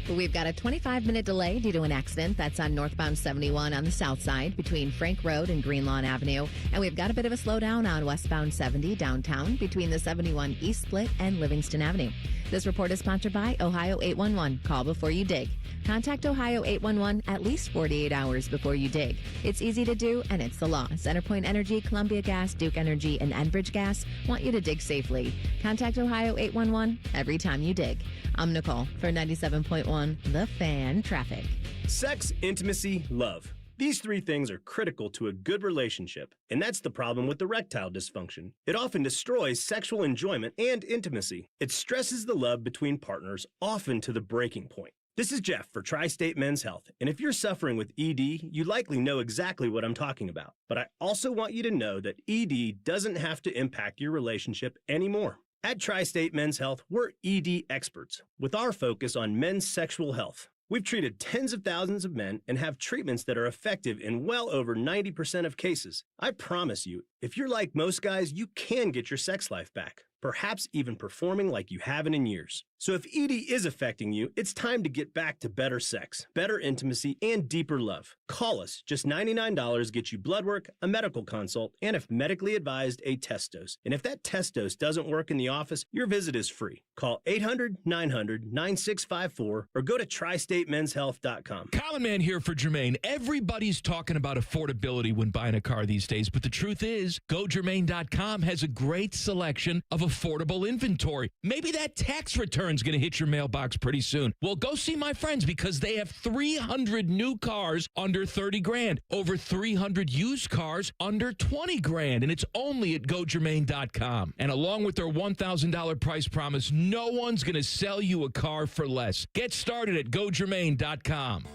We've got a 25-minute delay due to an accident that's on northbound 71 on the south side between Frank Road and Greenlawn Avenue. And we've got a bit of a slowdown on westbound 70 downtown between the 71 East Split and Livingston Avenue. This report is sponsored by Ohio 811. Call before you dig. Contact Ohio 811 at least 48 hours before you dig. It's easy to do, and it's the law. Centerpoint Energy, Columbia Gas, Duke Energy, and Enbridge Gas want you to dig safely. Contact Ohio 811 every time you dig. I'm Nicole for 97.1 The Fan Traffic. Sex, intimacy, love. These three things are critical to a good relationship, and that's the problem with erectile dysfunction. It often destroys sexual enjoyment and intimacy. It stresses the love between partners, often to the breaking point. This is Jeff for Tri-State Men's Health, and if you're suffering with ED, you likely know exactly what I'm talking about. But I also want you to know that ED doesn't have to impact your relationship anymore. At Tri-State Men's Health, we're ED experts, with our focus on men's sexual health. We've treated tens of thousands of men and have treatments that are effective in well over 90% of cases. I promise you, if you're like most guys, you can get your sex life back, perhaps even performing like you haven't in years. So if ED is affecting you, it's time to get back to better sex, better intimacy, and deeper love. Call us. Just $99 gets you blood work, a medical consult, and if medically advised, a test dose. And if that test dose doesn't work in the office, your visit is free. Call 800-900-9654 or go to tristatemenshealth.com. Common Man here for Jermaine. Everybody's talking about affordability when buying a car these days, but the truth is, GoJermaine.com has a great selection of affordable inventory. Maybe that tax return's going to hit your mailbox pretty soon. Well, go see my friends because they have 300 new cars under 30 grand, over 300 used cars under 20 grand, and it's only at GoJermaine.com. And along with their $1,000 price promise, no one's going to sell you a car for less. Get started at GoJermaine.com.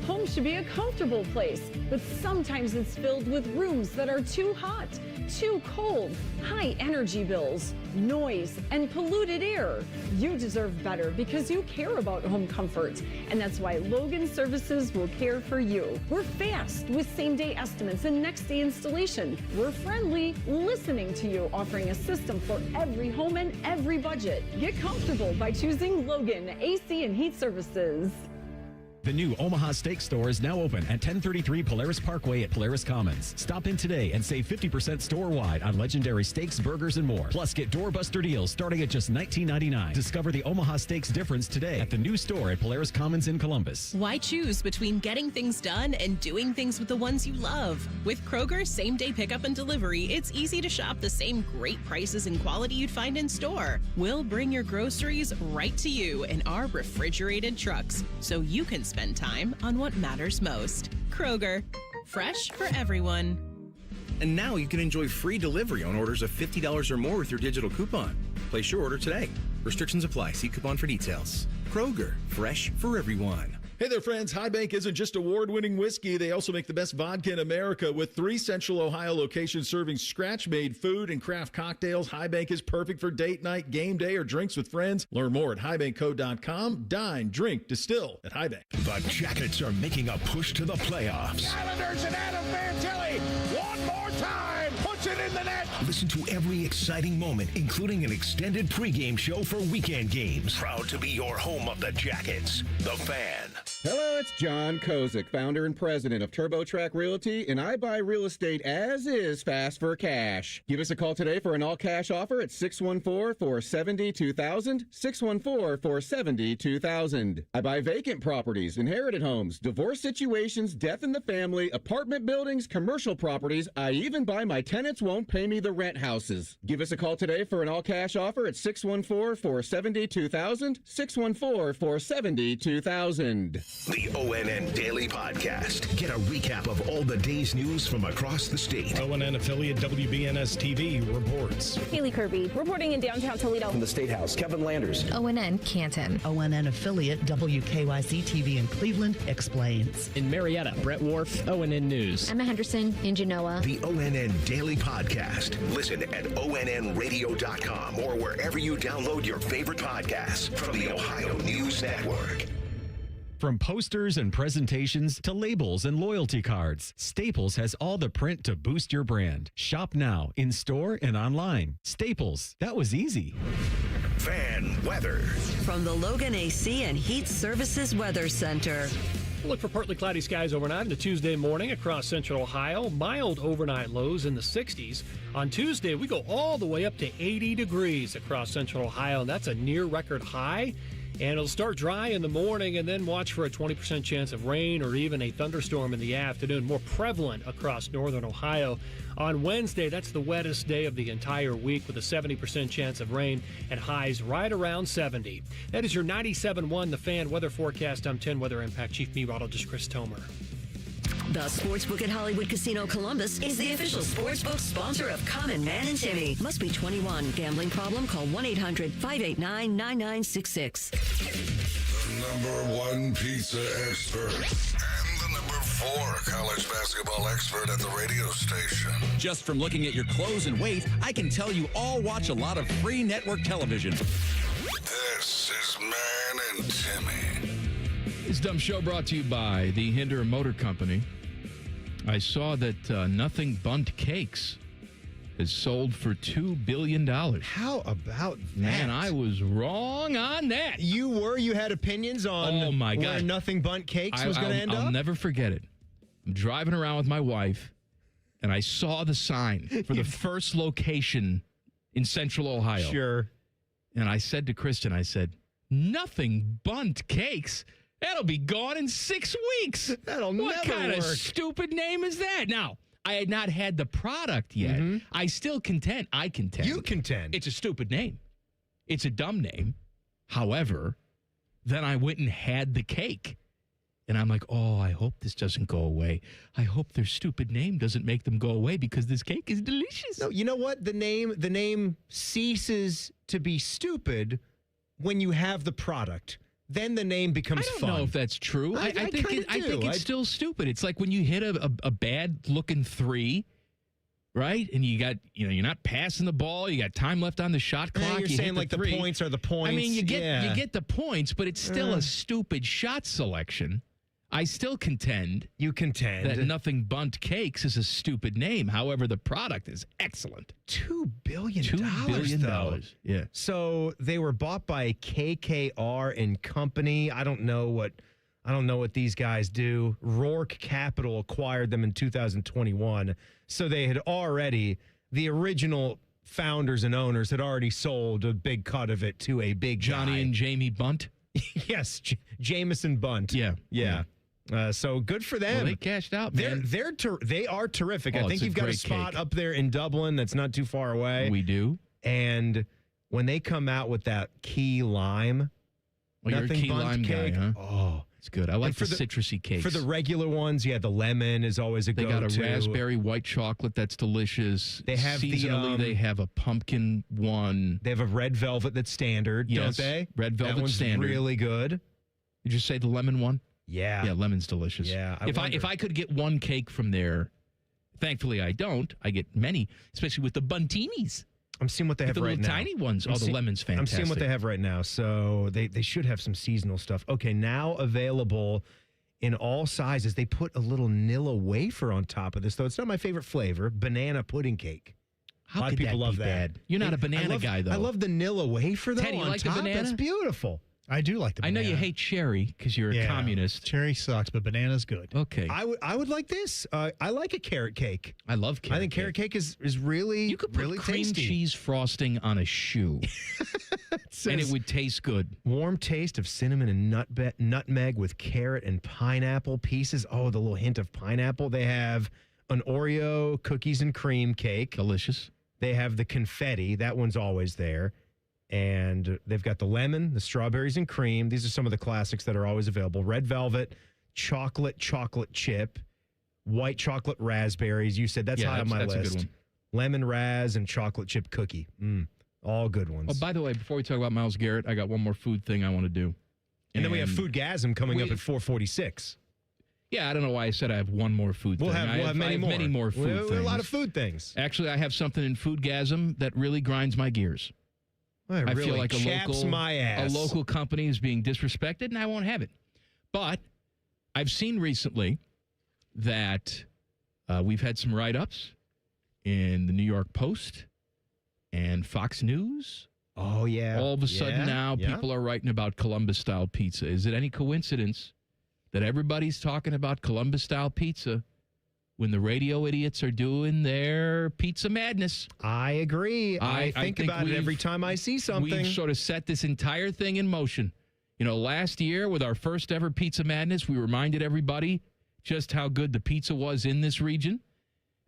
Home should be a comfortable place, but sometimes it's filled with rooms that are too hot, too cold, high energy bills, noise, and polluted air. You deserve better because you care about home comfort, and that's why Logan Services will care for you. We're fast with same-day estimates and next-day installation. We're friendly, listening to you, offering a system for every home and every budget. Get comfortable by choosing Logan AC and Heat Services. The new Omaha Steak Store is now open at 1033 Polaris Parkway at Polaris Commons. Stop in today and save 50% store-wide on legendary steaks, burgers, and more. Plus, get doorbuster deals starting at just $19.99. Discover the Omaha Steaks difference today at the new store at Polaris Commons in Columbus. Why choose between getting things done and doing things with the ones you love? With Kroger same-day pickup and delivery, it's easy to shop the same great prices and quality you'd find in store. We'll bring your groceries right to you in our refrigerated trucks so you can spend time on what matters most. Kroger, fresh for everyone. And now you can enjoy free delivery on orders of $50 or more with your digital coupon. Place your order today. Restrictions apply. See coupon for details. Kroger, fresh for everyone. Hey there, friends. High Bank isn't just award-winning whiskey. They also make the best vodka in America. With 3 Central Ohio locations serving scratch-made food and craft cocktails, High Bank is perfect for date night, game day, or drinks with friends. Learn more at highbankco.com. Dine, drink, distill at High Bank. The Jackets are making a push to the playoffs. Islanders and Adam Fantilli. One more time. Puts it in the net. Listen to every exciting moment, including an extended pregame show for weekend games. Proud to be your home of the Jackets. The Fan. Hello, it's John Kozik, founder and president of TurboTrack Realty, and I buy real estate as is fast for cash. Give us a call today for an all-cash offer at 614-470-2000, 614-470-2000. I buy vacant properties, inherited homes, divorce situations, death in the family, apartment buildings, commercial properties. I even buy my tenants won't pay me the rent houses. Give us a call today for an all-cash offer at 614-470-2000, 614-470-2000. The ONN Daily Podcast. Get a recap of all the day's news from across the state. ONN affiliate WBNS TV reports. Haley Kirby reporting in downtown Toledo. From the State House, Kevin Landers. ONN Canton. ONN affiliate WKYC TV in Cleveland explains. In Marietta, Brett Wharf, ONN News. Emma Henderson in Genoa. The ONN Daily Podcast. Listen at ONNradio.com or wherever you download your favorite podcasts from the Ohio News Network. From posters and presentations to labels and loyalty cards, Staples has all the print to boost your brand. Shop now, in store and online. Staples, that was easy. Fan weather. From the Logan AC and Heat Services Weather Center. Look for partly cloudy skies overnight into Tuesday morning across central Ohio. Mild overnight lows in the 60s. On Tuesday, we go all the way up to 80 degrees across central Ohio, and that's a near record high. And it'll start dry in the morning, and then watch for a 20% chance of rain or even a thunderstorm in the afternoon, more prevalent across northern Ohio. On Wednesday, that's the wettest day of the entire week with a 70% chance of rain and highs right around 70. That is your 97.1 The Fan weather forecast. I'm 10 Weather Impact Chief Meteorologist Chris Tomer. The Sportsbook at Hollywood Casino Columbus is the official sportsbook sponsor of Common Man and Timmy. Must be 21. Gambling problem? Call 1-800-589-9966. The #1 pizza expert and the #4 college basketball expert at the radio station. Just from looking at your clothes and weight, I can tell you all watch a lot of free network television. This is Man and Timmy. This dumb show brought to you by the Hinder Motor Company. I saw that Nothing Bundt Cakes has sold for $2 billion. How about that? Man, I was wrong on that. You were? You had opinions on Oh, my where God. Nothing Bundt Cakes was going to end I'll up? never forget it. I'm driving around with my wife, and I saw the sign for the first location in Central Ohio. Sure. And I said to Kristen, I said, Nothing Bundt Cakes? That'll be gone in 6 weeks. That'll what never kind of work. stupid name is that? Now, I had not had the product yet. I still contend. I contend. You contend. It's a stupid name. It's a dumb name. However, then I went and had the cake. And I'm like, oh, I hope this doesn't go away. I hope their stupid name doesn't make them go away because this cake is delicious. No, you know what? The name ceases to be stupid when you have the product. Then the name becomes fun. I don't know if that's true. I think it's still stupid. It's like when you hit a bad looking 3, right? And you got, you're not passing the ball. You got time left on the shot clock. You're you saying hit like the 3. points are the points. I mean, you get the points, but it's still a stupid shot selection. I still contend. You contend that Nothing Bundt Cakes is a stupid name. However, the product is excellent. $2 billion. $2 billion. Though. Yeah. So they were bought by KKR and Company. I don't know what these guys do. Rourke Capital acquired them in 2021. So they had already, the original founders and owners had already sold a big cut of it to a big Johnny guy. and Jamie Bundt. Yes, Jameson Bundt. Yeah. So good for them. Well, they cashed out, man. They are terrific. I think it's a you've got a great spot cake. up there in Dublin that's not too far away. We do. And when they come out with that key lime, Well, you're a key Bundt lime cake, guy, huh? Oh, it's good. I like And for the citrusy cakes. For the regular ones, the lemon is always a They go-to. got a raspberry white chocolate that's delicious. They have seasonally. They have a pumpkin one. They have a red velvet that's standard, Yes, don't they? red velvet that one's standard. really good. Did you say the lemon one? Yeah. Yeah, lemon's delicious. Yeah. If I could get one cake from there, thankfully I don't. I get many, especially with the Buntinis. I'm seeing what they have the right little now. tiny ones. The lemon's fantastic. I'm seeing what they have right now. So they should have some seasonal stuff. Okay, now available in all sizes. They put a little Nilla wafer on top of this, though. It's not my favorite flavor. Banana pudding cake. How a lot could of people that love be that. bad? You're not a banana guy, though. I love the Nilla wafer, though. Teddy, you on like the top. banana? That's beautiful. I do like the I know banana. you hate cherry because you're a communist. Cherry sucks, but banana's good. Okay. I would like this. I like a carrot cake. I love carrot I think carrot cake is really You could put really cream tasty. cheese frosting on a shoe, and it would taste good. Warm taste of cinnamon and nutmeg with carrot and pineapple pieces. Oh, the little hint of pineapple. They have an Oreo cookies and cream cake. Delicious. They have the confetti. That one's always there. And they've got the lemon, the strawberries and cream. These are some of the classics that are always available. Red velvet, chocolate chip, white chocolate raspberries. You said that's high on my that's list. a good one. Lemon raz and chocolate chip cookie. All good ones. Oh, by the way, before we talk about Miles Garrett, I got one more food thing I want to do. And then we have Foodgasm coming up at 4:46. Yeah, I don't know why I said I have one more food We'll thing. have I many have more. many more food We have things. a lot of food things. Actually, I have something in Foodgasm that really grinds my gears. Well, I feel like chaps my ass. a local company is being disrespected, and I won't have it. But I've seen recently that we've had some write-ups in the New York Post and Fox News. Oh, yeah. All of a sudden now, people are writing about Columbus-style pizza. Is it any coincidence that everybody's talking about Columbus-style pizza when the radio idiots are doing their pizza madness? I agree. I think about it every time I see something. We've sort of set this entire thing in motion. Last year with our first ever Pizza Madness, we reminded everybody just how good the pizza was in this region.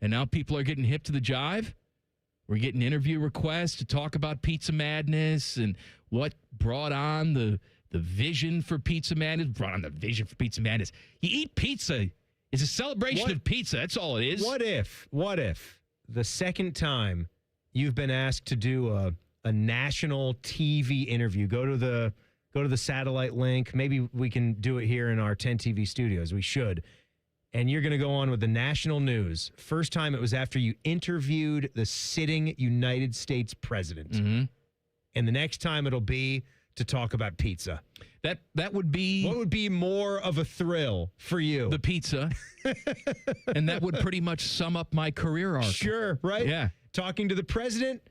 And now people are getting hip to the jive. We're getting interview requests to talk about Pizza Madness and what brought on the vision for Pizza Madness. Brought on the vision for Pizza Madness. You eat pizza. It's a celebration of pizza. That's all it is. What if the second time you've been asked to do a national TV interview, go to the satellite link. Maybe we can do it here in our 10 TV studios. We should. And you're going to go on with the national news. First time it was after you interviewed the sitting United States president. Mm-hmm. And the next time it'll be to talk about pizza. That would be... What would be more of a thrill for you? The pizza. And that would pretty much sum up my career arc. Sure, right? Yeah. talking to the president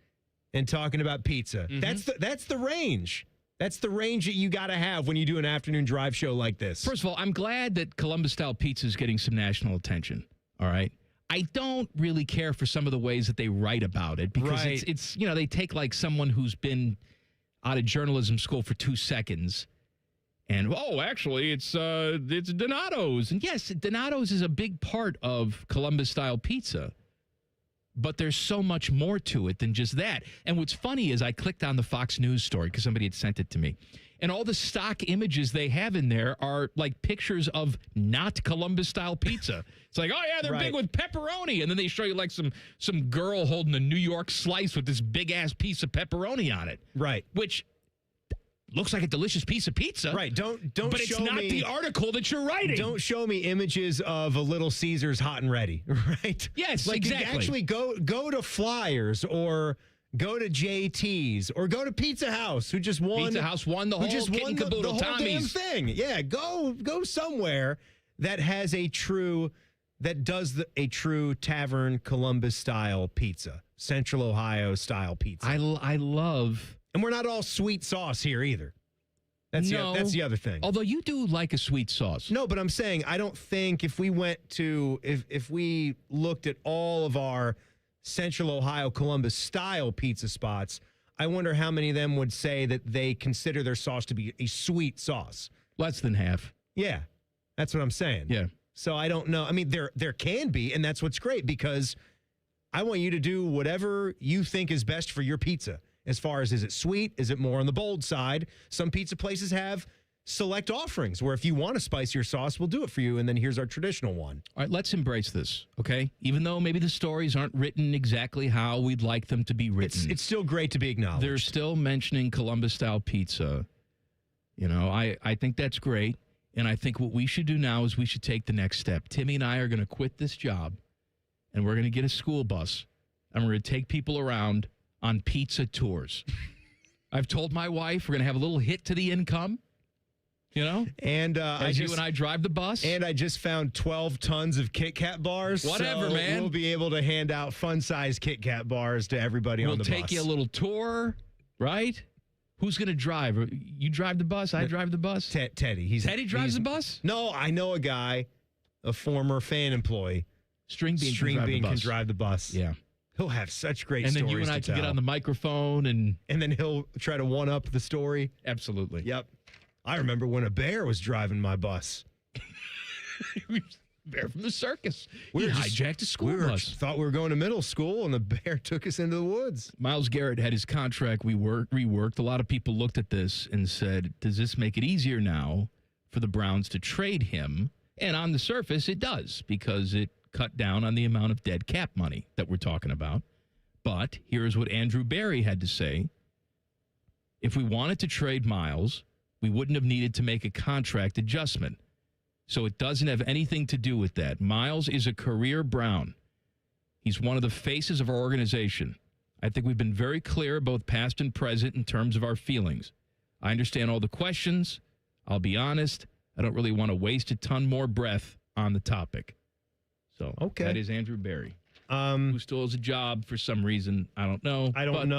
and talking about pizza. That's the range. That's the range that you got to have when you do an afternoon drive show like this. First of all, I'm glad that Columbus-style pizza is getting some national attention, all right? I don't really care for some of the ways that they write about it because it's they take like someone who's been out of journalism school for 2 seconds and, actually, it's Donato's. And yes, Donato's is a big part of Columbus-style pizza. But there's so much more to it than just that. And what's funny is I clicked on the Fox News story because somebody had sent it to me. And all the stock images they have in there are like pictures of not Columbus-style pizza. It's like, oh, yeah, they're big with pepperoni. And then they show you like some girl holding a New York slice with this big-ass piece of pepperoni on it. Right. Which looks like a delicious piece of pizza. Right. Don't but show it's not me, the article that you're writing. Don't show me images of a Little Caesars hot and ready, right? Yes, like exactly. Actually go to Flyers or go to JT's or go to Pizza House who just won. Pizza House won the whole kit and caboodle. The whole Tommy's. damn thing. Yeah, go somewhere that has a true Tavern Columbus style pizza, Central Ohio style pizza. I love. And we're not all sweet sauce here either. That's the other thing. Although you do like a sweet sauce. No, but I'm saying I don't think if we went to if we looked at all of our Central Ohio Columbus style pizza spots, I wonder how many of them would say that they consider their sauce to be a sweet sauce. Less than half. Yeah. That's what I'm saying. Yeah. So I don't know. I mean, there can be, and that's what's great because I want you to do whatever you think is best for your pizza. As far as, is it sweet? Is it more on the bold side? Some pizza places have select offerings where if you want a spicier sauce, we'll do it for you. And then here's our traditional one. All right, let's embrace this, okay? Even though maybe the stories aren't written exactly how we'd like them to be written. It's still great to be acknowledged. They're still mentioning Columbus-style pizza. You know, I think that's great. And I think what we should do now is we should take the next step. Timmy and I are going to quit this job, and we're going to get a school bus, and we're going to take people around on pizza tours. I've told my wife we're going to have a little hit to the income, you know? And you and I drive the bus. And I just found 12 tons of Kit Kat bars. Whatever, so man. We'll be able to hand out fun-sized Kit Kat bars to everybody on the bus. We'll take you a little tour, right? Who's going to drive? You drive the bus? I drive the bus? Teddy. Teddy drives the bus? No, I know a guy, a former fan employee. String Bean can drive the bus. Yeah. He'll have such great stories to tell. And then you and I can get on the microphone and then he'll try to one-up the story. Absolutely. Yep. I remember when a bear was driving my bus. Bear from the circus. We hijacked a school bus. Thought we were going to middle school, and the bear took us into the woods. Miles Garrett had his contract reworked. A lot of people looked at this and said, does this make it easier now for the Browns to trade him? And on the surface, it does, because it cut down on the amount of dead cap money that we're talking about. But here's what Andrew Berry had to say. If we wanted to trade Miles, we wouldn't have needed to make a contract adjustment. So it doesn't have anything to do with that. Miles is a career Brown. He's one of the faces of our organization. I think we've been very clear, both past and present, in terms of our feelings. I understand all the questions. I'll be honest. I don't really want to waste a ton more breath on the topic. So that is Andrew Berry, who still has a job for some reason. I don't know. I don't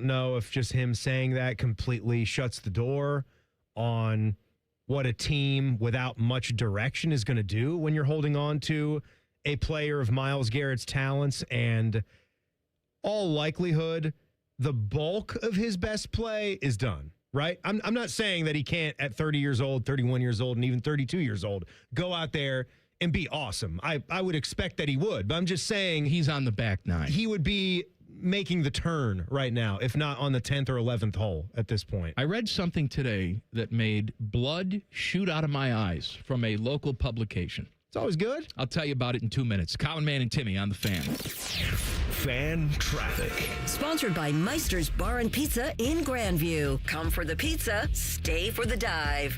know if just him saying that completely shuts the door on what a team without much direction is going to do when you're holding on to a player of Miles Garrett's talents, and all likelihood, the bulk of his best play is done. Right? I'm not saying that he can't at 30 years old, 31 years old, and even 32 years old go out there and be awesome. I would expect that he would, but I'm just saying he's on the back nine. He would be making the turn right now, if not on the 10th or 11th hole at this point. I read something today that made blood shoot out of my eyes from a local publication. It's always good. I'll tell you about it in 2 minutes. Colin Man and Timmy on the Fan. Fan traffic. Sponsored by Meister's Bar and Pizza in Grandview. Come for the pizza, stay for the dive.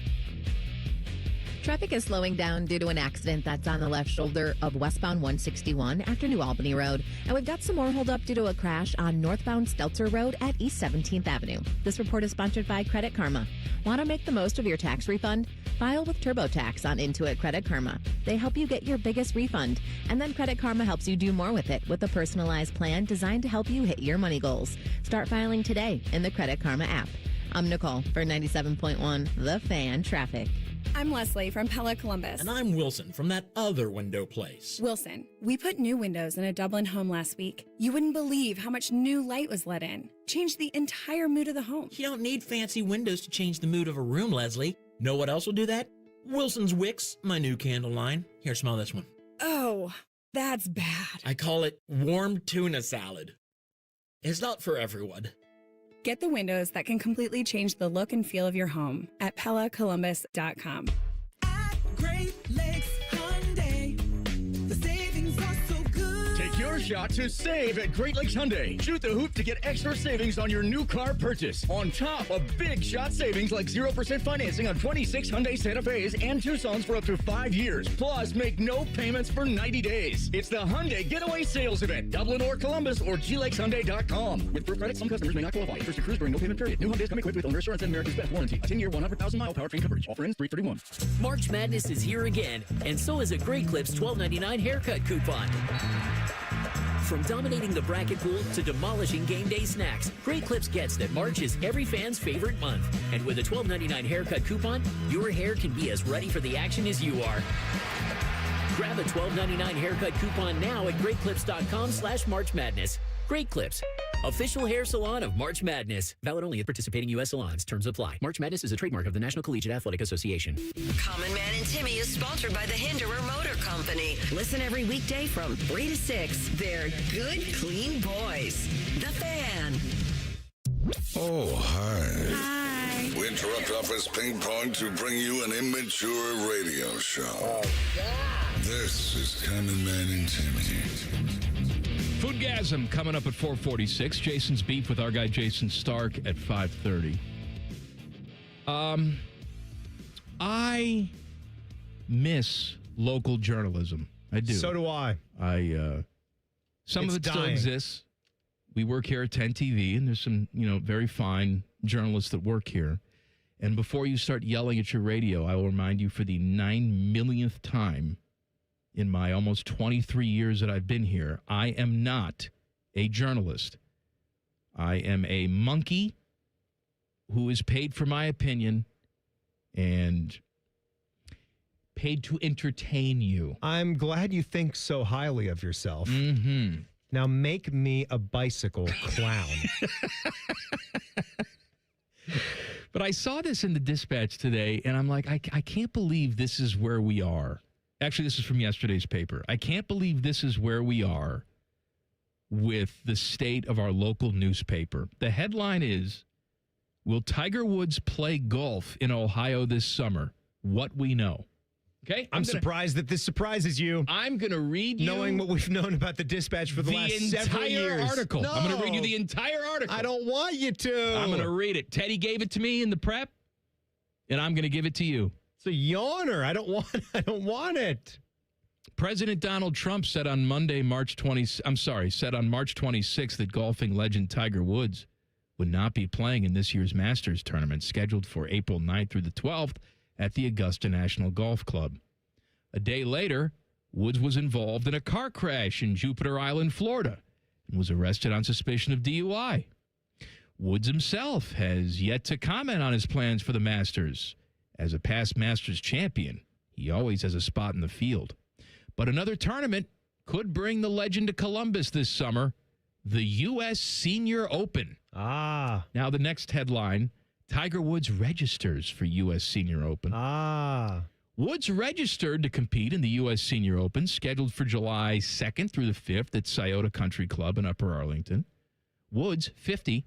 Traffic is slowing down due to an accident that's on the left shoulder of westbound 161 after New Albany Road. And we've got some more hold up due to a crash on northbound Stelzer Road at East 17th Avenue. This report is sponsored by Credit Karma. Want to make the most of your tax refund? File with TurboTax on Intuit Credit Karma. They help you get your biggest refund, and then Credit Karma helps you do more with it with a personalized plan designed to help you hit your money goals. Start filing today in the Credit Karma app. I'm Nicole for 97.1 The Fan Traffic. I'm Leslie from Pella Columbus. And I'm Wilson from that other window place. Wilson, we put new windows in a Dublin home last week. You wouldn't believe how much new light was let in. Changed the entire mood of the home. You don't need fancy windows to change the mood of a room, Leslie. Know what else will do that? Wilson's Wicks, my new candle line. Here, smell this one. Oh, that's bad. I call it warm tuna salad. It's not for everyone. Get the windows that can completely change the look and feel of your home at PellaColumbus.com. At Great Lakes Hyundai, the savings are so good. Take your shot to save at Great Lakes Hyundai. Shoot the hoop to get extra savings on your new car purchase. On top of big shot savings like 0% financing on 26 Hyundai Santa Fe's and Tucson's for up to 5 years. Plus, make no payments for 90 days. It's the Hyundai Getaway Sales Event. Dublin or Columbus or GLakesHyundai.com. With Pro Credit, some customers may not qualify. First to cruise during no payment period. New Hyundais come equipped with owner assurance and America's Best warranty. A 10-year, 100,000-mile powertrain coverage. Offer ends 3/31. March Madness is here again, and so is a Great Clips $12.99 haircut coupon. From dominating the bracket pool to demolishing game day snacks, Great Clips gets that March is every fan's favorite month. And with a $12.99 haircut coupon, your hair can be as ready for the action as you are. Grab a $12.99 haircut coupon now at greatclips.com/March Madness. Great Clips, official hair salon of March Madness. Valid only at participating U.S. salons. Terms apply. March Madness is a trademark of the National Collegiate Athletic Association. Common Man and Timmy is sponsored by the Hinderer Motor Company. Listen every weekday from 3 to 6. They're good, clean boys. The Fan. Oh, hi. Hi. We interrupt office ping pong to bring you an immature radio show. Oh, yeah. This is Common Man and Timmy. Foodgasm coming up at 4:46. Jason's beef with our guy Jayson Stark at 5:30. I miss local journalism. I do. So do I. Some of It's it still dying. exists. We work here at 10 TV, and there's some, very fine journalists that work here. And before you start yelling at your radio, I will remind you for the 9 millionth time in my almost 23 years that I've been here, I am not a journalist. I am a monkey who is paid for my opinion and paid to entertain you. I'm glad you think so highly of yourself. Mm-hmm. Now make me a bicycle clown. But I saw this in the Dispatch today, and I'm like, I can't believe this is where we are. Actually, this is from yesterday's paper. I can't believe this is where we are with the state of our local newspaper. The headline is, will Tiger Woods play golf in Ohio this summer? What we know. Okay? I'm surprised that this surprises you. I'm going to read you. Knowing what we've known about the Dispatch for the last several years. The entire article. No. I'm going to read you the entire article. I don't want you to. I'm going to read it. Teddy gave it to me in the prep, and I'm going to give it to you. It's a yawner. I don't want it. President Donald Trump said on March 26th that golfing legend Tiger Woods would not be playing in this year's Masters tournament scheduled for April 9th through the 12th at the Augusta National Golf Club. A day later, Woods was involved in a car crash in Jupiter Island, Florida, and was arrested on suspicion of DUI. Woods himself has yet to comment on his plans for the Masters. As a past Masters champion, he always has a spot in the field. But another tournament could bring the legend to Columbus this summer, the U.S. Senior Open. Ah. Now, the next headline, Tiger Woods registers for U.S. Senior Open. Ah. Woods registered to compete in the U.S. Senior Open, scheduled for July 2nd through the 5th at Scioto Country Club in Upper Arlington. Woods, 50,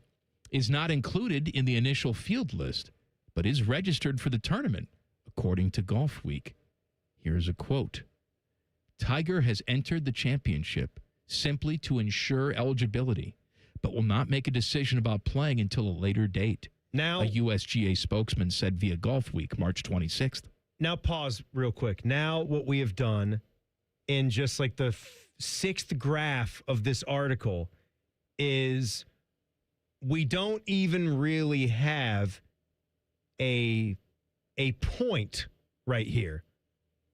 is not included in the initial field list, but is registered for the tournament, according to Golf Week. Here's a quote. Tiger has entered the championship simply to ensure eligibility, but will not make a decision about playing until a later date. Now, a USGA spokesman said via Golf Week, March 26th. Now, pause real quick. Now, what we have done in just like the sixth graph of this article is we don't even really have a point right here.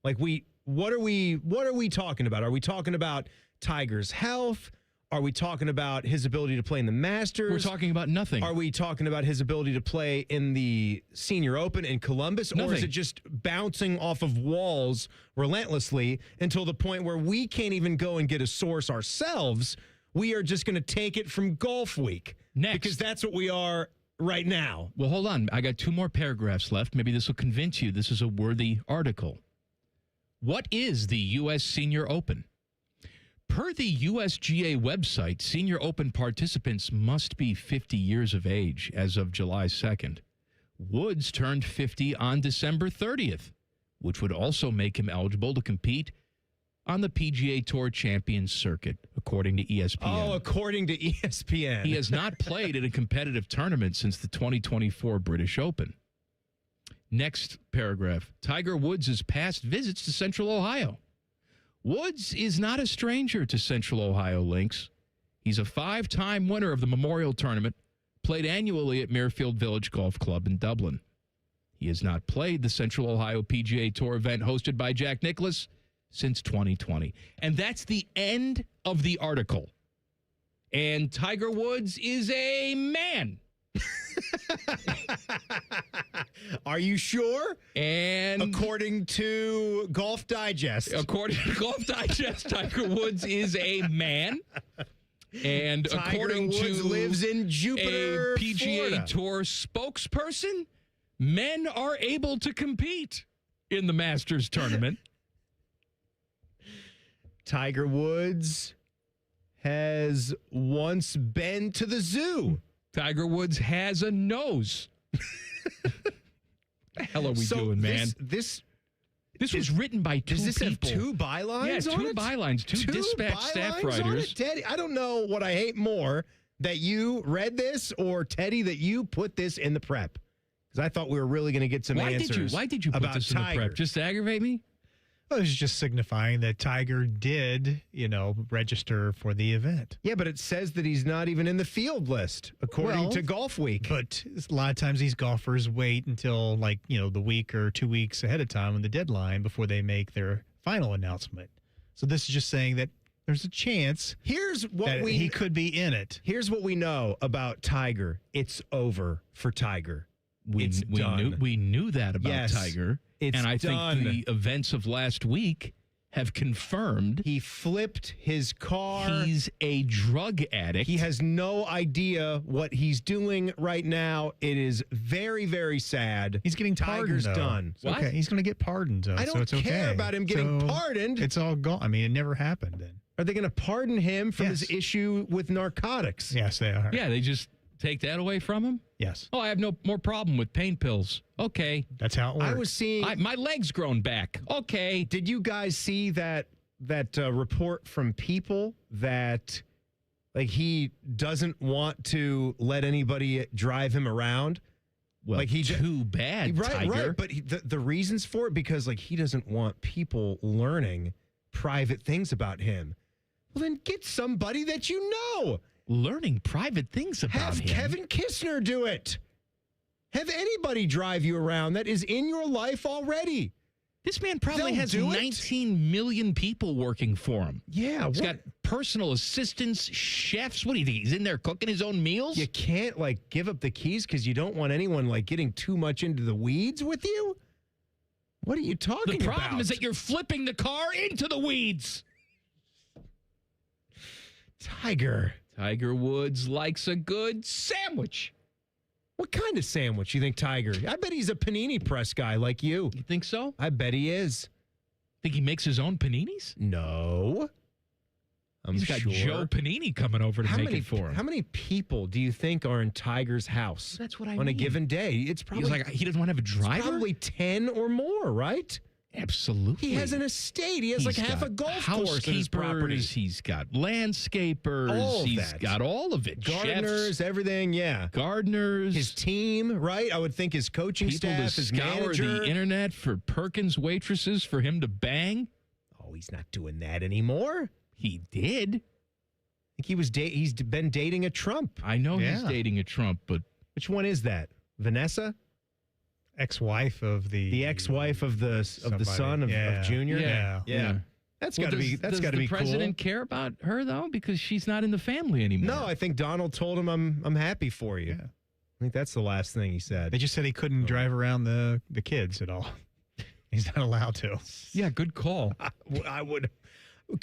Like what are we talking about? Are we talking about Tiger's health? Are we talking about his ability to play in the Masters? We're talking about nothing. Are we talking about his ability to play in the Senior Open in Columbus? Nothing. Or is it just bouncing off of walls relentlessly until the point where we can't even go and get a source ourselves? We are just going to take it from Golf Week. Next. Because that's what we are right now. Well, hold on. I got 2 more paragraphs left. Maybe this will convince you this is a worthy article. What is the U.S. Senior Open? Per the USGA website, Senior Open participants must be 50 years of age as of July 2nd. Woods turned 50 on December 30th, which would also make him eligible to compete on the PGA Tour Champions Circuit, according to ESPN. Oh, according to ESPN. He has not played in a competitive tournament since the 2024 British Open. Next paragraph. Tiger Woods' past visits to Central Ohio. Woods is not a stranger to Central Ohio links. He's a 5-time winner of the Memorial Tournament, played annually at Muirfield Village Golf Club in Dublin. He has not played the Central Ohio PGA Tour event hosted by Jack Nicklaus since 2020. And that's the end of the article. And Tiger Woods is a man. Are you sure? And according to Golf Digest. According to Golf Digest, Tiger Woods is a man. And Tiger according Woods to lives in Jupiter, a PGA Florida. Tour spokesperson, men are able to compete in the Masters tournament. Tiger Woods has once been to the zoo. Tiger Woods has a nose. What the hell are we doing, man? This was written by 2 Does this people. have 2 bylines Yeah, on 2 it? bylines, 2 dispatch staff bylines on writers. it? Teddy, I don't know what I hate more, that you read this or, Teddy, that you put this in the prep. Because I thought we were really going to get some answers. Why did you put about this Tiger. in the prep? Just to aggravate me? Well, it was just signifying that Tiger did, register for the event. Yeah, but it says that he's not even in the field list, according to Golf Week. But a lot of times these golfers wait until, the week or 2 weeks ahead of time on the deadline before they make their final announcement. So this is just saying that there's a chance Here's what that he could be in it. Here's what we know about Tiger. It's over for Tiger. We knew that about Tiger. It's I done. think the events of last week have confirmed he flipped his car. He's a drug addict. He has no idea what he's doing right now. It is very, very sad. He's getting pardoned, Tiger's though. done. It's okay. He's going to get pardoned, though, I don't so it's care okay. about him getting pardoned. It's all gone. I mean, it never happened then. Are they going to pardon him from his issue with narcotics? Yes, they are. Yeah, they just take that away from him? Yes. Oh, I have no more problem with pain pills. Okay. That's how it works. I was seeing my leg's grown back. Okay. Did you guys see that report from People that he doesn't want to let anybody drive him around? Well, too bad, Tiger. Right. But the reasons for it, because he doesn't want people learning private things about him. Well, then get somebody that you know. Learning private things about him. Have Kevin Kistner do it. Have anybody drive you around that is in your life already. This man probably has 19 million people working for him. Yeah. He's got personal assistants, chefs. What do you think? He's in there cooking his own meals? You can't give up the keys because you don't want anyone getting too much into the weeds with you? What are you talking about? The problem is that you're flipping the car into the weeds. Tiger Woods likes a good sandwich. What kind of sandwich you think Tiger? I bet he's a panini press guy like you. You think so? I bet he is. Think he makes his own paninis? No. He's got Joe Panini coming over to make it for him. How many people do you think are in Tiger's house? That's what I on mean. a given day? It's probably he doesn't want to have a driver? It's probably 10 or more, right? Absolutely. He has an estate. He has half a golf course in his property. He's got landscapers. He's got all of it. Gardeners, chefs, everything, yeah. Gardeners. His team, right? I would think his coaching people staff, to his scour manager. the internet for Perkins waitresses for him to bang. Oh, he's not doing that anymore. He did. I think he's been dating a Trump. I know he's dating a Trump, but which one is that? Vanessa? ex-wife of the ex-wife of the son of Junior. Yeah. That's got to be Does the the president care about her though, because she's not in the family anymore? No, I think Donald told him, "I'm happy for you." Yeah. I think that's the last thing he said. They just said he couldn't drive around the kids at all. He's not allowed to. Yeah, good call. I would.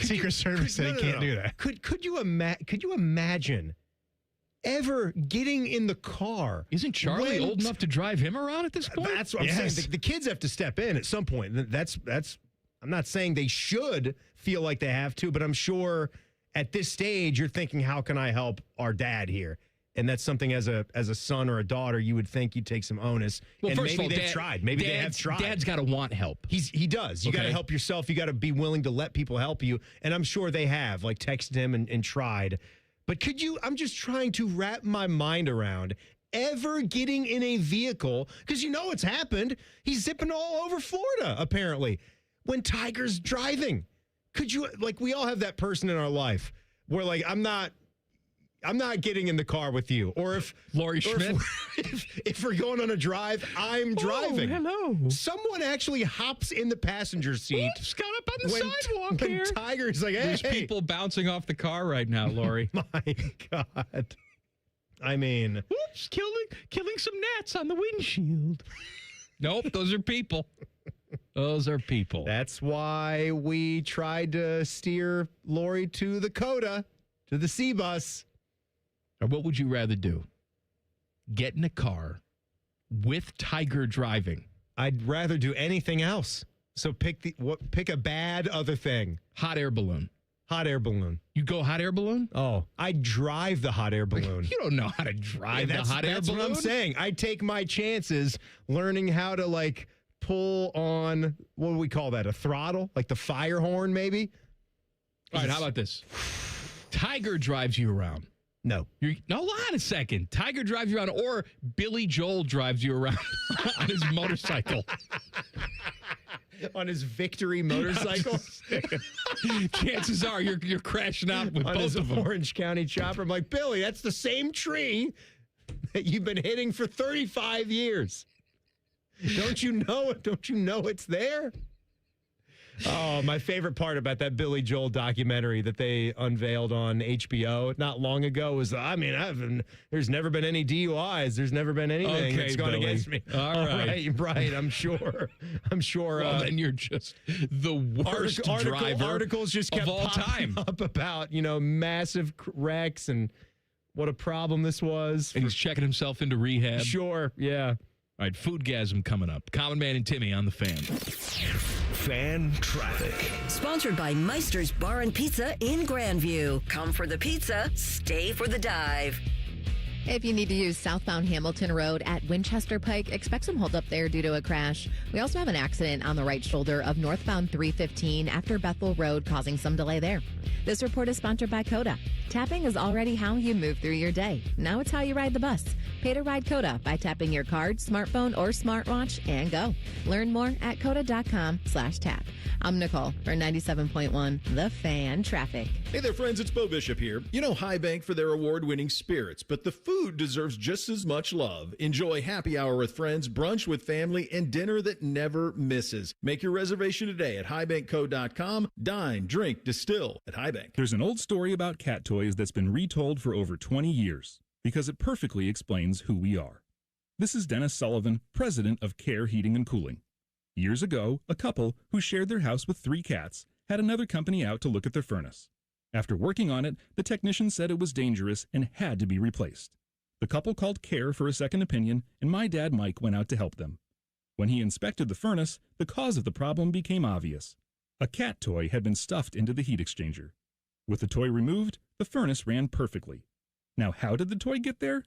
Secret Service said he can't do that. Could you imagine ever getting in the car? Isn't Charlie old enough to drive him around at this point? That's what I'm saying. The kids have to step in at some point. That's. I'm not saying they should feel like they have to, but I'm sure at this stage you're thinking, how can I help our dad here? And that's something as a son or a daughter you would think you'd take some onus. Well, and first maybe of all, they've tried. Maybe they have tried. Dad's got to want help. He does. You got to help yourself. You got to be willing to let people help you. And I'm sure they have, like texted him and tried. But I'm just trying to wrap my mind around ever getting in a vehicle, because you know it's happened. He's zipping all over Florida, apparently, when Tiger's driving. Could you, like, we all have that person in our life where, like, I'm not getting in the car with you. Or if Lori Schmidt, if we're going on a drive, I'm driving. Hello. Someone actually hops in the passenger seat. Oops, got up on the sidewalk when here. Tiger's like, hey. There's people bouncing off the car right now, Lori. My God. I mean. Oops, killing some gnats on the windshield. Nope, those are people. Those are people. That's why we tried to steer Lori to the CODA, to the C-Bus. Or what would you rather do? Get in a car with Tiger driving. I'd rather do anything else. So pick a bad other thing. Hot air balloon. Hot air balloon. You go hot air balloon? Oh, I'd drive the hot air balloon. You don't know how to drive the hot air balloon? That's what I'm saying. I'd take my chances learning how to, like, pull on, what do we call that, a throttle? Like the fire horn, maybe? All right, how about this? Tiger drives you around. No. Hold on a second. Tiger drives you around, or Billy Joel drives you around on his motorcycle. On his victory motorcycle? Chances are you're crashing out with on both his of them. Orange County chopper. I'm like, Billy, that's the same tree that you've been hitting for 35 years. Don't you know it? Don't you know it's there? Oh, my favorite part about that Billy Joel documentary that they unveiled on HBO not long ago was, there's never been any DUIs. There's never been anything that's gone against me. All right. I'm sure. Well, then you're just the worst driver articles just kept of all popping time up about, massive wrecks and what a problem this was. And he's checking himself into rehab. Sure, yeah. All right, Foodgasm coming up. Common Man and Timmy on the Fan. Fan traffic. Sponsored by Meister's Bar and Pizza in Grandview. Come for the pizza, stay for the dive. If you need to use southbound Hamilton Road at Winchester Pike, expect some holdup there due to a crash. We also have an accident on the right shoulder of northbound 315 after Bethel Road, causing some delay there. This report is sponsored by CODA. Tapping is already how you move through your day. Now it's how you ride the bus. Pay to ride CODA by tapping your card, smartphone, or smartwatch and go. Learn more at coda.com/tap. I'm Nicole for 97.1 The Fan Traffic. Hey there, friends. It's Bo Bishop here. You know High Bank for their award-winning spirits, but the food deserves just as much love. Enjoy happy hour with friends, brunch with family, and dinner that never misses. Make your reservation today at highbankco.com. Dine, drink, distill at High Bank. There's an old story about cat toys that's been retold for over 20 years because it perfectly explains who we are. This is Dennis Sullivan, president of Care Heating and Cooling. Years ago, a couple who shared their house with 3 cats had another company out to look at their furnace. After working on it, the technician said it was dangerous and had to be replaced. The couple called Care for a second opinion, and my dad Mike went out to help them. When he inspected the furnace, the cause of the problem became obvious. A cat toy had been stuffed into the heat exchanger. With the toy removed, the furnace ran perfectly. Now, how did the toy get there?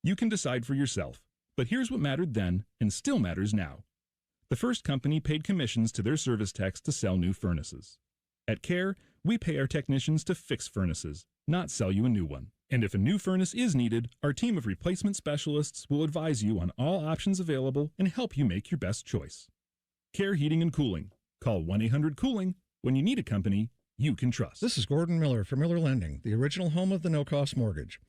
You can decide for yourself, but here's what mattered then and still matters now. The first company paid commissions to their service techs to sell new furnaces. At Care, we pay our technicians to fix furnaces, not sell you a new one. And if a new furnace is needed, our team of replacement specialists will advise you on all options available and help you make your best choice. Care Heating and Cooling. Call 1-800-COOLING when you need a company you can trust. This is Gordon Miller from Miller Lending, the original home of the no-cost mortgage.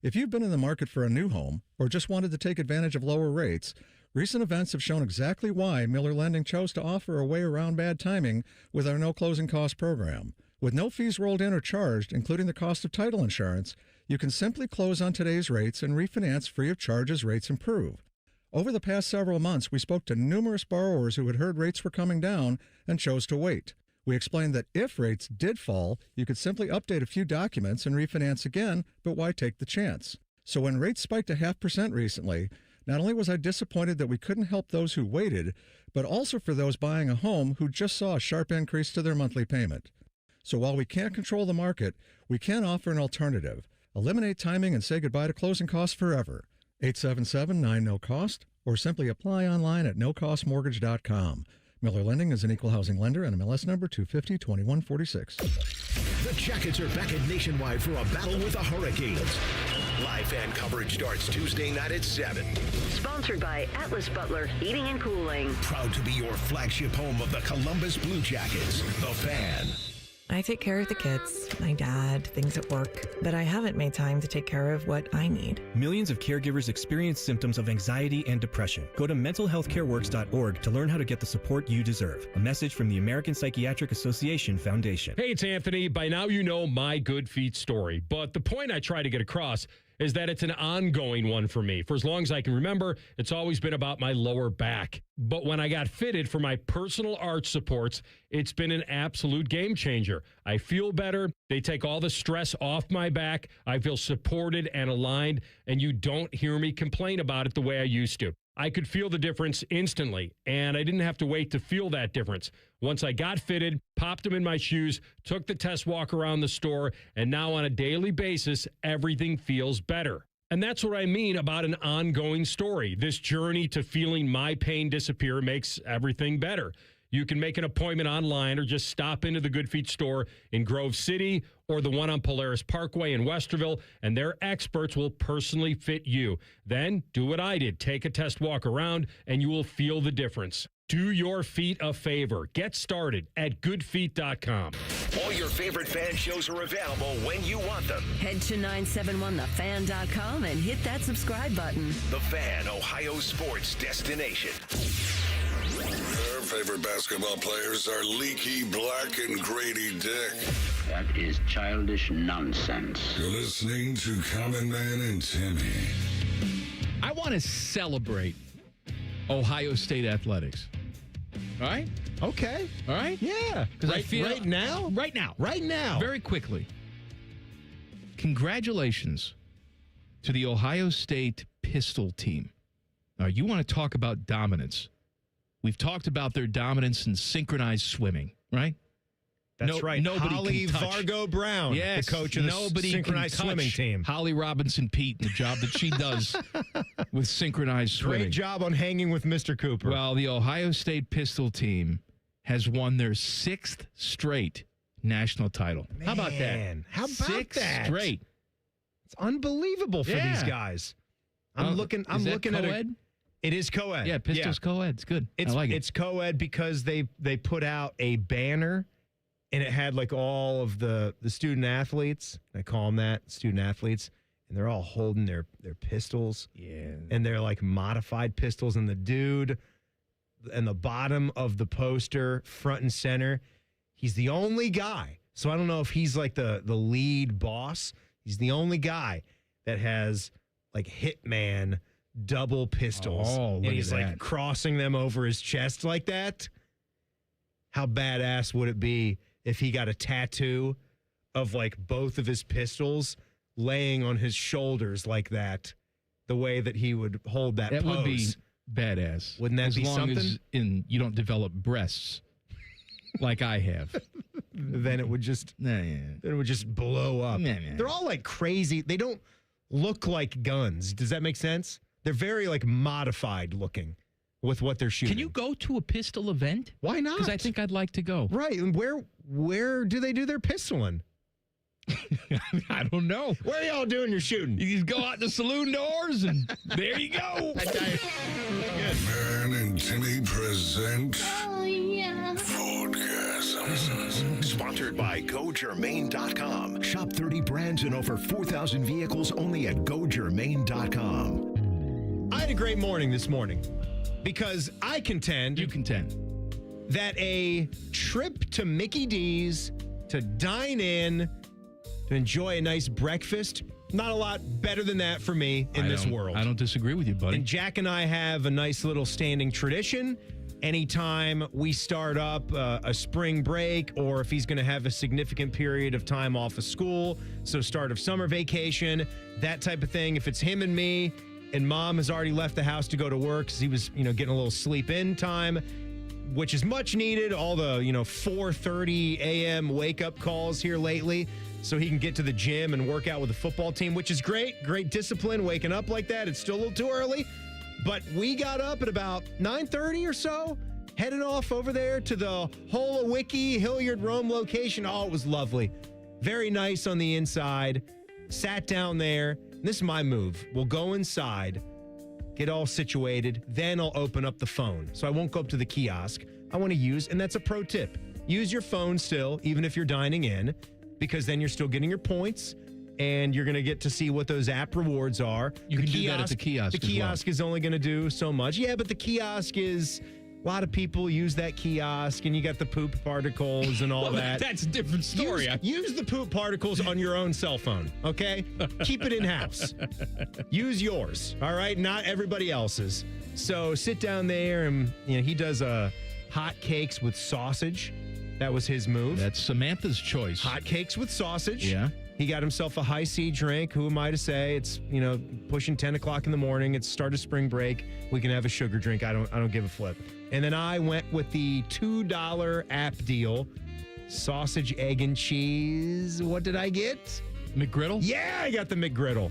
If you've been in the market for a new home or just wanted to take advantage of lower rates, recent events have shown exactly why Miller Lending chose to offer a way around bad timing with our no closing cost program. With no fees rolled in or charged, including the cost of title insurance, you can simply close on today's rates and refinance free of charge as rates improve. Over the past several months, we spoke to numerous borrowers who had heard rates were coming down and chose to wait. We explained that if rates did fall, you could simply update a few documents and refinance again, but why take the chance? So when rates spiked 0.5% recently, not only was I disappointed that we couldn't help those who waited, but also for those buying a home who just saw a sharp increase to their monthly payment. So while we can't control the market, we can offer an alternative. Eliminate timing and say goodbye to closing costs forever. 877-9-NO-COST, or simply apply online at nocostmortgage.com. Miller Lending is an equal housing lender and MLS number 250-2146. The Jackets are back at Nationwide for a battle with the Hurricanes. Live fan coverage starts Tuesday night at 7. Sponsored by Atlas Butler Heating and Cooling. Proud to be your flagship home of the Columbus Blue Jackets. The Fan. I take care of the kids, my dad, things at work, but I haven't made time to take care of what I need. Millions of caregivers experience symptoms of anxiety and depression. Go to mentalhealthcareworks.org to learn how to get the support you deserve. A message from the American Psychiatric Association Foundation. Hey, it's Anthony. By now you know my good feet story, but the point I try to get across is that it's an ongoing one for me. For as long as I can remember, it's always been about my lower back. But when I got fitted for my personal arch supports, it's been an absolute game changer. I feel better. They take all the stress off my back. I feel supported and aligned, and you don't hear me complain about it the way I used to. I could feel the difference instantly, and I didn't have to wait to feel that difference. Once I got fitted, popped them in my shoes, took the test walk around the store, and now on a daily basis, everything feels better. And that's what I mean about an ongoing story. This journey to feeling my pain disappear makes everything better. You can make an appointment online or just stop into the Good Feet store in Grove City or the one on Polaris Parkway in Westerville, and their experts will personally fit you. Then do what I did. Take a test walk around, and you will feel the difference. Do your feet a favor. Get started at goodfeet.com. All your favorite fan shows are available when you want them. Head to 971thefan.com and hit that subscribe button. The Fan, Ohio sports destination. Their favorite basketball players are Leaky Black and Grady Dick. That is childish nonsense. You're listening to Common Man and Timmy. I want to celebrate Ohio State athletics. All right? Okay. All right? Yeah. Because I feel right now? Right now. Right now. Very quickly. Congratulations to the Ohio State pistol team. Now, you want to talk about dominance. We've talked about their dominance in synchronized swimming, right? That's right. Nobody Holly can touch. Vargo Brown, yes, the coach of the synchronized swimming team. Holly Robinson Pete, the job that she does with synchronized swimming. Great job on hanging with Mr. Cooper. Well, the Ohio State pistol team has won their 6th straight national title. Man, how about that? How about 6 that? straight. It's unbelievable for these guys. I'm looking at co-ed? It is co-ed. Yeah, pistols co-ed. It's good. I like it. It's co-ed because they put out a banner, and it had like all of the student athletes. I call them that, student athletes, and they're all holding their pistols. Yeah. And they're like modified pistols, and the dude in the bottom of the poster, front and center, he's the only guy. So I don't know if he's like the lead boss. He's the only guy that has like Hitman double pistols. Oh, and he's like crossing them over his chest like that. How badass would it be if he got a tattoo of like both of his pistols laying on his shoulders like that, the way that he would hold that pose? That would be badass. Wouldn't that be something? As long as you don't develop breasts like I have. Then it would just blow up. They're all like crazy. They don't look like guns. Does that make sense? They're very like modified looking with what they're shooting. Can you go to a pistol event? Why not? Because I think I'd like to go. Right. And where do they do their pistoling? I don't know. Where are y'all doing your shooting? You just go out the saloon doors and there you go. Man and Timmy present Foodgasm. Sponsored by GoGermain.com. Shop 30 brands and over 4,000 vehicles only at GoGermain.com. I had a great morning this morning because I contend. You contend. That a trip to Mickey D's to dine in, to enjoy a nice breakfast, not a lot better than that for me in this world. I don't disagree with you, buddy. And Jack and I have a nice little standing tradition. Anytime we start up a spring break, or if he's going to have a significant period of time off of school, so start of summer vacation, that type of thing, if it's him and me, and mom has already left the house to go to work because he was, getting a little sleep in time, which is much needed. All the, 4:30 a.m. wake up calls here lately, so he can get to the gym and work out with the football team, which is great. Great discipline waking up like that. It's still a little too early, but we got up at about 9:30 or so, headed off over there to the Holowicki Hilliard Rome location. Oh, it was lovely. Very nice on the inside. Sat down there. This is my move. We'll go inside, get all situated, then I'll open up the phone. So I won't go up to the kiosk. I want to use, and that's a pro tip, use your phone still, even if you're dining in, because then you're still getting your points, and you're going to get to see what those app rewards are. You can do that at the kiosk. The kiosk is only going to do so much. Yeah, but the kiosk is... A lot of people use that kiosk, and you got the poop particles and all that. That's a different story. Use the poop particles on your own cell phone, okay? Keep it in-house. Use yours, all right? Not everybody else's. So sit down there, and he does hot cakes with sausage. That was his move. That's Samantha's choice. Hot cakes with sausage. Yeah. He got himself a high C drink. Who am I to say? It's, pushing 10 o'clock in the morning. It's start of spring break. We can have a sugar drink. I don't give a flip. And then I went with the $2 app deal. Sausage, egg, and cheese. What did I get? McGriddle? Yeah, I got the McGriddle.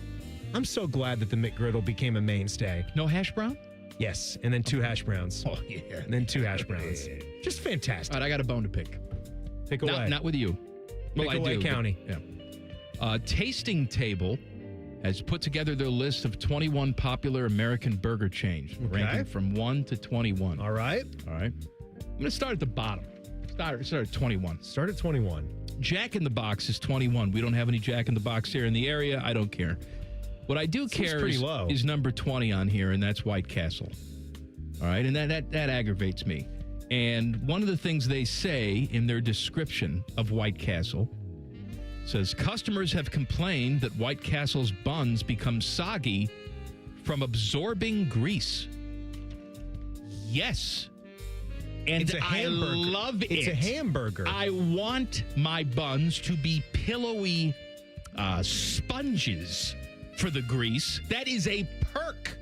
I'm so glad that the McGriddle became a mainstay. No hash brown? Yes. And then 2 hash browns. Oh, yeah. And then 2 hash browns. Just fantastic. All right, I got a bone to pick. Pick away. Not with you. Well, Pick away, County. Yeah. Tasting Table has put together their list of 21 popular American burger chains, ranking from 1 to 21. All right. I'm going to start at the bottom. Start at 21. Start at 21. Jack in the Box is 21. We don't have any Jack in the Box here in the area. I don't care. What I do care is number 20 on here, and that's White Castle. All right, and that aggravates me. And one of the things they say in their description of White Castle says, customers have complained that White Castle's buns become soggy from absorbing grease. Yes. And it's a hamburger. I love it. It's a hamburger. I want my buns to be pillowy sponges for the grease. That is a perk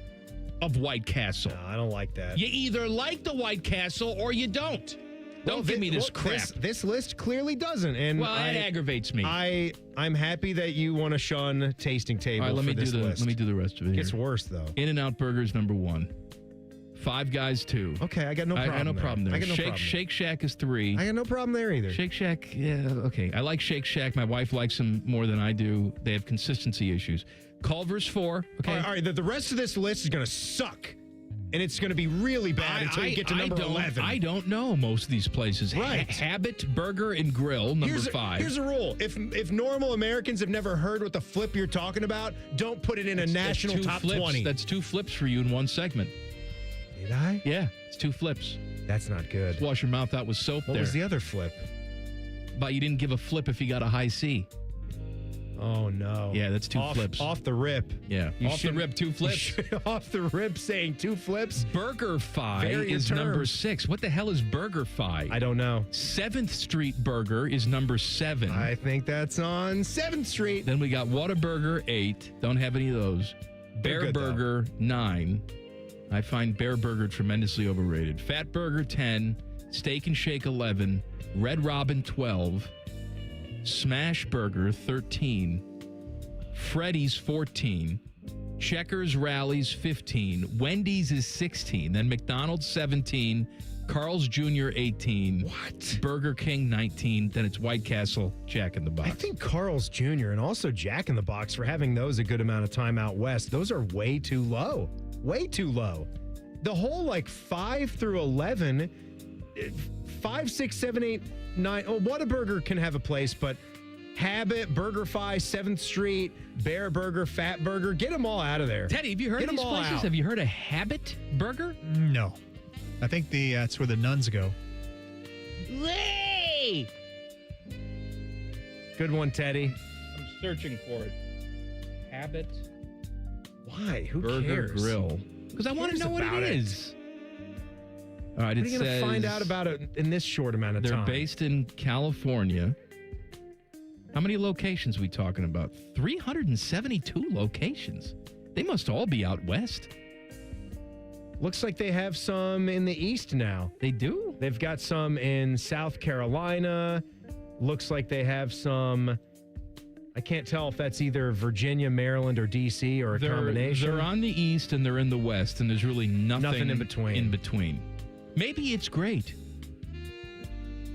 of White Castle. No, I don't like that. You either like the White Castle or you don't. Don't give me this crap. This list clearly doesn't, and that aggravates me. I'm happy that you want to shun Tasting Table. All right, let me do the rest of it. It gets worse though. In-N-Out Burger's number 1. Five Guys 2. Okay, I got no problem. I got no problem there. I got no problem. Shake Shack is 3. I got no problem there either. Shake Shack, yeah, okay. I like Shake Shack. My wife likes them more than I do. They have consistency issues. Culver's 4. Okay. All right. The rest of this list is going to suck. And it's going to be really bad until you get to number 11. I don't know most of these places. Right. Habit Burger and Grill, number 5. Here's a rule. If normal Americans have never heard what the flip you're talking about, don't put it in a national top 20. That's 2 flips for you in one segment. Did I? Yeah, it's 2 flips. That's not good. Just wash your mouth out with soap What was the other flip? But you didn't give a flip if you got a high C. Oh, no. Yeah, that's 2 flips. Off the rip. Yeah, off the rip, 2 flips. Off the rip saying 2 flips. Burger Fi is number 6. What the hell is Burger Fi? I don't know. 7th Street Burger is number 7. I think that's on 7th Street. Then we got Whataburger 8. Don't have any of those. Bear Burger 9. I find Bear Burger tremendously overrated. Fat Burger 10. Steak and Shake 11. Red Robin 12. Smash Burger 13, Freddy's 14, Checkers Rallies 15, Wendy's is 16, then McDonald's 17, Carl's Jr. 18, Burger King 19, then it's White Castle, Jack in the Box. I think Carl's Jr. and also Jack in the Box, for having those a good amount of time out west, those are way too low. Way too low. The whole 5 through 11 5, 6, 7, 8, 9. Oh, Whataburger can have a place, but Habit, BurgerFi, 7th Street, Bear Burger, Fat Burger, get them all out of there. Teddy, have you heard of these places? Out. Have you heard of Habit Burger? No. I think that's where the nuns go. Hey! Good one, Teddy. I'm searching for it. Habit Why? Who Burger cares? Grill. Because I want to know what it is. All right, What are you going to find out about it in this short amount of time? They're based in California. How many locations are we talking about? 372 locations. They must all be out west. Looks like they have some in the east now. They do? They've got some in South Carolina. Looks like they have some... I can't tell if that's either Virginia, Maryland, or D.C. or a combination. They're on the east and they're in the west, and there's really nothing in between. Maybe it's great.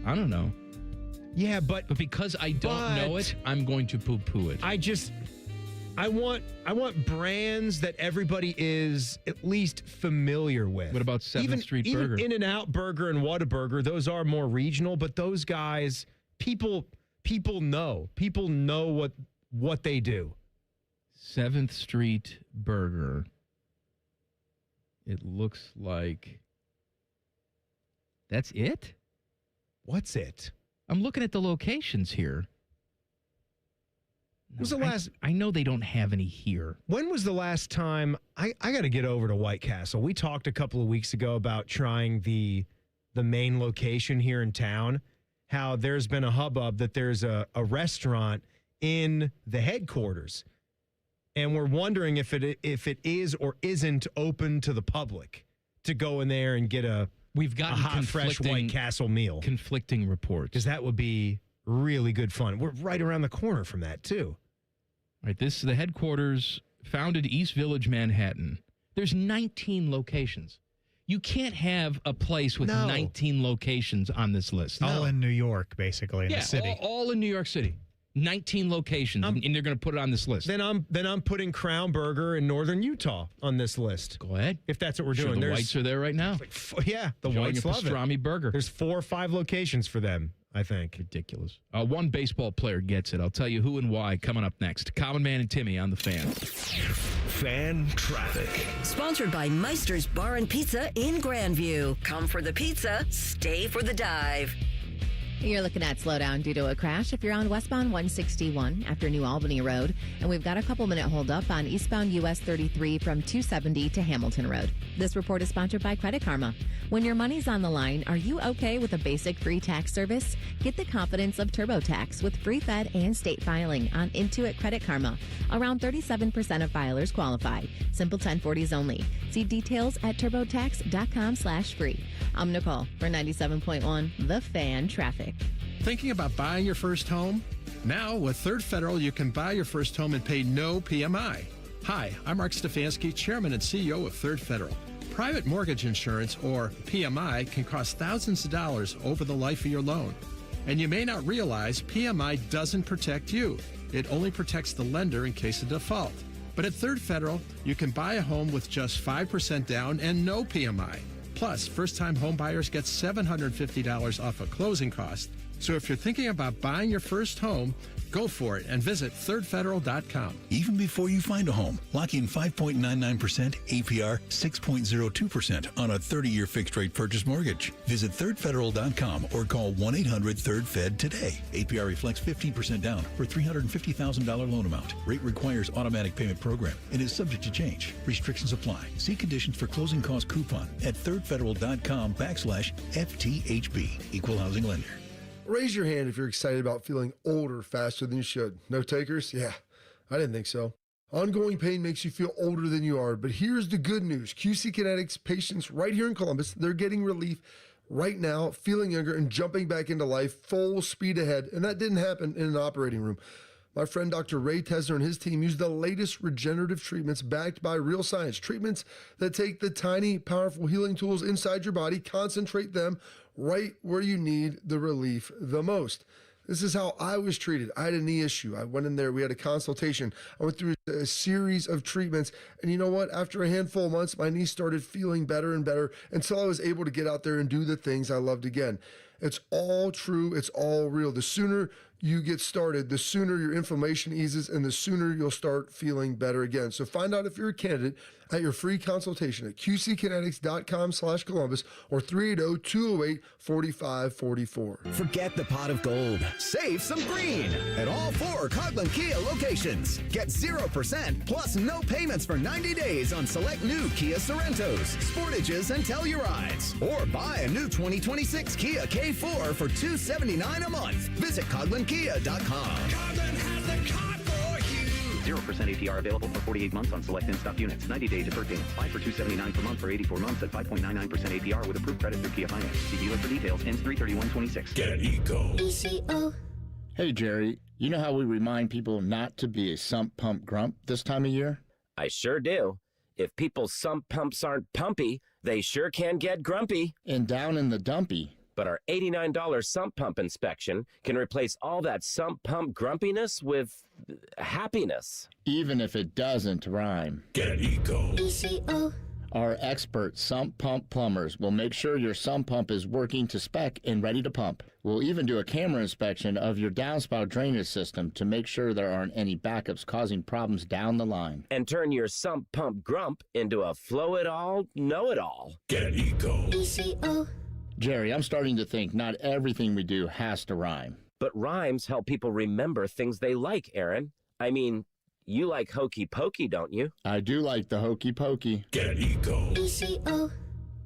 I don't know. Yeah, but because I don't know it, I'm going to poo-poo it. I want brands that everybody is at least familiar with. What about 7th Street Burger? Even In-N-Out Burger and Whataburger, those are more regional, but those guys, people know. People know what they do. 7th Street Burger. It looks like that's it? What's it? I'm looking at the locations here. When's the last? I know they don't have any here. When was the last time? I got to get over to White Castle. We talked a couple of weeks ago about trying the main location here in town. How there's been a hubbub that there's a restaurant in the headquarters, and we're wondering if it is or isn't open to the public to go in there and get a hot, fresh White Castle meal. Conflicting reports. Because that would be really good fun. We're right around the corner from that, too. All right, this is the headquarters, founded East Village, Manhattan. There's 19 locations. You can't have a place with 19 locations on this list. All in New York, basically, in the city. All in New York City. 19 locations, and they're going to put it on this list. Then I'm putting Crown Burger in northern Utah on this list. Go ahead. If that's what we're Sure, doing. the Whites are there right now. Yeah, the Enjoying Whites a love pastrami burger. There's 4 or 5 locations for them, I think. Ridiculous. One baseball player gets it. I'll tell you who and why coming up next. Common Man and Timmy on the Fan. Fan Traffic. Sponsored by Meister's Bar and Pizza in Grandview. Come for the pizza, stay for the dive. You're looking at slowdown due to a crash if you're on westbound 161 after New Albany Road. And we've got a couple-minute holdup on eastbound US 33 from 270 to Hamilton Road. This report is sponsored by Credit Karma. When your money's on the line, are you okay with a basic free tax service? Get the confidence of TurboTax with free Fed and state filing on Intuit Credit Karma. Around 37% of filers qualify. Simple 1040s only. See details at turbotax.com/free. I'm Nicole for 97.1 The Fan Traffic. Thinking about buying your first home? Now, with Third Federal, you can buy your first home and pay no PMI. Hi, I'm Mark Stefanski, Chairman and CEO of Third Federal. Private mortgage insurance, or PMI, can cost thousands of dollars over the life of your loan. And you may not realize PMI doesn't protect you. It only protects the lender in case of default. But at Third Federal, you can buy a home with just 5% down and no PMI. Plus, first-time home buyers get $750 off of closing costs. So if you're thinking about buying your first home, go for it and visit thirdfederal.com. Even before you find a home, lock in 5.99% APR, 6.02% on a 30-year fixed-rate purchase mortgage. Visit thirdfederal.com or call 1-800-3rd-FED today. APR reflects 15% down for $350,000 loan amount. Rate requires automatic payment program and is subject to change. Restrictions apply. See conditions for closing cost coupon at thirdfederal.com/FTHB. Equal housing lender. Raise your hand if you're excited about feeling older faster than you should. No takers? Yeah, I didn't think so. Ongoing pain makes you feel older than you are, but here's the good news. QC Kinetics patients right here in Columbus, they're getting relief right now, feeling younger and jumping back into life full speed ahead, and that didn't happen in an operating room. My friend Dr. Ray Tesner and his team use the latest regenerative treatments backed by real science. Treatments that take the tiny, powerful healing tools inside your body, concentrate them right where you need the relief the most. This is how I was treated. I had a knee issue. I went in there. We had a consultation. I went through a series of treatments. And you know what? After a handful of months, my knee started feeling better and better until I was able to get out there and do the things I loved again. It's all true. It's all real. The sooner you get started, the sooner your inflammation eases and the sooner you'll start feeling better again. So find out if you're a candidate at your free consultation at qckinetics.com/Columbus or 380-208-4544. Forget the pot of gold. Save some green at all 4 Coghlan Kia locations. Get 0% plus no payments for 90 days on select new Kia Sorentos, Sportages, and Tellurides. Or buy a new 2026 Kia K4 for $279 a month. Visit CoghlanKia.com. Coghlan has the car for you. 0% APR available for 48 months on select in-stock units. 90-day deferred payments. Buy for $279 per month for 84 months at 5.99% APR with approved credit through Kia Finance. See dealer for details. Ends 3/31/26. Get Eco. ECO. Hey, Jerry, you know how we remind people not to be a sump pump grump this time of year? I sure do. If people's sump pumps aren't pumpy, they sure can get grumpy. And down in the dumpy. But our $89 sump pump inspection can replace all that sump pump grumpiness with happiness. Even if it doesn't rhyme. Get Eco. ECO. Our expert sump pump plumbers will make sure your sump pump is working to spec and ready to pump. We'll even do a camera inspection of your downspout drainage system to make sure there aren't any backups causing problems down the line. And turn your sump pump grump into a flow-it-all, know-it-all. Get Eco. ECO. Jerry, I'm starting to think not everything we do has to rhyme. But rhymes help people remember things they like, Aaron. I mean, you like hokey pokey, don't you? I do like the hokey pokey. Get Eco. ECO.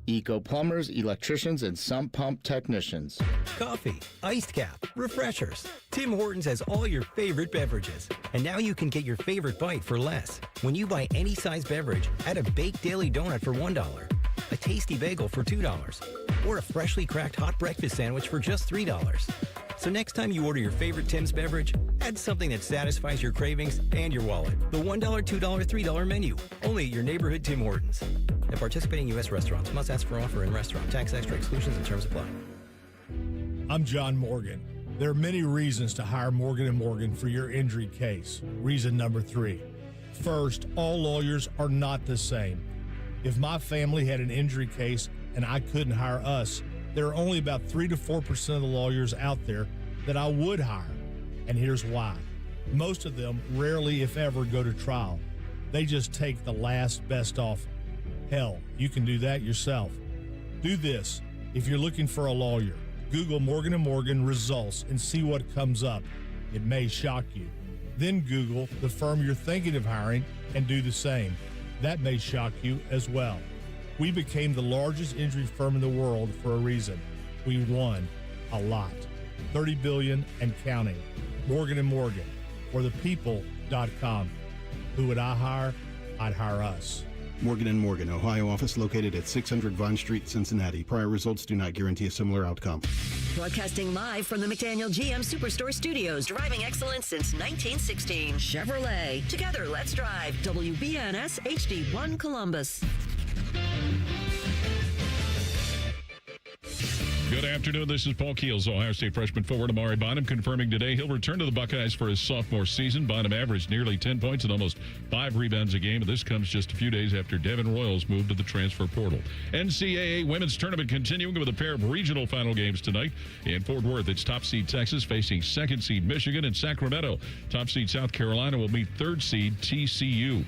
Eco plumbers, electricians, and sump pump technicians. Coffee, iced cap, refreshers. Tim Hortons has all your favorite beverages. And now you can get your favorite bite for less. When you buy any size beverage, add a baked daily donut for $1, a tasty bagel for $2, or a freshly cracked hot breakfast sandwich for just $3. So next time you order your favorite Tim's beverage, add something that satisfies your cravings and your wallet. The $1, $2, $3 menu. Only at your neighborhood Tim Hortons. At participating U.S. restaurants, must ask for offer in restaurant. Tax extra exclusions and terms apply. I'm John Morgan. There are many reasons to hire Morgan & Morgan for your injury case. Reason number 3. First, all lawyers are not the same. If my family had an injury case and I couldn't hire us, there are only about 3 to 4% of the lawyers out there that I would hire. And here's why. Most of them rarely, if ever, go to trial. They just take the last best offer. Hell, you can do that yourself. Do this. If you're looking for a lawyer, Google Morgan & Morgan results and see what comes up. It may shock you. Then Google the firm you're thinking of hiring and do the same. That may shock you as well. We became the largest injury firm in the world for a reason. We won a lot. $30 billion and counting. Morgan & Morgan, or thepeople.com. Who would I hire? I'd hire us. Morgan & Morgan, Ohio office located at 600 Vine Street, Cincinnati. Prior results do not guarantee a similar outcome. Broadcasting live from the McDaniel GM Superstore Studios, driving excellence since 1916. Chevrolet. Together, let's drive. WBNS HD1 Columbus. Good afternoon. This is Paul Keels, Ohio State freshman forward Amari Bynum, confirming today he'll return to the Buckeyes for his sophomore season. Bynum averaged nearly 10 points and almost 5 rebounds a game, and this comes just a few days after Devin Royals moved to the transfer portal. NCAA women's tournament continuing with a pair of regional final games tonight. In Fort Worth, it's top seed Texas facing second seed Michigan. In Sacramento, top seed South Carolina will meet third seed TCU.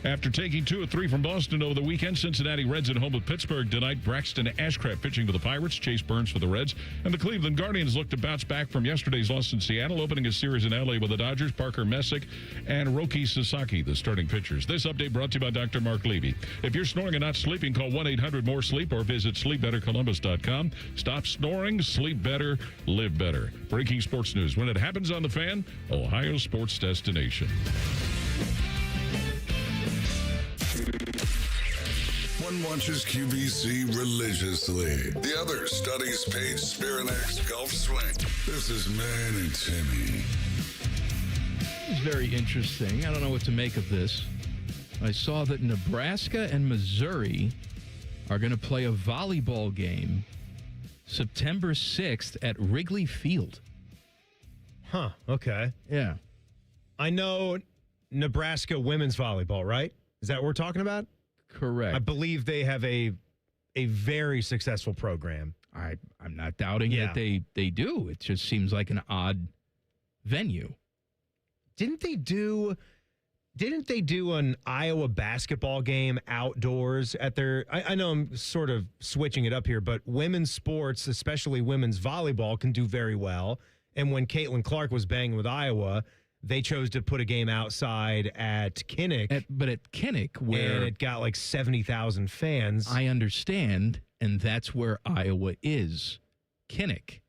After taking 2 of 3 from Boston over the weekend, Cincinnati Reds at home with Pittsburgh tonight. Braxton Ashcraft pitching for the Pirates, Chase Burns for the Reds, and the Cleveland Guardians look to bounce back from yesterday's loss in Seattle, opening a series in L.A. with the Dodgers. Parker Messick and Roki Sasaki, the starting pitchers. This update brought to you by Dr. Mark Levy. If you're snoring and not sleeping, call 1-800-MORE-SLEEP or visit sleepbettercolumbus.com. Stop snoring, sleep better, live better. Breaking sports news. When it happens on the Fan, Ohio sports destination. One watches QVC religiously. The other studies Paige Spirinak's golf swing. This is Man and Timmy. It's very interesting. I don't know what to make of this. I saw that Nebraska and Missouri are going to play a volleyball game September 6th at Wrigley Field. Huh, okay. Yeah. I know Nebraska women's volleyball, right? Is that what we're talking about? Correct. I believe they have a very successful program. I'm not doubting that they do. It just seems like an odd venue. Didn't they do an Iowa basketball game outdoors at their... I know I'm sort of switching it up here, but women's sports, especially women's volleyball, can do very well. And when Caitlin Clark was banging with Iowa, they chose to put a game outside at Kinnick. But at Kinnick, where... And it got like 70,000 fans. I understand, and that's where Iowa is. Kinnick.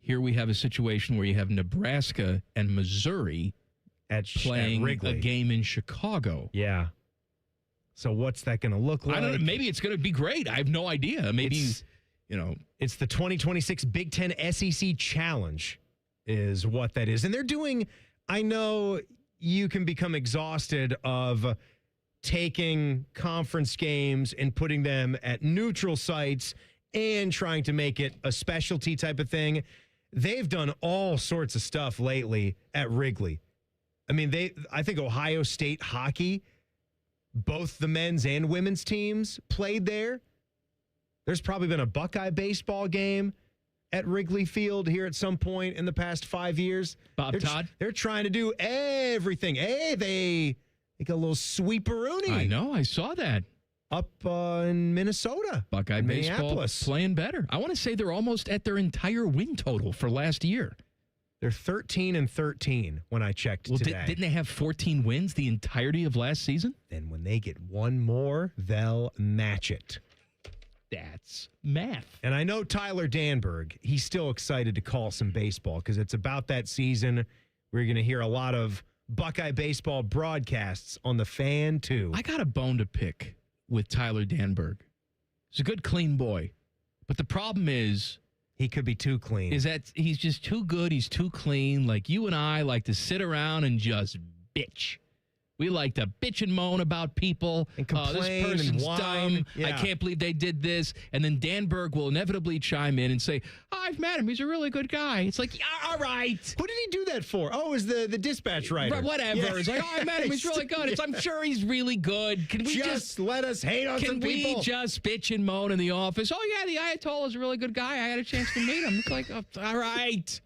Here we have a situation where you have Nebraska and Missouri playing a game in Chicago. Yeah. So what's that going to look like? I don't know. Maybe it's going to be great. I have no idea. Maybe, It's the 2026 Big Ten SEC Challenge is what that is. And they're doing, I know you can become exhausted of taking conference games and putting them at neutral sites and trying to make it a specialty type of thing. They've done all sorts of stuff lately at Wrigley. I mean, I think Ohio State hockey, both the men's and women's teams played there. There's probably been a Buckeye baseball game at Wrigley Field here at some point in the past 5 years. Todd? They're trying to do everything. Hey, they got a little sweeperoonie. I know. I saw that. Up in Minnesota. Buckeye baseball playing better. I want to say they're almost at their entire win total for last year. They're 13-13 when I checked today. Didn't they have 14 wins the entirety of last season? Then when they get one more, they'll match it. That's math. And I know Tyler Danberg, he's still excited to call some baseball because it's about that season. We're going to hear a lot of Buckeye baseball broadcasts on the Fan, too. I got a bone to pick with Tyler Danberg. He's a good, clean boy. But the problem is... He could be too clean. Is that he's just too good. He's too clean. Like you and I like to sit around and just bitch. We like to bitch and moan about people. And complain this person's and whine. dumb. Yeah. I can't believe they did this. And then Danberg will inevitably chime in and say, I've met him. He's a really good guy. It's like, yeah, all right. Who did he do that for? Oh, it was the dispatch writer. Right, whatever. Yeah. It's like, I met him. He's really good. I'm sure he's really good. Can we just let us hate on some people? Can we just bitch and moan in the office? Oh, yeah, the Ayatollah is a really good guy. I had a chance to meet him. It's like, oh, all right.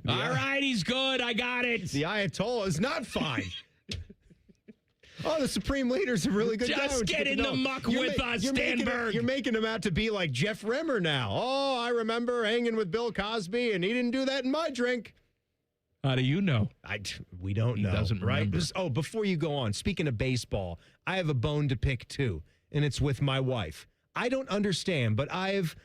All right, he's good. I got it. The Ayatollah is not fine. Oh, the Supreme Leader's a really good guy. Just get in the muck with us, Danberg. You're making him out to be like Jeff Remmer now. Oh, I remember hanging with Bill Cosby, and he didn't do that in my drink. How do you know? We don't know. He doesn't remember. Right? Before you go on, speaking of baseball, I have a bone to pick, too, and it's with my wife. I don't understand, but I've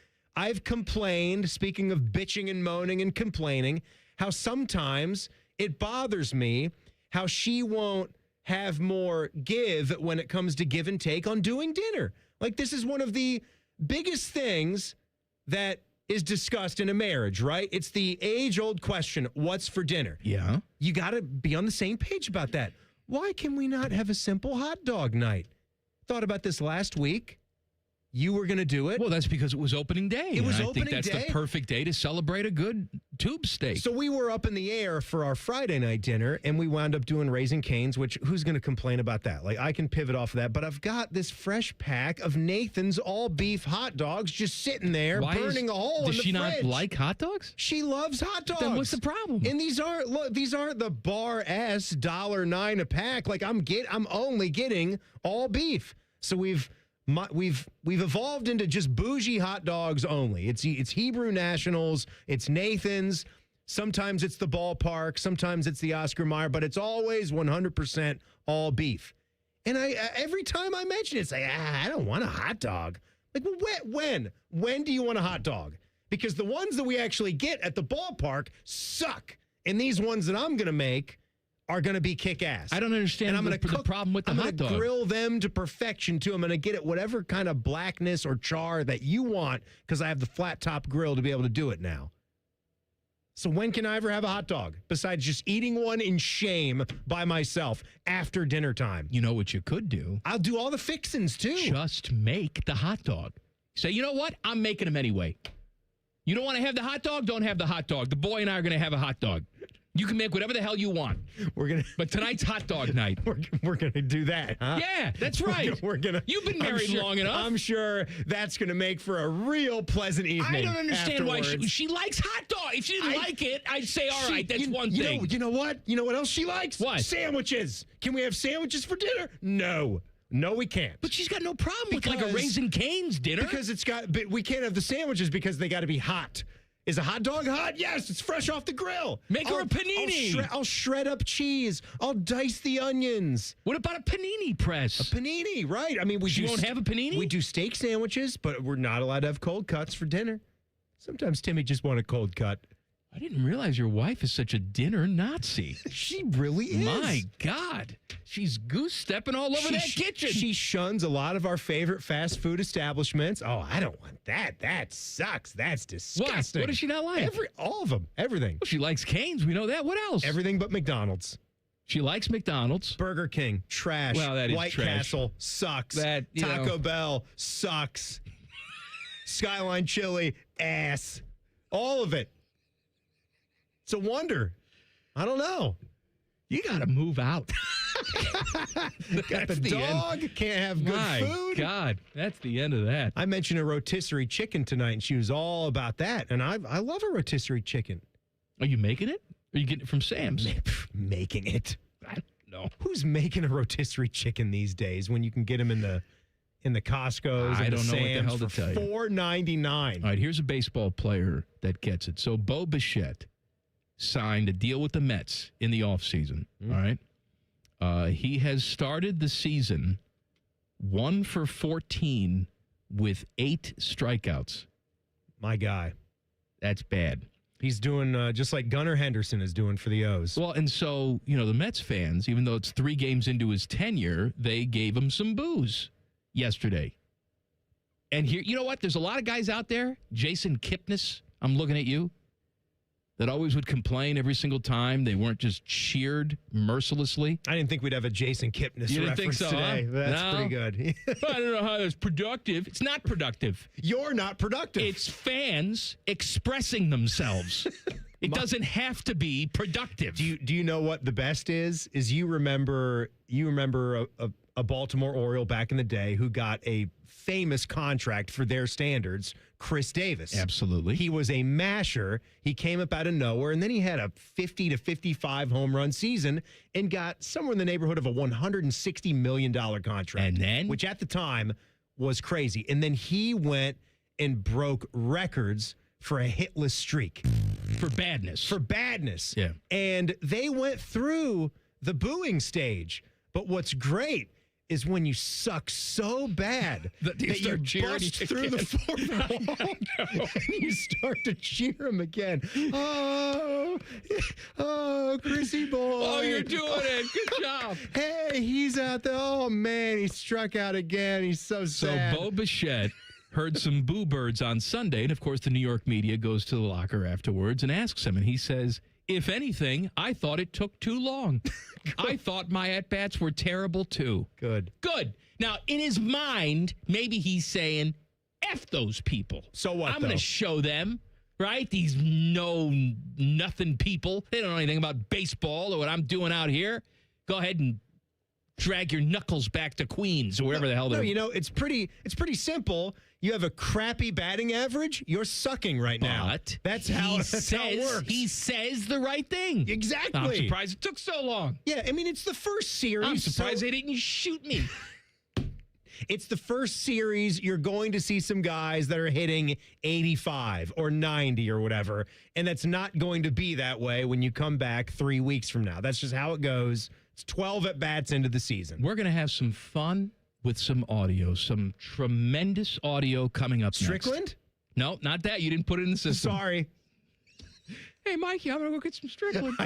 complained, speaking of bitching and moaning and complaining, how sometimes it bothers me how she won't have more give when it comes to give and take on doing dinner. Like, this is one of the biggest things that is discussed in a marriage, right? It's the age-old question, what's for dinner? Yeah. You got to be on the same page about that. Why can we not have a simple hot dog night? Thought about this last week. You were going to do it. Well, that's because it was opening day. It was I opening think that's day. the perfect day to celebrate a good tube steak. So we were up in the air for our Friday night dinner, and we wound up doing Raising Cane's, which who's going to complain about that? Like, I can pivot off of that, but I've got this fresh pack of Nathan's all-beef hot dogs just sitting there, burning a hole in the fridge. Does she not like hot dogs? She loves hot dogs. Then what's the problem? And these aren't the Bar S $1.09 a pack. Like, I'm only getting all beef. So we've evolved into just bougie hot dogs only. It's Hebrew Nationals. It's Nathan's. Sometimes it's the Ballpark. Sometimes it's the Oscar Mayer. But it's always 100% all beef. And every time I mention it, it's like, I don't want a hot dog. Like, when do you want a hot dog? Because the ones that we actually get at the Ballpark suck. And these ones that I'm going to make are going to be kick-ass. I don't understand the problem with the hot dog. I'm going to grill them to perfection, too. I'm going to get it whatever kind of blackness or char that you want because I have the flat-top grill to be able to do it now. So when can I ever have a hot dog besides just eating one in shame by myself after dinner time? You know what you could do? I'll do all the fixins, too. Just make the hot dog. Say, you know what? I'm making them anyway. You don't want to have the hot dog? Don't have the hot dog. The boy and I are going to have a hot dog. You can make whatever the hell you want. But tonight's hot dog night. We're gonna do that, huh? Yeah, that's right. We're gonna. You've been married long enough. I'm sure that's gonna make for a real pleasant evening. I don't understand why afterwards. she likes hot dog. If she didn't like it, I'd say, all right, that's one thing. You know what? You know what else she likes? What? Sandwiches. Can we have sandwiches for dinner? No. No, we can't. But she's got no problem with like a Raising Cane's dinner. Because but we can't have the sandwiches because they got to be hot. Is a hot dog hot? Yes, it's fresh off the grill. Make her a panini. I'll shred up cheese. I'll dice the onions. What about a panini press? A panini, right? I mean, She won't have a panini? We do steak sandwiches, but we're not allowed to have cold cuts for dinner. Sometimes Timmy just wants a cold cut. I didn't realize your wife is such a dinner Nazi. She really is. My God. She's goose stepping all over that kitchen. She shuns a lot of our favorite fast food establishments. Oh, I don't want that. That sucks. That's disgusting. What does she not like? All of them. Everything. Well, she likes Cane's. We know that. What else? Everything but McDonald's. She likes McDonald's. Burger King, trash. Well, that is White trash. Castle, sucks. Taco Taco Bell, sucks. Skyline Chili, ass. All of it. It's a wonder. I don't know. You got to move out. Got the dog. Can't have good food. My God. That's the end of that. I mentioned a rotisserie chicken tonight, and she was all about that. And I love a rotisserie chicken. Are you making it? Or are you getting it from Sam's? Making it. I don't know. Who's making a rotisserie chicken these days when you can get them in the Costco's I and don't the know what the Sam's hell to for tell you. $4.99. All right, here's a baseball player that gets it. So Bo Bichette signed a deal with the Mets in the offseason. All right. He has started the season 1 for 14 with 8 strikeouts. My guy. That's bad. He's doing just like Gunnar Henderson is doing for the O's. Well, and so, the Mets fans, even though it's 3 games into his tenure, they gave him some booze yesterday. And here, you know what? There's a lot of guys out there. Jason Kipnis, I'm looking at you, that always would complain every single time they weren't just cheered mercilessly. I didn't think we'd have a Jason Kipnis You didn't reference think so, today. huh? That's No. pretty good. I don't know how that's productive. It's not productive. You're not productive. It's fans expressing themselves. It doesn't have to be productive. Do you know what the best is? Is you remember a Baltimore Oriole back in the day who got a famous contract for their standards, Chris Davis. Absolutely. He was a masher. He came up out of nowhere, and then he had a 50 to 55 home run season and got somewhere in the neighborhood of a $160 million contract. And then? Which at the time was crazy. And then he went and broke records for a hitless streak. For badness. For badness. Yeah. And they went through the booing stage. But what's great is when you suck so bad that you bust through the fourth wall and you start to cheer him again. Oh, Chrissy boy. Oh, you're doing it. Good job. Hey, he's out there. Oh, man, he struck out again. He's so sad. So Bo Bichette heard some boo birds on Sunday, and of course the New York media goes to the locker afterwards and asks him, and he says, if anything, I thought it took too long. I thought my at-bats were terrible, too. Good. Now, in his mind, maybe he's saying, F those people. So what, I'm going to show them, right? These know-nothing people. They don't know anything about baseball or what I'm doing out here. Go ahead and drag your knuckles back to Queens or wherever the hell they're... No, it's pretty simple. You have a crappy batting average, you're sucking right now. But that's how it works. He says the right thing. Exactly. I'm surprised it took so long. Yeah, I mean, it's the first series. I'm surprised they didn't shoot me. It's the first series. You're going to see some guys that are hitting 85 or 90 or whatever, and that's not going to be that way when you come back 3 weeks from now. That's just how it goes. It's 12 at-bats into the season. We're going to have some fun with some audio, some tremendous audio coming up Strickland? next. No, not that. You didn't put it in the system. Sorry. Hey, Mikey, I'm going to go get some Strickland.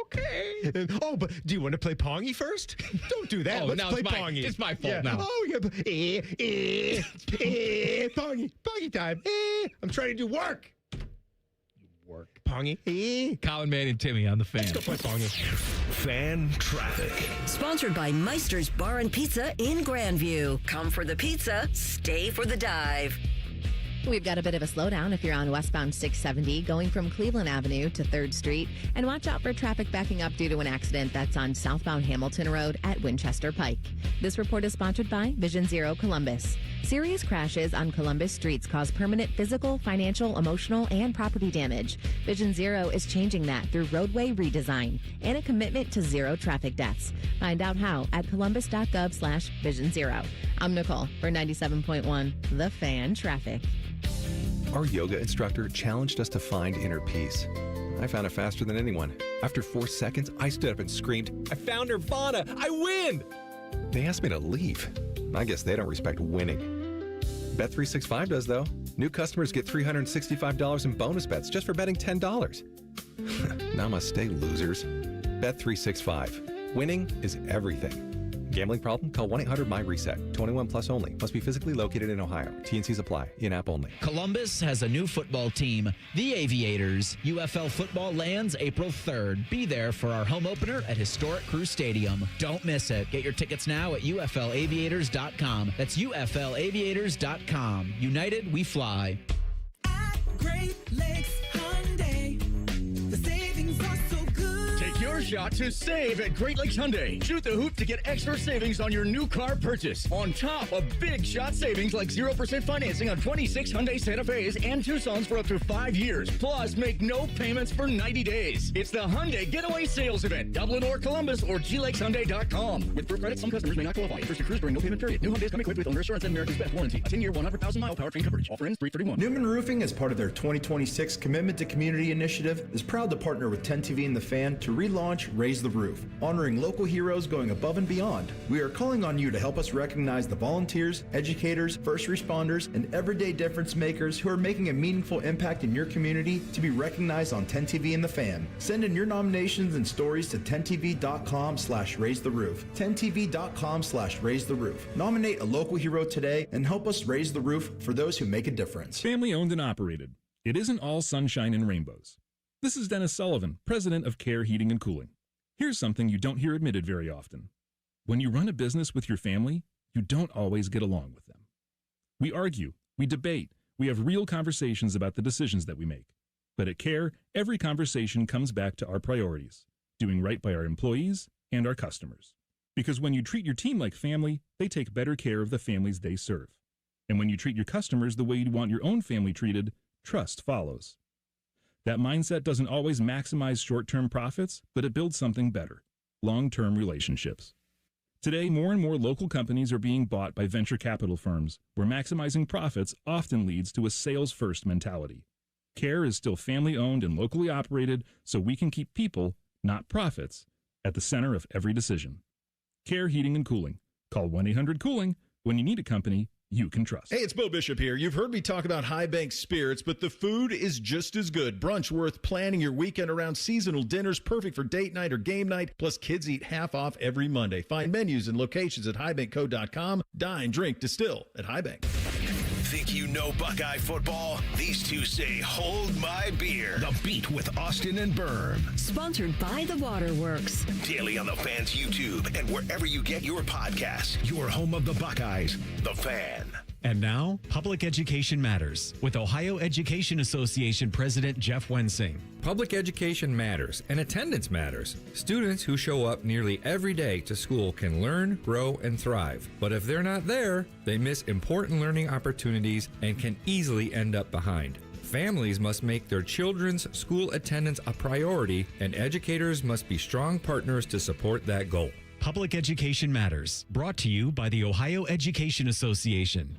Okay. Oh, but do you want to play Pongy first? Don't do that. Let's play Pongy. It's my fault now. Oh, yeah. Pongy time. I'm trying to do work. Pongy. Colin, Man, and Timmy on the Fan. Let's go play Pongy. Fan traffic. Sponsored by Meister's Bar and Pizza in Grandview. Come for the pizza, stay for the dive. We've got a bit of a slowdown if you're on westbound 670 going from Cleveland Avenue to 3rd Street. And watch out for traffic backing up due to an accident that's on southbound Hamilton Road at Winchester Pike. This report is sponsored by Vision Zero Columbus. Serious crashes on Columbus streets cause permanent physical, financial, emotional, and property damage. Vision Zero is changing that through roadway redesign and a commitment to zero traffic deaths. Find out how at columbus.gov/Vision Zero. I'm Nicole for 97.1 The Fan Traffic. Our yoga instructor challenged us to find inner peace. I found it faster than anyone. After 4 seconds, I stood up and screamed, "I found Nirvana! I win!" They asked me to leave. I guess they don't respect winning. Bet365 does, though. New customers get $365 in bonus bets just for betting $10. Namaste, losers. Bet365. Winning is everything. Gambling problem? Call 1-800-MY-RESET. 21 plus only. Must be physically located in Ohio. T&Cs apply. In-app only. Columbus has a new football team, the Aviators. UFL football lands April 3rd. Be there for our home opener at historic Crew Stadium. Don't miss it. Get your tickets now at UFLaviators.com. That's UFLaviators.com. United, we fly. Great Lakes Hyundai. The savings are so good. Take your shot to save at Great Lakes Hyundai. Shoot the hoop to get extra savings on your new car purchase. On top of big shot savings like 0% financing on 26 Hyundai Santa Fe's and Tucson's for up to 5 years. Plus, make no payments for 90 days. It's the Hyundai Getaway Sales Event. Dublin or Columbus or GLakesHyundai.com. With proof credit, some customers may not qualify. First to cruise during no payment period. New Hyundais come equipped with owner assurance and America's Best warranty. A 10-year, 100,000-mile powertrain coverage. Offer ends 3/31. Newman Roofing, as part of their 2026 Commitment to Community initiative, is proud to partner with 10TV and The Fan to relaunch Raise the Roof, honoring local heroes going above and beyond. We are calling on you to help us recognize the volunteers, educators, first responders, and everyday difference makers who are making a meaningful impact in your community to be recognized on 10TV and The Fan. Send in your nominations and stories to 10tv.com/raise the roof. 10tv.com/raise the roof. Nominate a local hero today and help us raise the roof for those who make a difference. Family owned and operated. It isn't all sunshine and rainbows. This is Dennis Sullivan, president of Care Heating and Cooling. Here's something you don't hear admitted very often. When you run a business with your family, you don't always get along with them. We argue, we debate, we have real conversations about the decisions that we make. But at Care, every conversation comes back to our priorities, doing right by our employees and our customers. Because when you treat your team like family, they take better care of the families they serve. And when you treat your customers the way you want your own family treated, trust follows. That mindset doesn't always maximize short-term profits, but it builds something better, long-term relationships. Today, more and more local companies are being bought by venture capital firms, where maximizing profits often leads to a sales-first mentality. Care is still family-owned and locally operated, so we can keep people, not profits, at the center of every decision. Care Heating and Cooling. Call 1-800-COOLING when you need a company you can trust. Hey, it's Bo Bishop here. You've heard me talk about High Bank Spirits, but the food is just as good. Brunch worth planning your weekend around, seasonal dinners perfect for date night or game night. Plus, kids eat half off every Monday. Find menus and locations at highbankco.com. Dine, drink, distill at High Bank. Think you know Buckeye football? These two say, hold my beer. The Beat with Austin and Berm. Sponsored by the Waterworks. Daily on the Fan's YouTube and wherever you get your podcasts. Your home of the Buckeyes, The Fan. And now, Public Education Matters with Ohio Education Association President Jeff Wensing. Public education matters, and attendance matters. Students who show up nearly every day to school can learn, grow, and thrive. But if they're not there, they miss important learning opportunities and can easily end up behind. Families must make their children's school attendance a priority, and educators must be strong partners to support that goal. Public Education Matters, brought to you by the Ohio Education Association.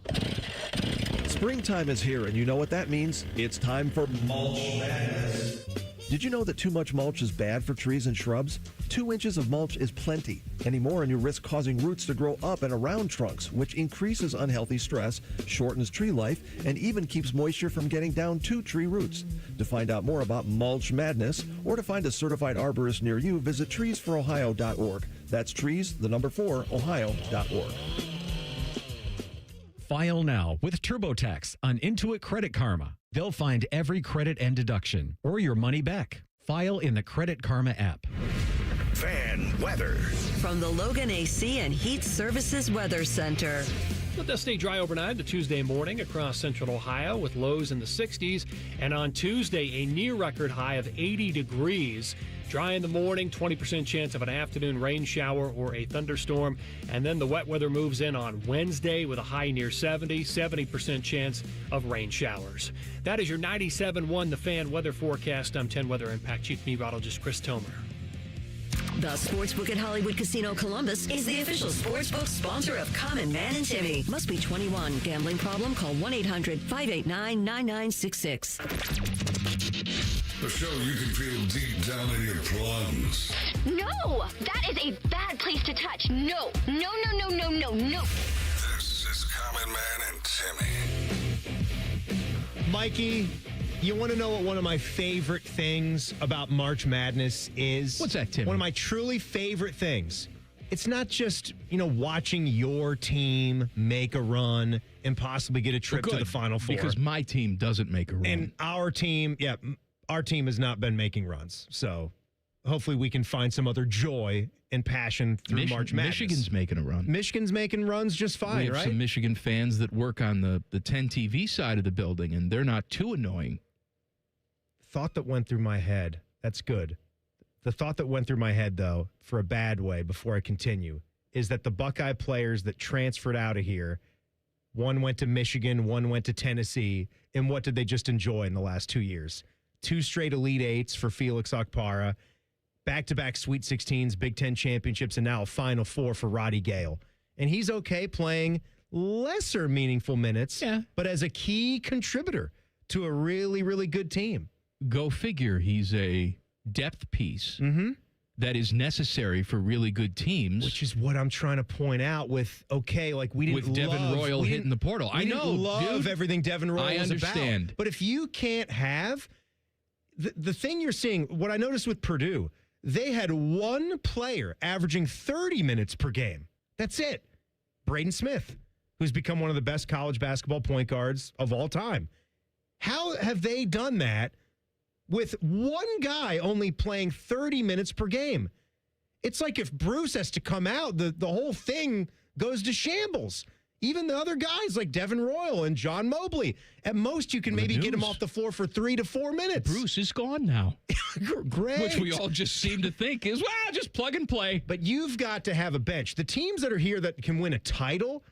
Springtime is here, and you know what that means. It's time for mulch madness. Did you know that too much mulch is bad for trees and shrubs? 2 inches of mulch is plenty. Any more and you risk causing roots to grow up and around trunks, which increases unhealthy stress, shortens tree life, and even keeps moisture from getting down to tree roots. To find out more about mulch madness, or to find a certified arborist near you, visit treesforohio.org. That's trees4ohio.org. File now with TurboTax on Intuit Credit Karma. They'll find every credit and deduction or your money back. File in the Credit Karma app. Fan weather. From the Logan AC and Heat Services Weather Center. They'll stay dry overnight to Tuesday morning across central Ohio with lows in the 60s. And on Tuesday, a near record high of 80 degrees. Dry in the morning, 20% chance of an afternoon rain shower or a thunderstorm. And then the wet weather moves in on Wednesday with a high near 70% chance of rain showers. That is your 97.1 The Fan weather forecast. I'm 10 Weather Impact Chief Meteorologist Chris Tomer. The Sportsbook at Hollywood Casino Columbus is the official sportsbook sponsor of Common Man and Timmy. Must be 21. Gambling problem? Call 1-800-589-9966. The show you can feel deep down in your plums. No! That is a bad place to touch. No. No, no, no, no, no, no. This is Common Man and Timmy. Mikey, you want to know what one of my favorite things about March Madness is? What's that, Timmy? One of my truly favorite things. It's not just, watching your team make a run and possibly get a trip to the Final Four. Because my team doesn't make a run. And our team has not been making runs. So hopefully we can find some other joy and passion through March Madness. Michigan's making a run. Michigan's making runs just fine, we have right? some Michigan fans that work on the 10 TV side of the building, and they're not too annoying. Thought that went through my head. That's good. The thought that went through my head, though, for a bad way before I continue, is that the Buckeye players that transferred out of here, one went to Michigan, one went to Tennessee, and what did they just enjoy in the last 2 years? 2 straight Elite Eights for Felix Okpara, back-to-back Sweet 16s, Big Ten championships, and now a Final Four for Roddy Gale. And he's okay playing lesser meaningful minutes, but as a key contributor to a really, really good team. Go figure. He's a depth piece that is necessary for really good teams. Which is what I'm trying to point out with, we didn't with Devin Royal hitting the portal. I know, love everything Devin Royal I was understand. about. But if you can't have the thing you're seeing, what I noticed with Purdue, they had one player averaging 30 minutes per game. That's it. Braden Smith, who's become one of the best college basketball point guards of all time. How have they done that with one guy only playing 30 minutes per game? It's like if Bruce has to come out, the whole thing goes to shambles. Even the other guys like Devin Royal and John Mobley, at most you can maybe get him off the floor for 3 to 4 minutes. Bruce is gone now. Great. Which we all just seem to think is, just plug and play. But you've got to have a bench. The teams that are here that can win a title,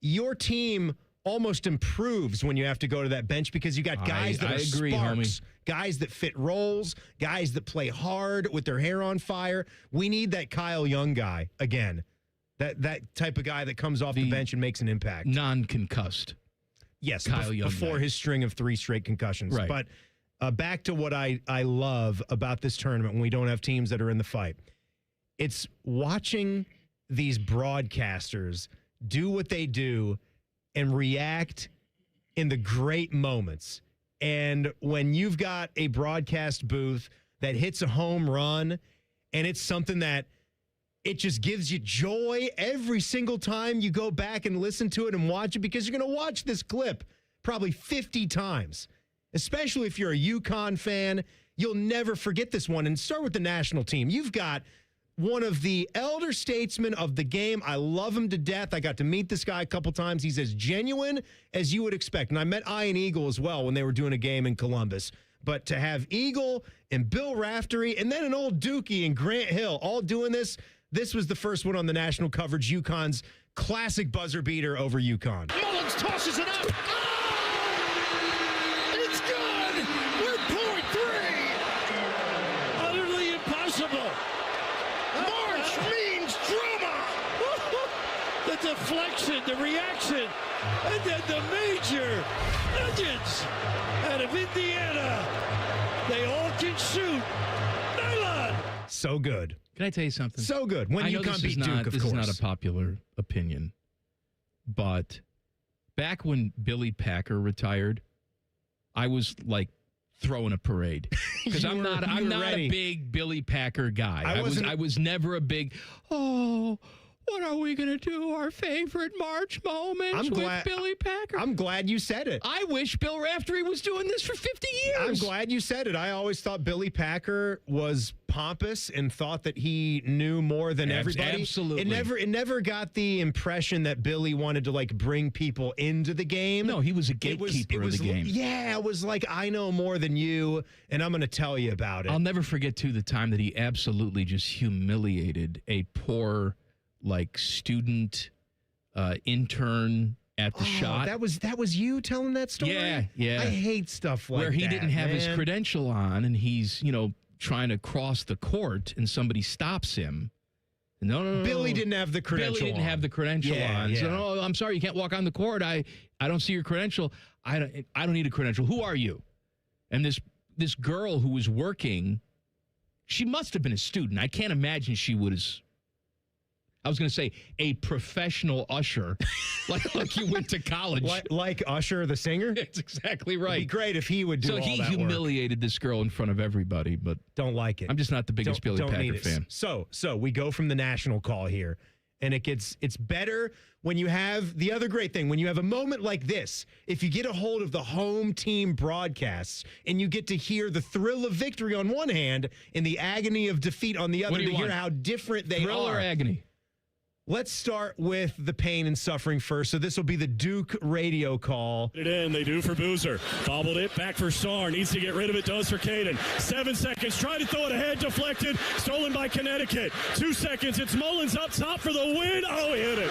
your team almost improves when you have to go to that bench because you got guys that are agree, sparks, homie. guys that fit roles, guys that play hard with their hair on fire. We need that Kyle Young guy again. That type of guy that comes off the bench and makes an impact. Non-concussed. Yes, Kyle Young before his string of 3 straight concussions. Right. But back to what I love about this tournament when we don't have teams that are in the fight. It's watching these broadcasters do what they do and react in the great moments. And when you've got a broadcast booth that hits a home run and it's something that it just gives you joy every single time you go back and listen to it and watch it because you're going to watch this clip probably 50 times, especially if you're a UConn fan. You'll never forget this one. And start with the national team. You've got one of the elder statesmen of the game. I love him to death. I got to meet this guy a couple times. He's as genuine as you would expect. And I met Ian Eagle as well when they were doing a game in Columbus. But to have Eagle and Bill Raftery and then an old Dookie and Grant Hill all doing this, this was the first one on the national coverage. UConn's classic buzzer beater over UConn. Mullins tosses it up. And it's good. We're point 3. Utterly impossible. March means drama. The deflection, the reaction, and then the major nuggets out of Indiana. They all can shoot. Nylon. So good. Can I tell you something? So good. When UConn beat Duke, of course. This is not a popular opinion, but back when Billy Packer retired, I was like throwing a parade because I'm not a big Billy Packer guy. I was never a big What are we going to do? Our favorite March moments with Billy Packer. I'm glad you said it. I wish Bill Raftery was doing this for 50 years. I'm glad you said it. I always thought Billy Packer was pompous and thought that he knew more than everybody. Absolutely. It never got the impression that Billy wanted to like bring people into the game. No, he was a gatekeeper of the game. Yeah, it was like, I know more than you, and I'm going to tell you about it. I'll never forget, too, the time that he absolutely just humiliated a poor, like, student intern at the shot. That was you telling that story? Yeah. I hate stuff like that. Where he didn't have his man. credential on, and he's, trying to cross the court, and somebody stops him. No. Billy didn't have the credential Billy didn't on. have the credential on. Yeah. So, no, I'm sorry, you can't walk on the court. I don't see your credential. I don't need a credential. Who are you? And this girl who was working, she must have been a student. I can't imagine she was. I was going to say a professional usher, like you went to college. Like Usher, the singer? That's exactly right. It'd be great if he would do all that So he work. humiliated this girl in front of everybody, but don't like it. I'm just not the biggest Billy Packer fan. So we go from the national call here, and it's better when you have the other great thing, when you have a moment like this, if you get a hold of the home team broadcasts and you get to hear the thrill of victory on one hand and the agony of defeat on the other, to hear how different they Thrill are. or agony? Let's start with the pain and suffering first. So this will be the Duke radio call. It in, they do for Boozer. Bobbled it, back for Sarr. Needs to get rid of it, does for Caden. 7 seconds, trying to throw it ahead, deflected. Stolen by Connecticut. 2 seconds, it's Mullins up top for the win. Oh, he hit it.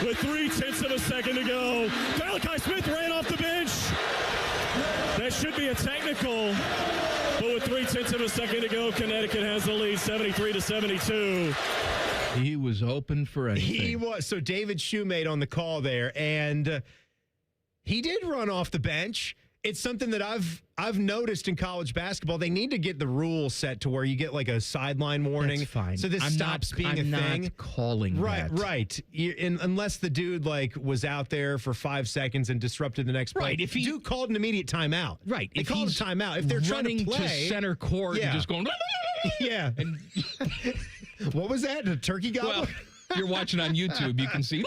With 0.3 of a second to go. Malachi Smith ran off the bench. That should be a technical. But with 0.3 of a second to go, Connecticut has the lead, 73-72. He was open for anything. He was. So David Shoemate on the call there, and he did run off the bench. It's something that I've noticed in college basketball. They need to get the rule set to where you get like a sideline warning. That's fine. So this stops being a thing. I'm not calling that. Right. Unless the dude like was out there for 5 seconds and disrupted the next play. Right. If Duke called an immediate timeout. Right. They If called a he's timeout. If they're trying running to play to center court and just going. Yeah. And what was that? A turkey gobbler? Well, you're watching on YouTube. You can see.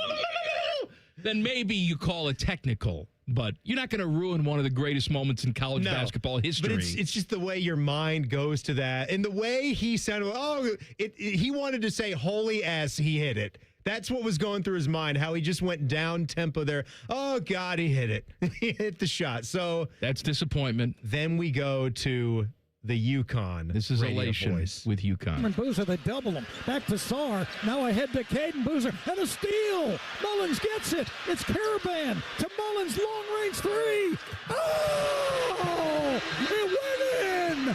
Then maybe you call it technical. But you're not going to ruin one of the greatest moments in college basketball history. But it's just the way your mind goes to that. And the way he sounded, he wanted to say holy ass, he hit it. That's what was going through his mind, how he just went down tempo there. Oh, God, he hit it. He hit the shot. So that's disappointment. Then we go to the UConn. This is radio elation voice. with UConn. And Boozer, they double him. Back to Sarr. Now ahead to Caden Boozer. And a steal. Mullins gets it. It's Caravan to Mullins. Long-range three. Oh! It went in!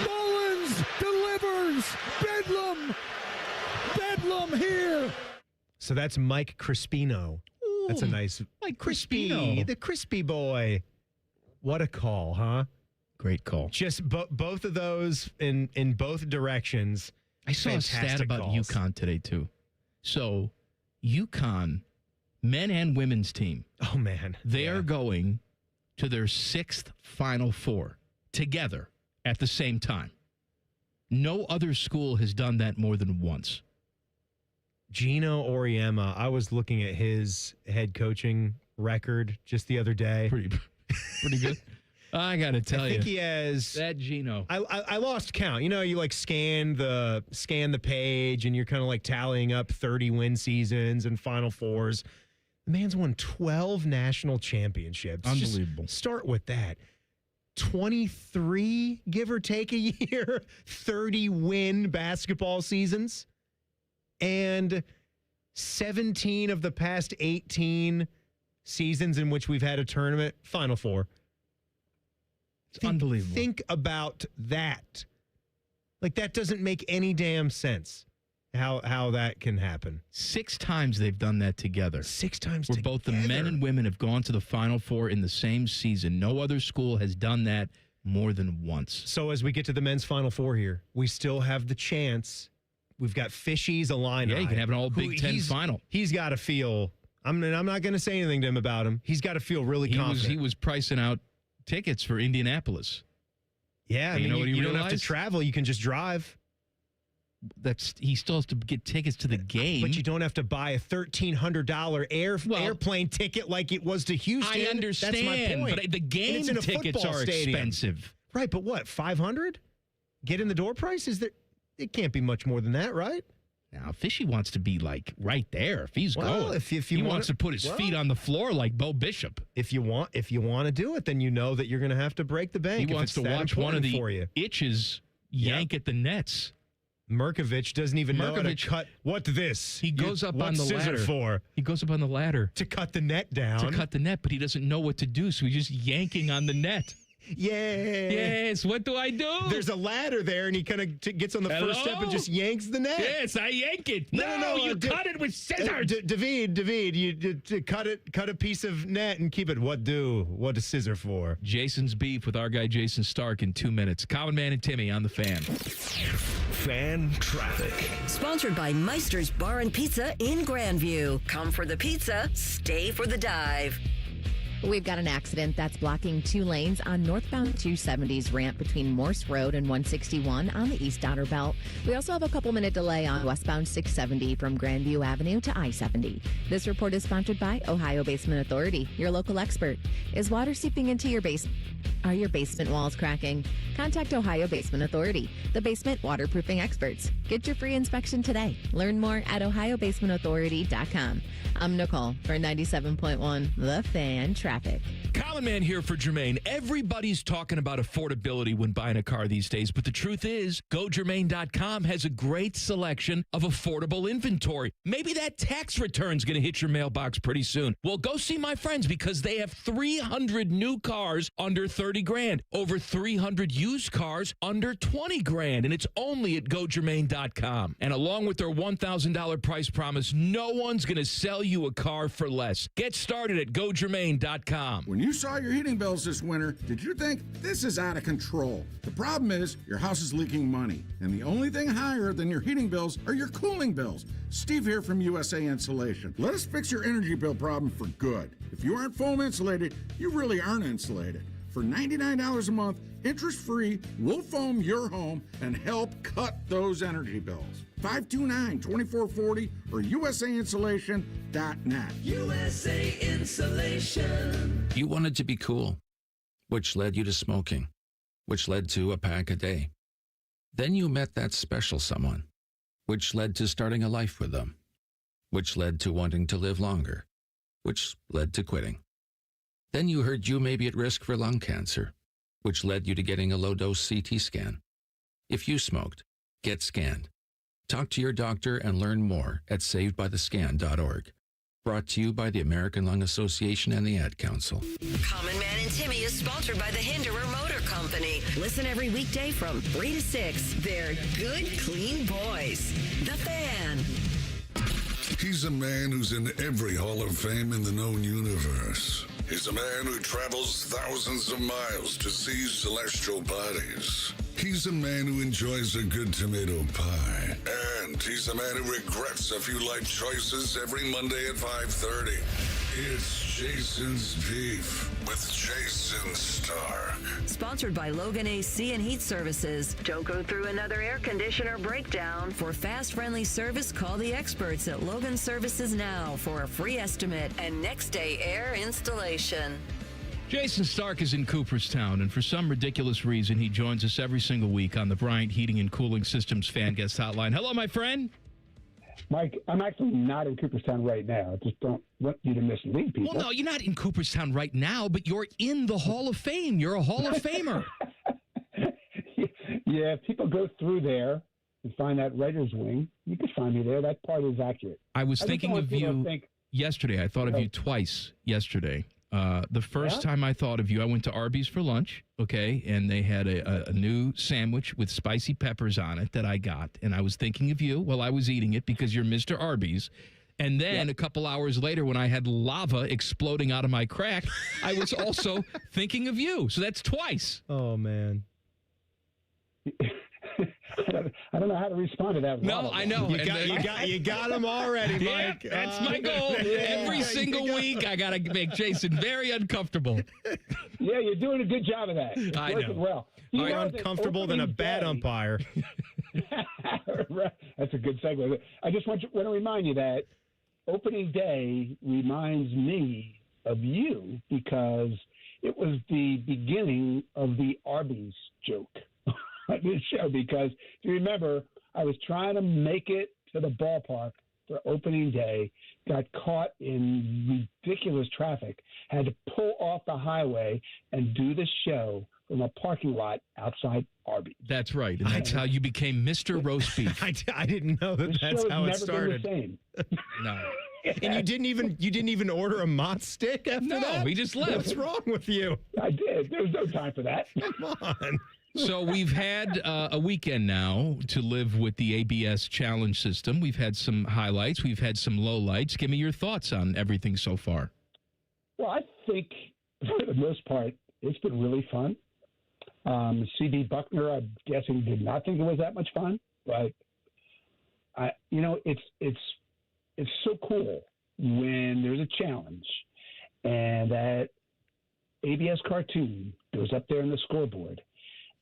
Mullins delivers. Bedlam here. So that's Mike Crispino. That's a nice... Mike Crispino. The crispy boy. What a call, huh? Great call. Just both of those in both directions. I saw a stat about UConn today, too. So, UConn, men and women's team. Oh, man. They are going to their 6th Final Four together at the same time. No other school has done that more than once. Gino Auriemma, I was looking at his head coaching record just the other day. Pretty good. I got to tell you. I think he has that Gino. I lost count. You know, you like scan the page and you're kind of like tallying up 30 win seasons and Final Fours. The man's won 12 national championships. Unbelievable. Just start with that. 23, give or take a year, 30 win basketball seasons. And 17 of the past 18 seasons in which we've had a tournament, Final Four. It's unbelievable. Think about that. Like, that doesn't make any damn sense how that can happen. 6 times they've done that together. 6 times where together. Both the men and women have gone to the Final Four in the same season. No other school has done that more than once. So as we get to the men's Final Four here, we still have the chance. We've got Fishies, Illini. Yeah, you can have an all Big Ten final. He's got to feel, I'm not going to say anything to him about him. He's got to feel really confident. He was pricing out tickets for Indianapolis. Yeah, I mean, you know what he you don't have to realized? travel. You can just drive. he still has to get tickets to the game. But you don't have to buy a $1,300 airplane ticket like it was to Houston. I understand, That's my point. but the game tickets are expensive. Right, but what, $500? Get in the door price? It can't be much more than that, right? Now, Fishy wants to be like right there. If he's going, if he wants to put his feet on the floor like Bo Bishop. If you want to do it, then you know that you're going to have to break the bank. He wants to watch one of the itches yank at the nets. Merkovich doesn't even know how to cut. What this? He goes up on the ladder. For? He goes up on the ladder to cut the net down. To cut the net, but he doesn't know what to do, so he's just yanking on the net. Yes, what do I do? There's a ladder there, and he kind of gets on the first step and just yanks the net. Yes, I yank it. No, you cut it with scissors. David, you cut a piece of net and keep it. What a scissor for? Jason's beef with our guy Jayson Stark in 2 minutes. Common Man and Timmy on the Fan. Fan traffic. Sponsored by Meister's Bar and Pizza in Grandview. Come for the pizza, stay for the dive. We've got an accident that's blocking 2 lanes on northbound 270's ramp between Morse Road and 161 on the East Outer Belt. We also have a couple-minute delay on westbound 670 from Grandview Avenue to I-70. This report is sponsored by Ohio Basement Authority, your local expert. Is water seeping into your basement? Are your basement walls cracking? Contact Ohio Basement Authority, the basement waterproofing experts. Get your free inspection today. Learn more at ohiobasementauthority.com. I'm Nicole for 97.1 The Fan Traffic. Common Man here for Jermaine. Everybody's talking about affordability when buying a car these days, but the truth is, GoJermaine.com has a great selection of affordable inventory. Maybe that tax return's going to hit your mailbox pretty soon. Well, go see my friends because they have 300 new cars under 30 grand, over 300 used cars under 20 grand, and it's only at GoJermaine.com. And along with their $1,000 price promise, no one's going to sell you a car for less. Get started at GoJermaine.com. When you saw your heating bills this winter, did you think this is out of control? The problem is your house is leaking money, and the only thing higher than your heating bills are your cooling bills. Steve here from USA Insulation. Let us fix your energy bill problem for good. If you aren't foam insulated, you really aren't insulated. For $99 a month, interest-free, we'll foam your home and help cut those energy bills. 529-2440 or USAinsulation.net. USA Insulation. You wanted to be cool, which led you to smoking, which led to a pack a day. Then you met that special someone, which led to starting a life with them, which led to wanting to live longer, which led to quitting. Then you heard you may be at risk for lung cancer, which led you to getting a low-dose CT scan. If you smoked, get scanned. Talk to your doctor and learn more at savedbythescan.org. Brought to you by the American Lung Association and the Ad Council. Common Man and Timmy is sponsored by the Hinderer Motor Company. Listen every weekday from 3 to 6. They're good, clean boys. The Fan. He's a man who's in every Hall of Fame in the known universe. He's a man who travels thousands of miles to see celestial bodies. He's a man who enjoys a good tomato pie. And he's a man who regrets a few life choices every Monday at 5:30. It's Jason's Beef with Jayson Stark. Sponsored by Logan AC and Heat Services. Don't go through another air conditioner breakdown. For fast, friendly service, call the experts at Logan Services now for a free estimate and next day air installation. Jayson Stark is in Cooperstown, and for some ridiculous reason, he joins us every single week on the Bryant Heating and Cooling Systems Fan Guest Hotline. Hello, my friend. Mike, I'm actually not in Cooperstown right now. I just don't want you to mislead people. Well, no, you're not in Cooperstown right now, but you're in the Hall of Fame. You're a Hall of Famer. Yeah, if people go through there and find that writer's wing, you can find me there. That part is accurate. I was thinking of you yesterday. I thought of you twice yesterday. The first time I thought of you, I went to Arby's for lunch, okay, and they had a new sandwich with spicy peppers on it that I got, and I was thinking of you while I was eating it because you're Mr. Arby's. And then a couple hours later, when I had lava exploding out of my crack, I was also thinking of you. So that's twice. Oh, man. I don't know how to respond to that. No, I know. You got him already, Mike. Yeah, that's my goal. Every single week, I got to make Jayson very uncomfortable. Yeah, you're doing a good job of that. It's I working know. well. More uncomfortable than a bad umpire. That's a good segue. I just want to remind you that opening day reminds me of you because it was the beginning of the Arby's joke on this show. Because if you remember, I was trying to make it to the ballpark for opening day, got caught in ridiculous traffic, had to pull off the highway and do the show from a parking lot outside Arby's. That's right. And that's how you became Mr. Roast Beef. I didn't know that that's how it started. Been the same. No. And you didn't even order a Mott stick after that? No, he just left. What's wrong with you? I did. There was no time for that. Come on. So we've had a weekend now to live with the ABS challenge system. We've had some highlights. We've had some lowlights. Give me your thoughts on everything so far. Well, I think for the most part, it's been really fun. CB Buckner, I'm guessing, did not think it was that much fun, but it's so cool when there's a challenge and that ABS cartoon goes up there on the scoreboard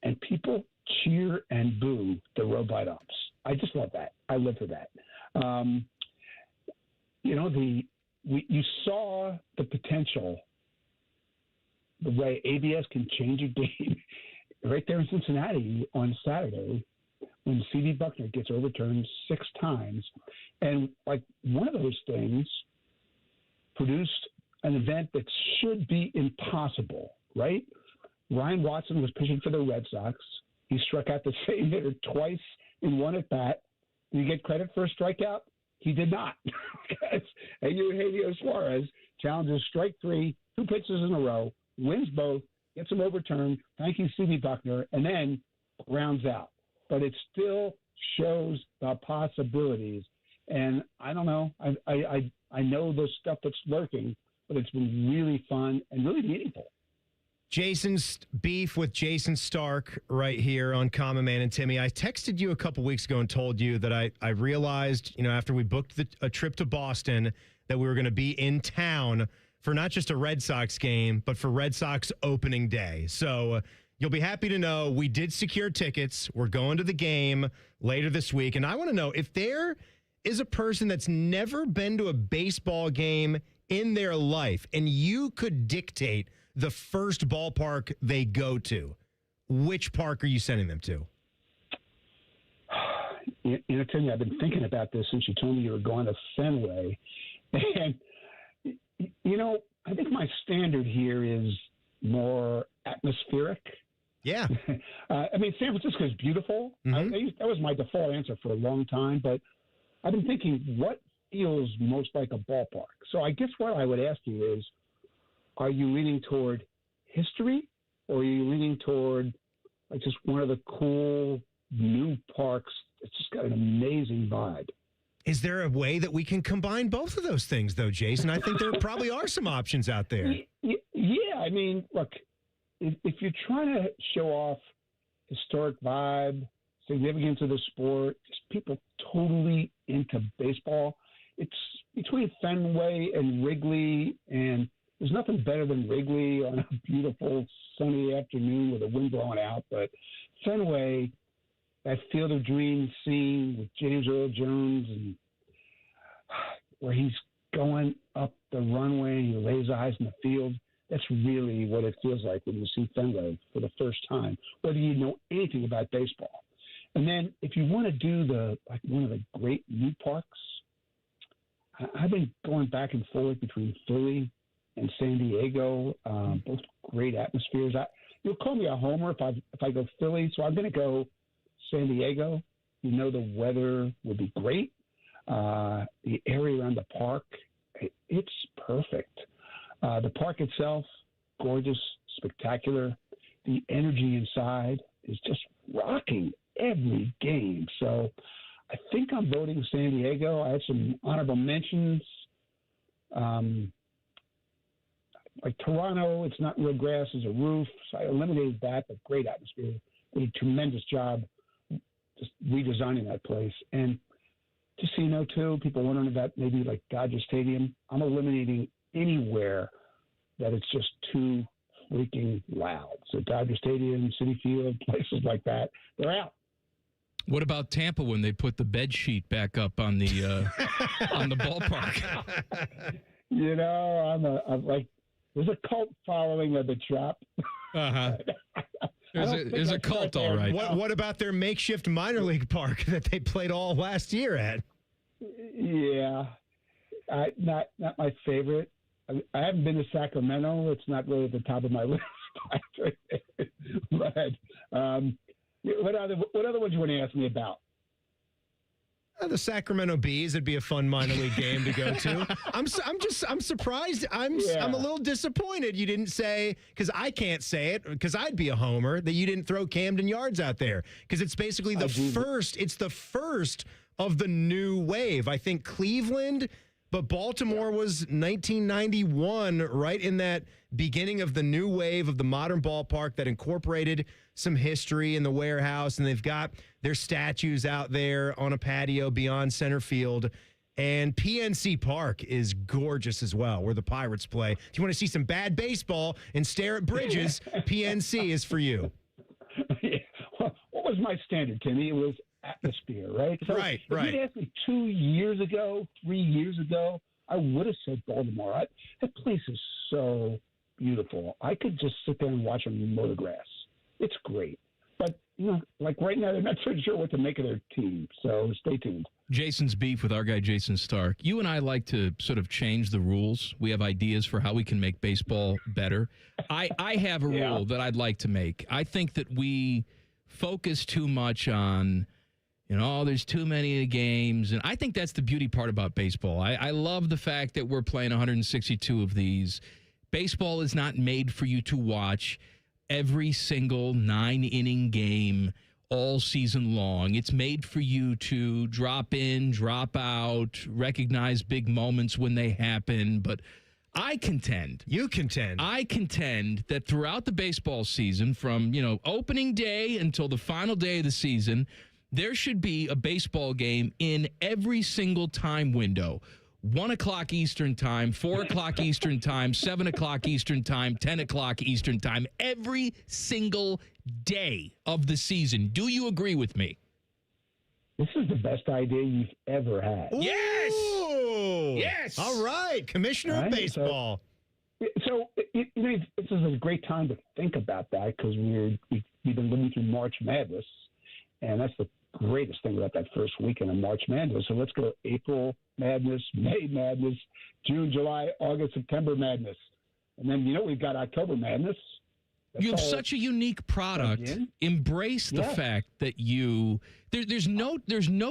and people cheer and boo the robot ups. I just love that. I live for that. You saw the potential, the way ABS can change a game right there in Cincinnati on Saturday when C.D. Buckner gets overturned 6 times. And like one of those things produced an event that should be impossible, right? Ryan Watson was pitching for the Red Sox. He struck out the same hitter twice in one at bat. Did he get credit for a strikeout? He did not. And Eugenio Suarez challenges strike 3, 2 pitches in a row, wins both, gets him overturned. Thank you, C.B. Buckner, and then rounds out. But it still shows the possibilities. And I don't know. I know the stuff that's lurking, but it's been really fun and really meaningful. Jason's beef with Jayson Stark right here on Common Man and Timmy. I texted you a couple weeks ago and told you that I realized, after we booked a trip to Boston, that we were going to be in town for not just a Red Sox game, but for Red Sox opening day. So you'll be happy to know we did secure tickets. We're going to the game later this week. And I want to know if there is a person that's never been to a baseball game in their life and you could dictate the first ballpark they go to, which park are you sending them to? Timmy, I've been thinking about this since you told me you were going to Fenway. And, I think my standard here is more atmospheric. Yeah. San Francisco is beautiful. Mm-hmm. That was my default answer for a long time, but I've been thinking what feels most like a ballpark. So I guess what I would ask you is, are you leaning toward history or are you leaning toward like just one of the cool new parks that's just got an amazing vibe? Is there a way that we can combine both of those things, though, Jason? I think there probably are some options out there. Yeah. Look, if you're trying to show off historic vibe, significance of the sport, just people totally into baseball, it's between Fenway and Wrigley, and there's nothing better than Wrigley on a beautiful sunny afternoon with the wind blowing out. But Fenway, that Field of Dreams scene with James Earl Jones, and where he's going up the runway, he lays eyes in the field. That's really what it feels like when you see Fenway for the first time, whether you know anything about baseball. And then if you want to do one of the great new parks, I've been going back and forth between Philly and San Diego, both great atmospheres. You'll call me a homer if I go Philly, so I'm going to go San Diego. The weather would be great. The area around the park, it's perfect. The park itself, gorgeous, spectacular. The energy inside is just rocking every game. So I think I'm voting San Diego. I have some honorable mentions. Like Toronto, it's not real grass, it's a roof. So I eliminated that, but great atmosphere. Did a tremendous job just redesigning that place. And just so you know, too, people wondering about maybe like Dodger Stadium, I'm eliminating anywhere that it's just too freaking loud. So Dodger Stadium, Citi Field, places like that, they're out. What about Tampa when they put the bed sheet back up on the on the ballpark? You know, I'm like, there's a cult following of the Trop. Uh-huh. There's a cult, all right. What about their makeshift minor league park that they played all last year at? Yeah, not my favorite. I haven't been to Sacramento. It's not really at the top of my list. But what other ones you want to ask me about? The Sacramento Bees would be a fun minor league game to go to. I'm surprised. I'm a little disappointed you didn't say, because I can't say it, because I'd be a homer, that you didn't throw Camden Yards out there, because it's basically the first. It's the first of the new wave. I think Cleveland, but Baltimore was 1991, right in that beginning of the new wave of the modern ballpark that incorporated some history in the warehouse, and they've got their statues out there on a patio beyond center field. And PNC Park is gorgeous as well, where the Pirates play. If you want to see some bad baseball and stare at bridges, PNC is for you. Yeah. Well, what was my standard, Timmy? It was atmosphere, right? So right. If you'd asked me 2 years ago, 3 years ago, I would have said Baltimore. That place is so beautiful. I could just sit there and watch them mow the grass. It's great. But, like right now, they're not so sure what to make of their team. So stay tuned. Jason's beef with our guy, Jayson Stark. You and I like to sort of change the rules. We have ideas for how we can make baseball better. I have a rule that I'd like to make. I think that we focus too much on, there's too many games. And I think that's the beauty part about baseball. I love the fact that we're playing 162 of these. Baseball is not made for you to watch every single 9-inning game all season long. It's made for you to drop in, drop out, recognize big moments when they happen. But I contend that throughout the baseball season, from, opening day until the final day of the season, there should be a baseball game in every single time window. 1 o'clock Eastern time, 4 o'clock Eastern time, 7 o'clock Eastern time, 10 o'clock Eastern time, every single day of the season. Do you agree with me? This is the best idea you've ever had. Yes! Ooh. Yes! All right, Commissioner of Baseball. So this is a great time to think about that, because we've been living through March Madness, and that's the greatest thing about that first weekend of March Madness. So let's go April Madness, May Madness, June, July, August, September Madness. And then, we've got October Madness. You have such a unique product. Embrace the fact that there's no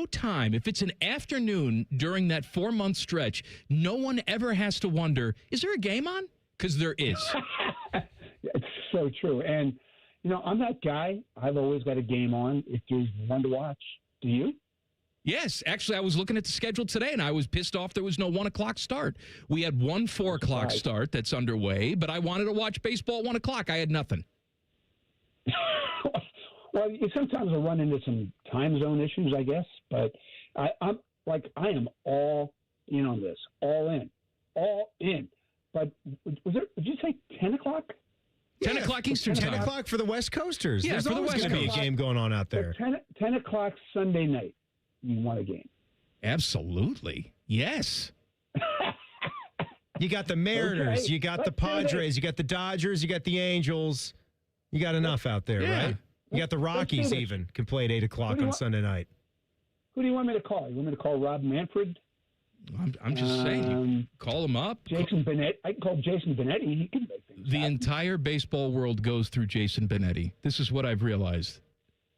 time. If it's an afternoon during that 4-month stretch, no one ever has to wonder, is there a game on? Because there is. It's so true. And, I'm that guy. I've always got a game on if there's one to watch. Do you? Yes. Actually, I was looking at the schedule today, and I was pissed off there was no 1 o'clock start. We had one 4 o'clock start that's underway, but I wanted to watch baseball at 1 o'clock. I had nothing. Well, you sometimes will run into some time zone issues, I guess, but I am all in on this. All in. But did you say 10 o'clock? 10 o'clock Eastern time. 10 o'clock for the West Coasters. Yeah, There's for the always West going to be a Coast. game going on out there. 10 o'clock Sunday night, you want a game. Absolutely. Yes. You got the Mariners, Okay, you got the let's do Padres, you got the Dodgers, you got the Angels. You got enough out there, right? You got the Rockies even, can play at 8 o'clock on Sunday night. Who do you want me to call? You want me to call Rob Manfred? I'm just saying, you call him up. Jason Benetti. I can call Jason Benetti. He can make things The happen. entire baseball world goes through Jason Benetti. This is what I've realized.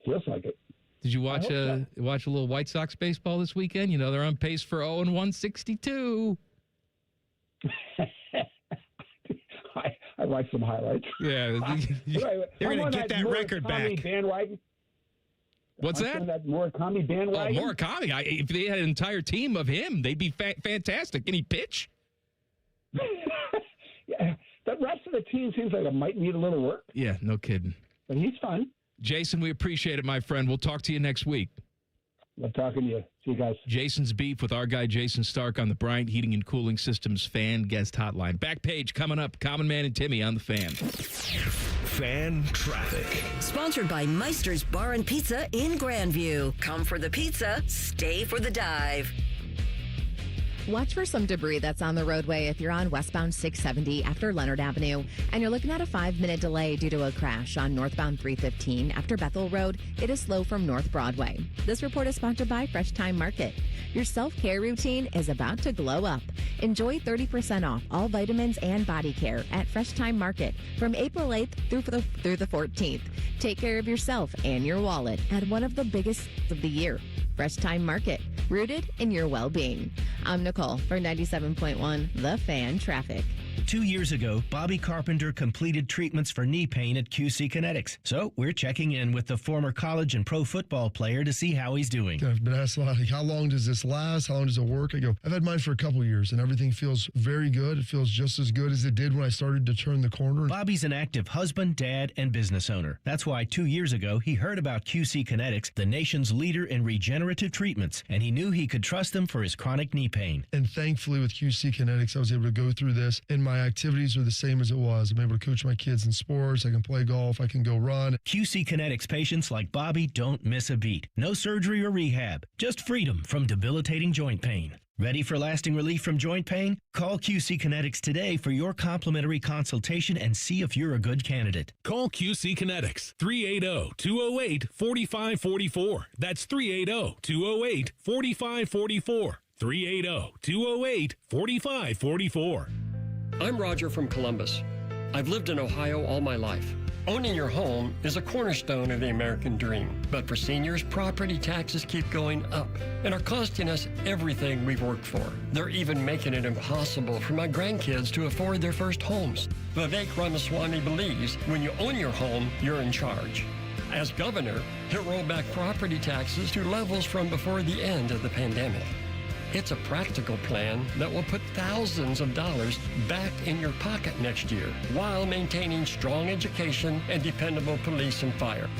Feels like it. Did you watch a little White Sox baseball this weekend? They're on pace for 0-162. I watched some highlights. Yeah. They're going to get that record back. Bandwagon. What's that? That Murakami bandwagon. Oh, Murakami. If they had an entire team of him, they'd be fantastic. Can he pitch? Yeah. The rest of the team seems like it might need a little work. Yeah, no kidding. But he's fun. Jason, we appreciate it, my friend. We'll talk to you next week. Love talking to you. See you guys. Jason's beef with our guy Jayson Stark on the Bryant Heating and Cooling Systems fan guest hotline. Back page coming up. Common Man and Timmy on the Fan. Fan Traffic. Sponsored by Meister's Bar and Pizza in Grandview. Come for the pizza, stay for the dive. Watch for some debris that's on the roadway if you're on westbound 670 after Leonard Avenue, and you're looking at a 5-minute delay due to a crash on northbound 315 after Bethel Road. It is slow from North Broadway. This report is sponsored by Fresh Time Market. Your self-care routine is about to glow up. Enjoy 30% off all vitamins and body care at Fresh Time Market from April 8th through the 14th. Take care of yourself and your wallet at one of the biggest of the year. Fresh Time Market, rooted in your well-being. I'm Nicole for 97.1 The Fan Traffic. 2 years ago, Bobby Carpenter completed treatments for knee pain at QC Kinetics. So we're checking in with the former college and pro football player to see how he's doing. I've been asked a lot, like, how long does this last? How long does it work? I go, I've had mine for a couple years, and everything feels very good. It feels just as good as it did when I started to turn the corner. Bobby's an active husband, dad, and business owner. That's why 2 years ago, he heard about QC Kinetics, the nation's leader in regenerative treatments, and he knew he could trust them for his chronic knee pain. And thankfully, with QC Kinetics, I was able to go through this, and my activities are the same as it was. I'm able to coach my kids in sports. I can play golf. I can go run. QC Kinetics patients like Bobby don't miss a beat. No surgery or rehab. Just freedom from debilitating joint pain. Ready for lasting relief from joint pain? Call QC Kinetics today for your complimentary consultation and see if you're a good candidate. Call QC Kinetics, 380-208-4544. That's 380-208-4544. 380-208-4544. I'm Roger from Columbus. I've lived in Ohio all my life. Owning your home is a cornerstone of the American dream. But for seniors, property taxes keep going up and are costing us everything we've worked for. They're even making it impossible for my grandkids to afford their first homes. Vivek Ramaswamy believes when you own your home, you're in charge. As governor, he'll roll back property taxes to levels from before the end of the pandemic. It's a practical plan that will put thousands of dollars back in your pocket next year while maintaining strong education and dependable police and fire.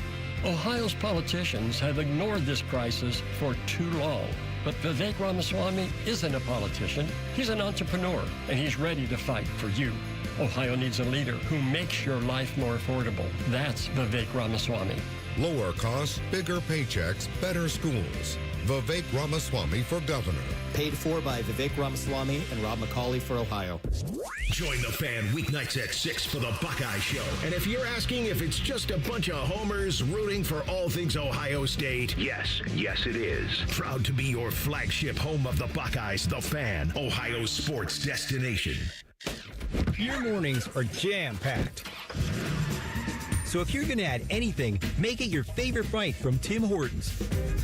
Ohio's politicians have ignored this crisis for too long. But Vivek Ramaswamy isn't a politician. He's an entrepreneur, and he's ready to fight for you. Ohio needs a leader who makes your life more affordable. That's Vivek Ramaswamy. Lower costs, bigger paychecks, better schools. Vivek Ramaswamy for governor. Paid for by Vivek Ramaswamy and Rob McCauley for Ohio. Join the fan weeknights at 6 for the Buckeye Show. And if you're asking if it's just a bunch of homers rooting for all things Ohio State, yes, it is. Proud to be your flagship home of the Buckeyes, the Fan, Ohio's sports destination. Your mornings are jam-packed. So if you're going to add anything, make it your favorite bite from Tim Hortons.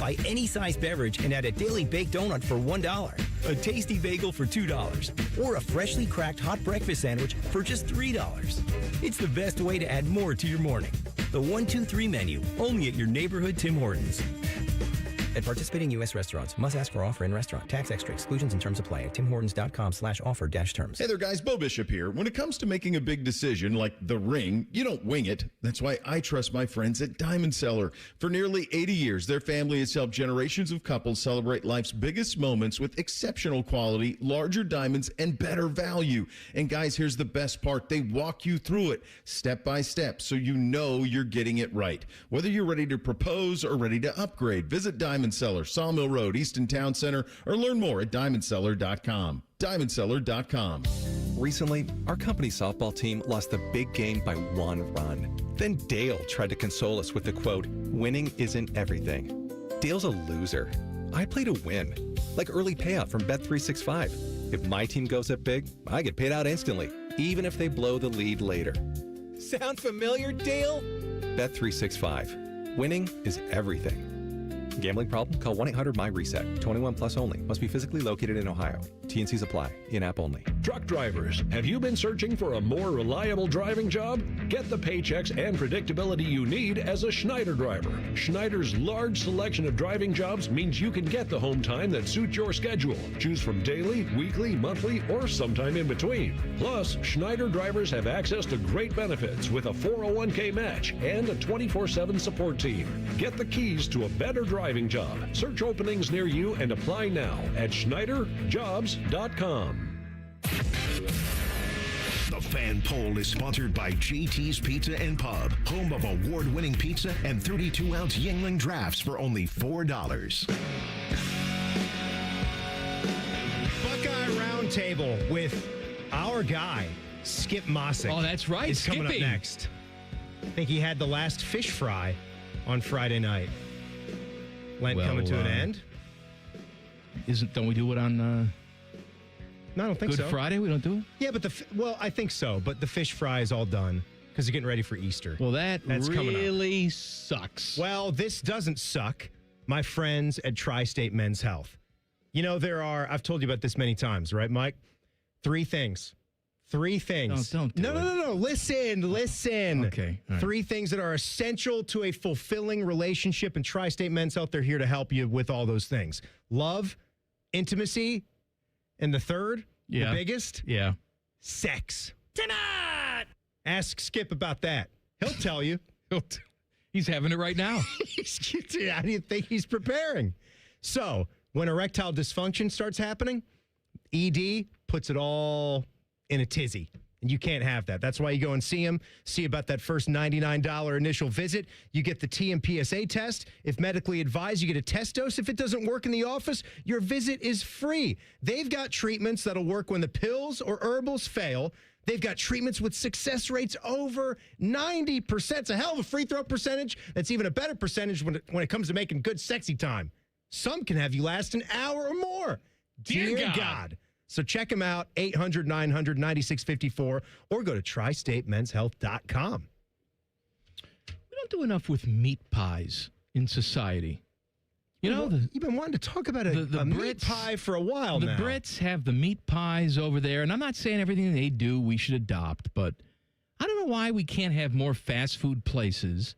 Buy any size beverage and add a daily baked donut for $1, a tasty bagel for $2, or a freshly cracked hot breakfast sandwich for just $3. It's the best way to add more to your morning. The 1-2-3 menu, only at your neighborhood Tim Hortons. At participating U.S. restaurants, must ask for offer in restaurant. Tax extra exclusions and terms apply at timhortons.com/offer-terms. Hey there, guys. Bo Bishop here. When it comes to making a big decision like the ring, you don't wing it. That's why I trust my friends at Diamond Cellar. For nearly 80 years, their family has helped generations of couples celebrate life's biggest moments with exceptional quality, larger diamonds, and better value. And guys, here's the best part. They walk you through it step by step so you know you're getting it right. Whether you're ready to propose or ready to upgrade, visit Diamond Cellar, Sawmill Road, Easton Town Center, or learn more at diamondcellar.com. Diamondcellar.com. Recently, our company softball team lost the big game by 1 run. Then Dale tried to console us with the quote, "Winning isn't everything." Dale's a loser. I play to win, like early payout from Bet365. If my team goes up big, I get paid out instantly, even if they blow the lead later. Sound familiar, Dale? Bet365. Winning is everything. Gambling problem? Call 1-800-MY-RESET. 21 plus only. Must be physically located in Ohio. T&Cs apply. In-app only. Truck drivers, have you been searching for a more reliable driving job? Get the paychecks and predictability you need as a Schneider driver. Schneider's large selection of driving jobs means you can get the home time that suits your schedule. Choose from daily, weekly, monthly, or sometime in between. Plus, Schneider drivers have access to great benefits with a 401k match and a 24/7 support team. Get the keys to a better driving job. Search openings near you and apply now at SchneiderJobs.com. The Fan Poll is sponsored by JT's Pizza and Pub, home of award-winning pizza and 32-ounce Yingling drafts for only $4. Buckeye Roundtable with our guy, Skip Mossick. Oh, that's right, is coming up Skippy. next. I think he had the last fish fry on Friday night. Lent coming to an end. Don't we do it on No, I don't think Good so. Friday? We don't do it? Yeah, but I think so. But the fish fry is all done because you're getting ready for Easter. Well, that's really coming sucks. Well, this doesn't suck, my friends at Tri-State Men's Health. You know, I've told you about this many times, right, Mike? Three things. Don't do No. Listen. Okay. All right. 3 things that are essential to a fulfilling relationship, and Tri-State Men's Health, they're here to help you with all those things. Love, intimacy, and the third, the biggest, sex. Tonight! Ask Skip about that. He'll tell you. He's having it right now. How do you think he's preparing? So, when erectile dysfunction starts happening, ED puts it all in a tizzy. And you can't have that. That's why you go and see him. See about that first $99 initial visit. You get the TMPSA test. If medically advised, you get a test dose. If it doesn't work in the office, your visit is free. They've got treatments that'll work when the pills or herbals fail. They've got treatments with success rates over 90%. It's a hell of a free throw percentage. That's even a better percentage when it comes to making good sexy time. Some can have you last an hour or more. Dear God. So check them out, 800-900-9654, or go to tristatemenshealth.com. We don't do enough with meat pies in society. You know, you've been wanting to talk about a meat pie for a while now. The Brits have the meat pies over there, and I'm not saying everything they do we should adopt, but I don't know why we can't have more fast food places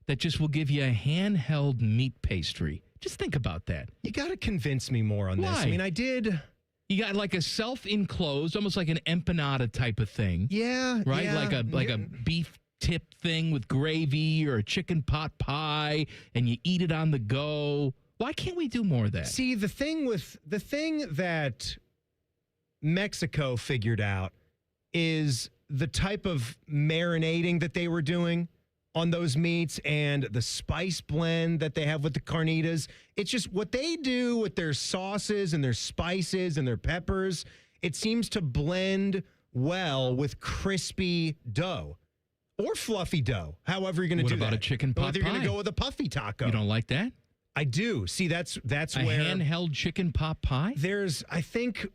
that just will give you a handheld meat pastry. Just think about that. You got to convince me more on this. I mean, I did... You got like a self-enclosed, almost like an empanada type of thing. Yeah. Right? Yeah. Like a beef tip thing with gravy or a chicken pot pie, and you eat it on the go. Why can't we do more of that? See, the thing that Mexico figured out is the type of marinating that they were doing on those meats and the spice blend that they have with the carnitas. It's just what they do with their sauces and their spices and their peppers. It seems to blend well with crispy dough or fluffy dough. However you're going to do that. What about a chicken pot pie? Or they're going to go with a puffy taco. You don't like that? I do. See, that's a where handheld chicken pot pie. There's, I think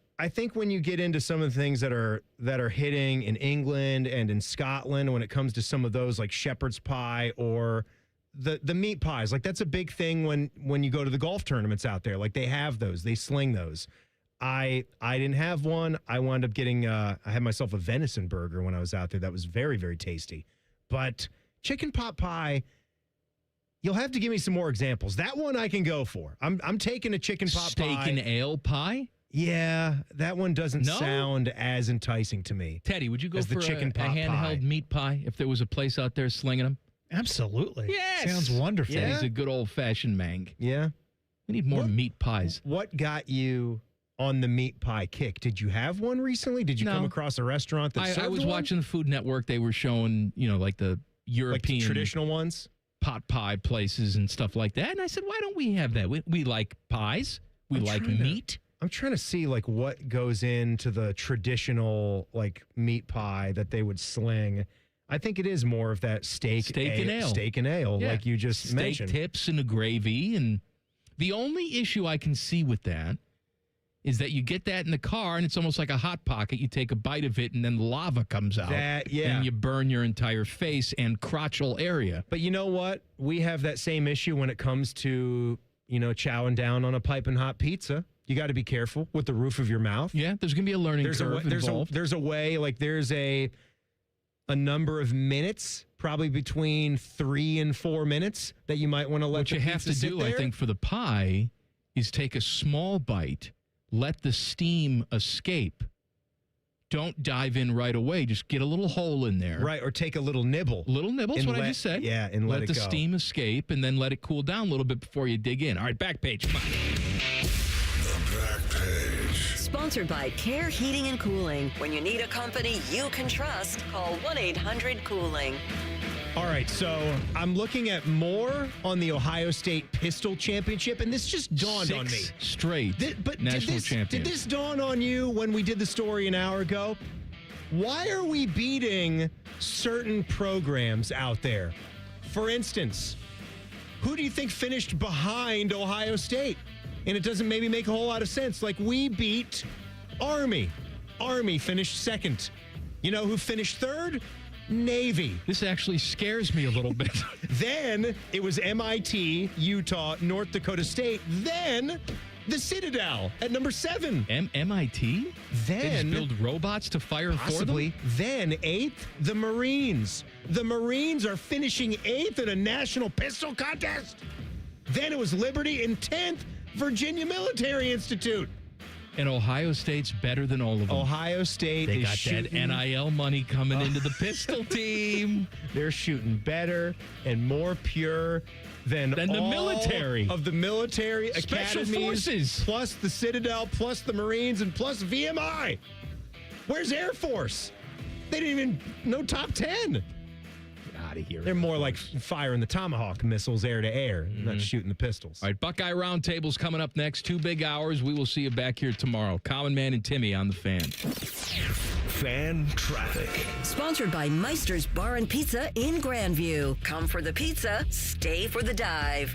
when you get into some of the things that are hitting in England and in Scotland, when it comes to some of those like shepherd's pie or the meat pies, like that's a big thing when you go to the golf tournaments out there. Like they have those, they sling those. I didn't have one. I wound up getting I had myself a venison burger when I was out there. That was very, very tasty. But chicken pot pie, you'll have to give me some more examples. That one I can go for. I'm taking a chicken pot pie. Steak and ale pie? Yeah, that one doesn't sound as enticing to me. Teddy, would you go as for the chicken a pot handheld pie. meat pie if there was a place out there slinging them? Absolutely. Yes. Sounds wonderful. Yeah. Teddy's a good old-fashioned mang. Yeah. We need more meat pies. What got you on the meat pie kick? Did you have one recently? Did you come across a restaurant that served I was one? watching the Food Network. They were showing, like the European... Like the traditional ones? Pot pie places and stuff like that. And I said, why don't we have that? We like pies. We like meat. I'm trying to see like what goes into the traditional like meat pie that they would sling. I think it is more of that steak and ale, Yeah. like you just mentioned. Steak tips and a gravy. And the only issue I can see with that is that you get that in the car and it's almost like a Hot Pocket. You take a bite of it and then lava comes out. And you burn your entire face and crotchal area. But you know what? We have that same issue when it comes to, chowing down on a piping hot pizza. You got to be careful with the roof of your mouth. Yeah, there's going to be a learning curve involved. There's a way, like there's a number of minutes, probably between 3 and 4 minutes that you might want to let What you have to do, I think, for the pie is take a small bite, let the steam escape. Don't dive in right away. Just get a little hole in there. Right, or take a little nibble. Little nibble, that's what I just said. Yeah, and let it the go. steam escape and then let it cool down a little bit before you dig in. All right, back page. Come on. The back page. Sponsored by Care Heating and Cooling. When you need a company you can trust, call 1-800-COOLING. All right, so I'm looking at more on the Ohio State Pistol Championship, and this just dawned on me. 6 straight national champions. Did this dawn on you when we did the story an hour ago? Why are we beating certain programs out there? For instance, who do you think finished behind Ohio State? And it doesn't maybe make a whole lot of sense. Like, we beat Army. Army finished second. You know who finished third? Navy. This actually scares me a little bit. Then it was MIT, Utah, North Dakota State. Then the Citadel at number 7. MIT? Then they just build robots to fire possibly. for them? Then 8th, the Marines. The Marines are finishing 8th in a national pistol contest. Then it was Liberty in 10th, Virginia Military Institute. And Ohio State's better than all of them. Ohio State they is got shooting that NIL money coming into the pistol team. They're shooting better and more pure than the military. Of the military Special academies, Forces. plus the Citadel, plus the Marines, and plus VMI. Where's Air Force? They didn't even know top 10. Out of here. They're more like firing the Tomahawk missiles air to air, not shooting the pistols. All right, Buckeye Roundtable's coming up next. 2 big hours. We will see you back here tomorrow. Common Man and Timmy on the Fan. Fan traffic. Sponsored by Meister's Bar and Pizza in Grandview. Come for the pizza, stay for the dive.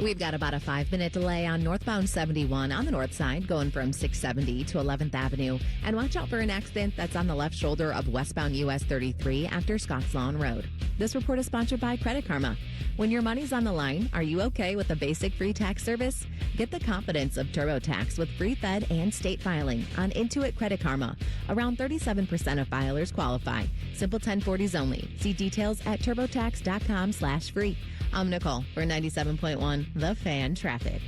We've got about a 5-minute delay on northbound 71 on the north side, going from 670 to 11th Avenue. And watch out for an accident that's on the left shoulder of westbound US 33 after Scotts Lawn Road. This report is sponsored by Credit Karma. When your money's on the line, are you okay with a basic free tax service? Get the confidence of TurboTax with free Fed and state filing on Intuit Credit Karma. Around 37% of filers qualify. Simple 1040s only. See details at turbotax.com/free. I'm Nicole for 97.1 The Fan Traffic.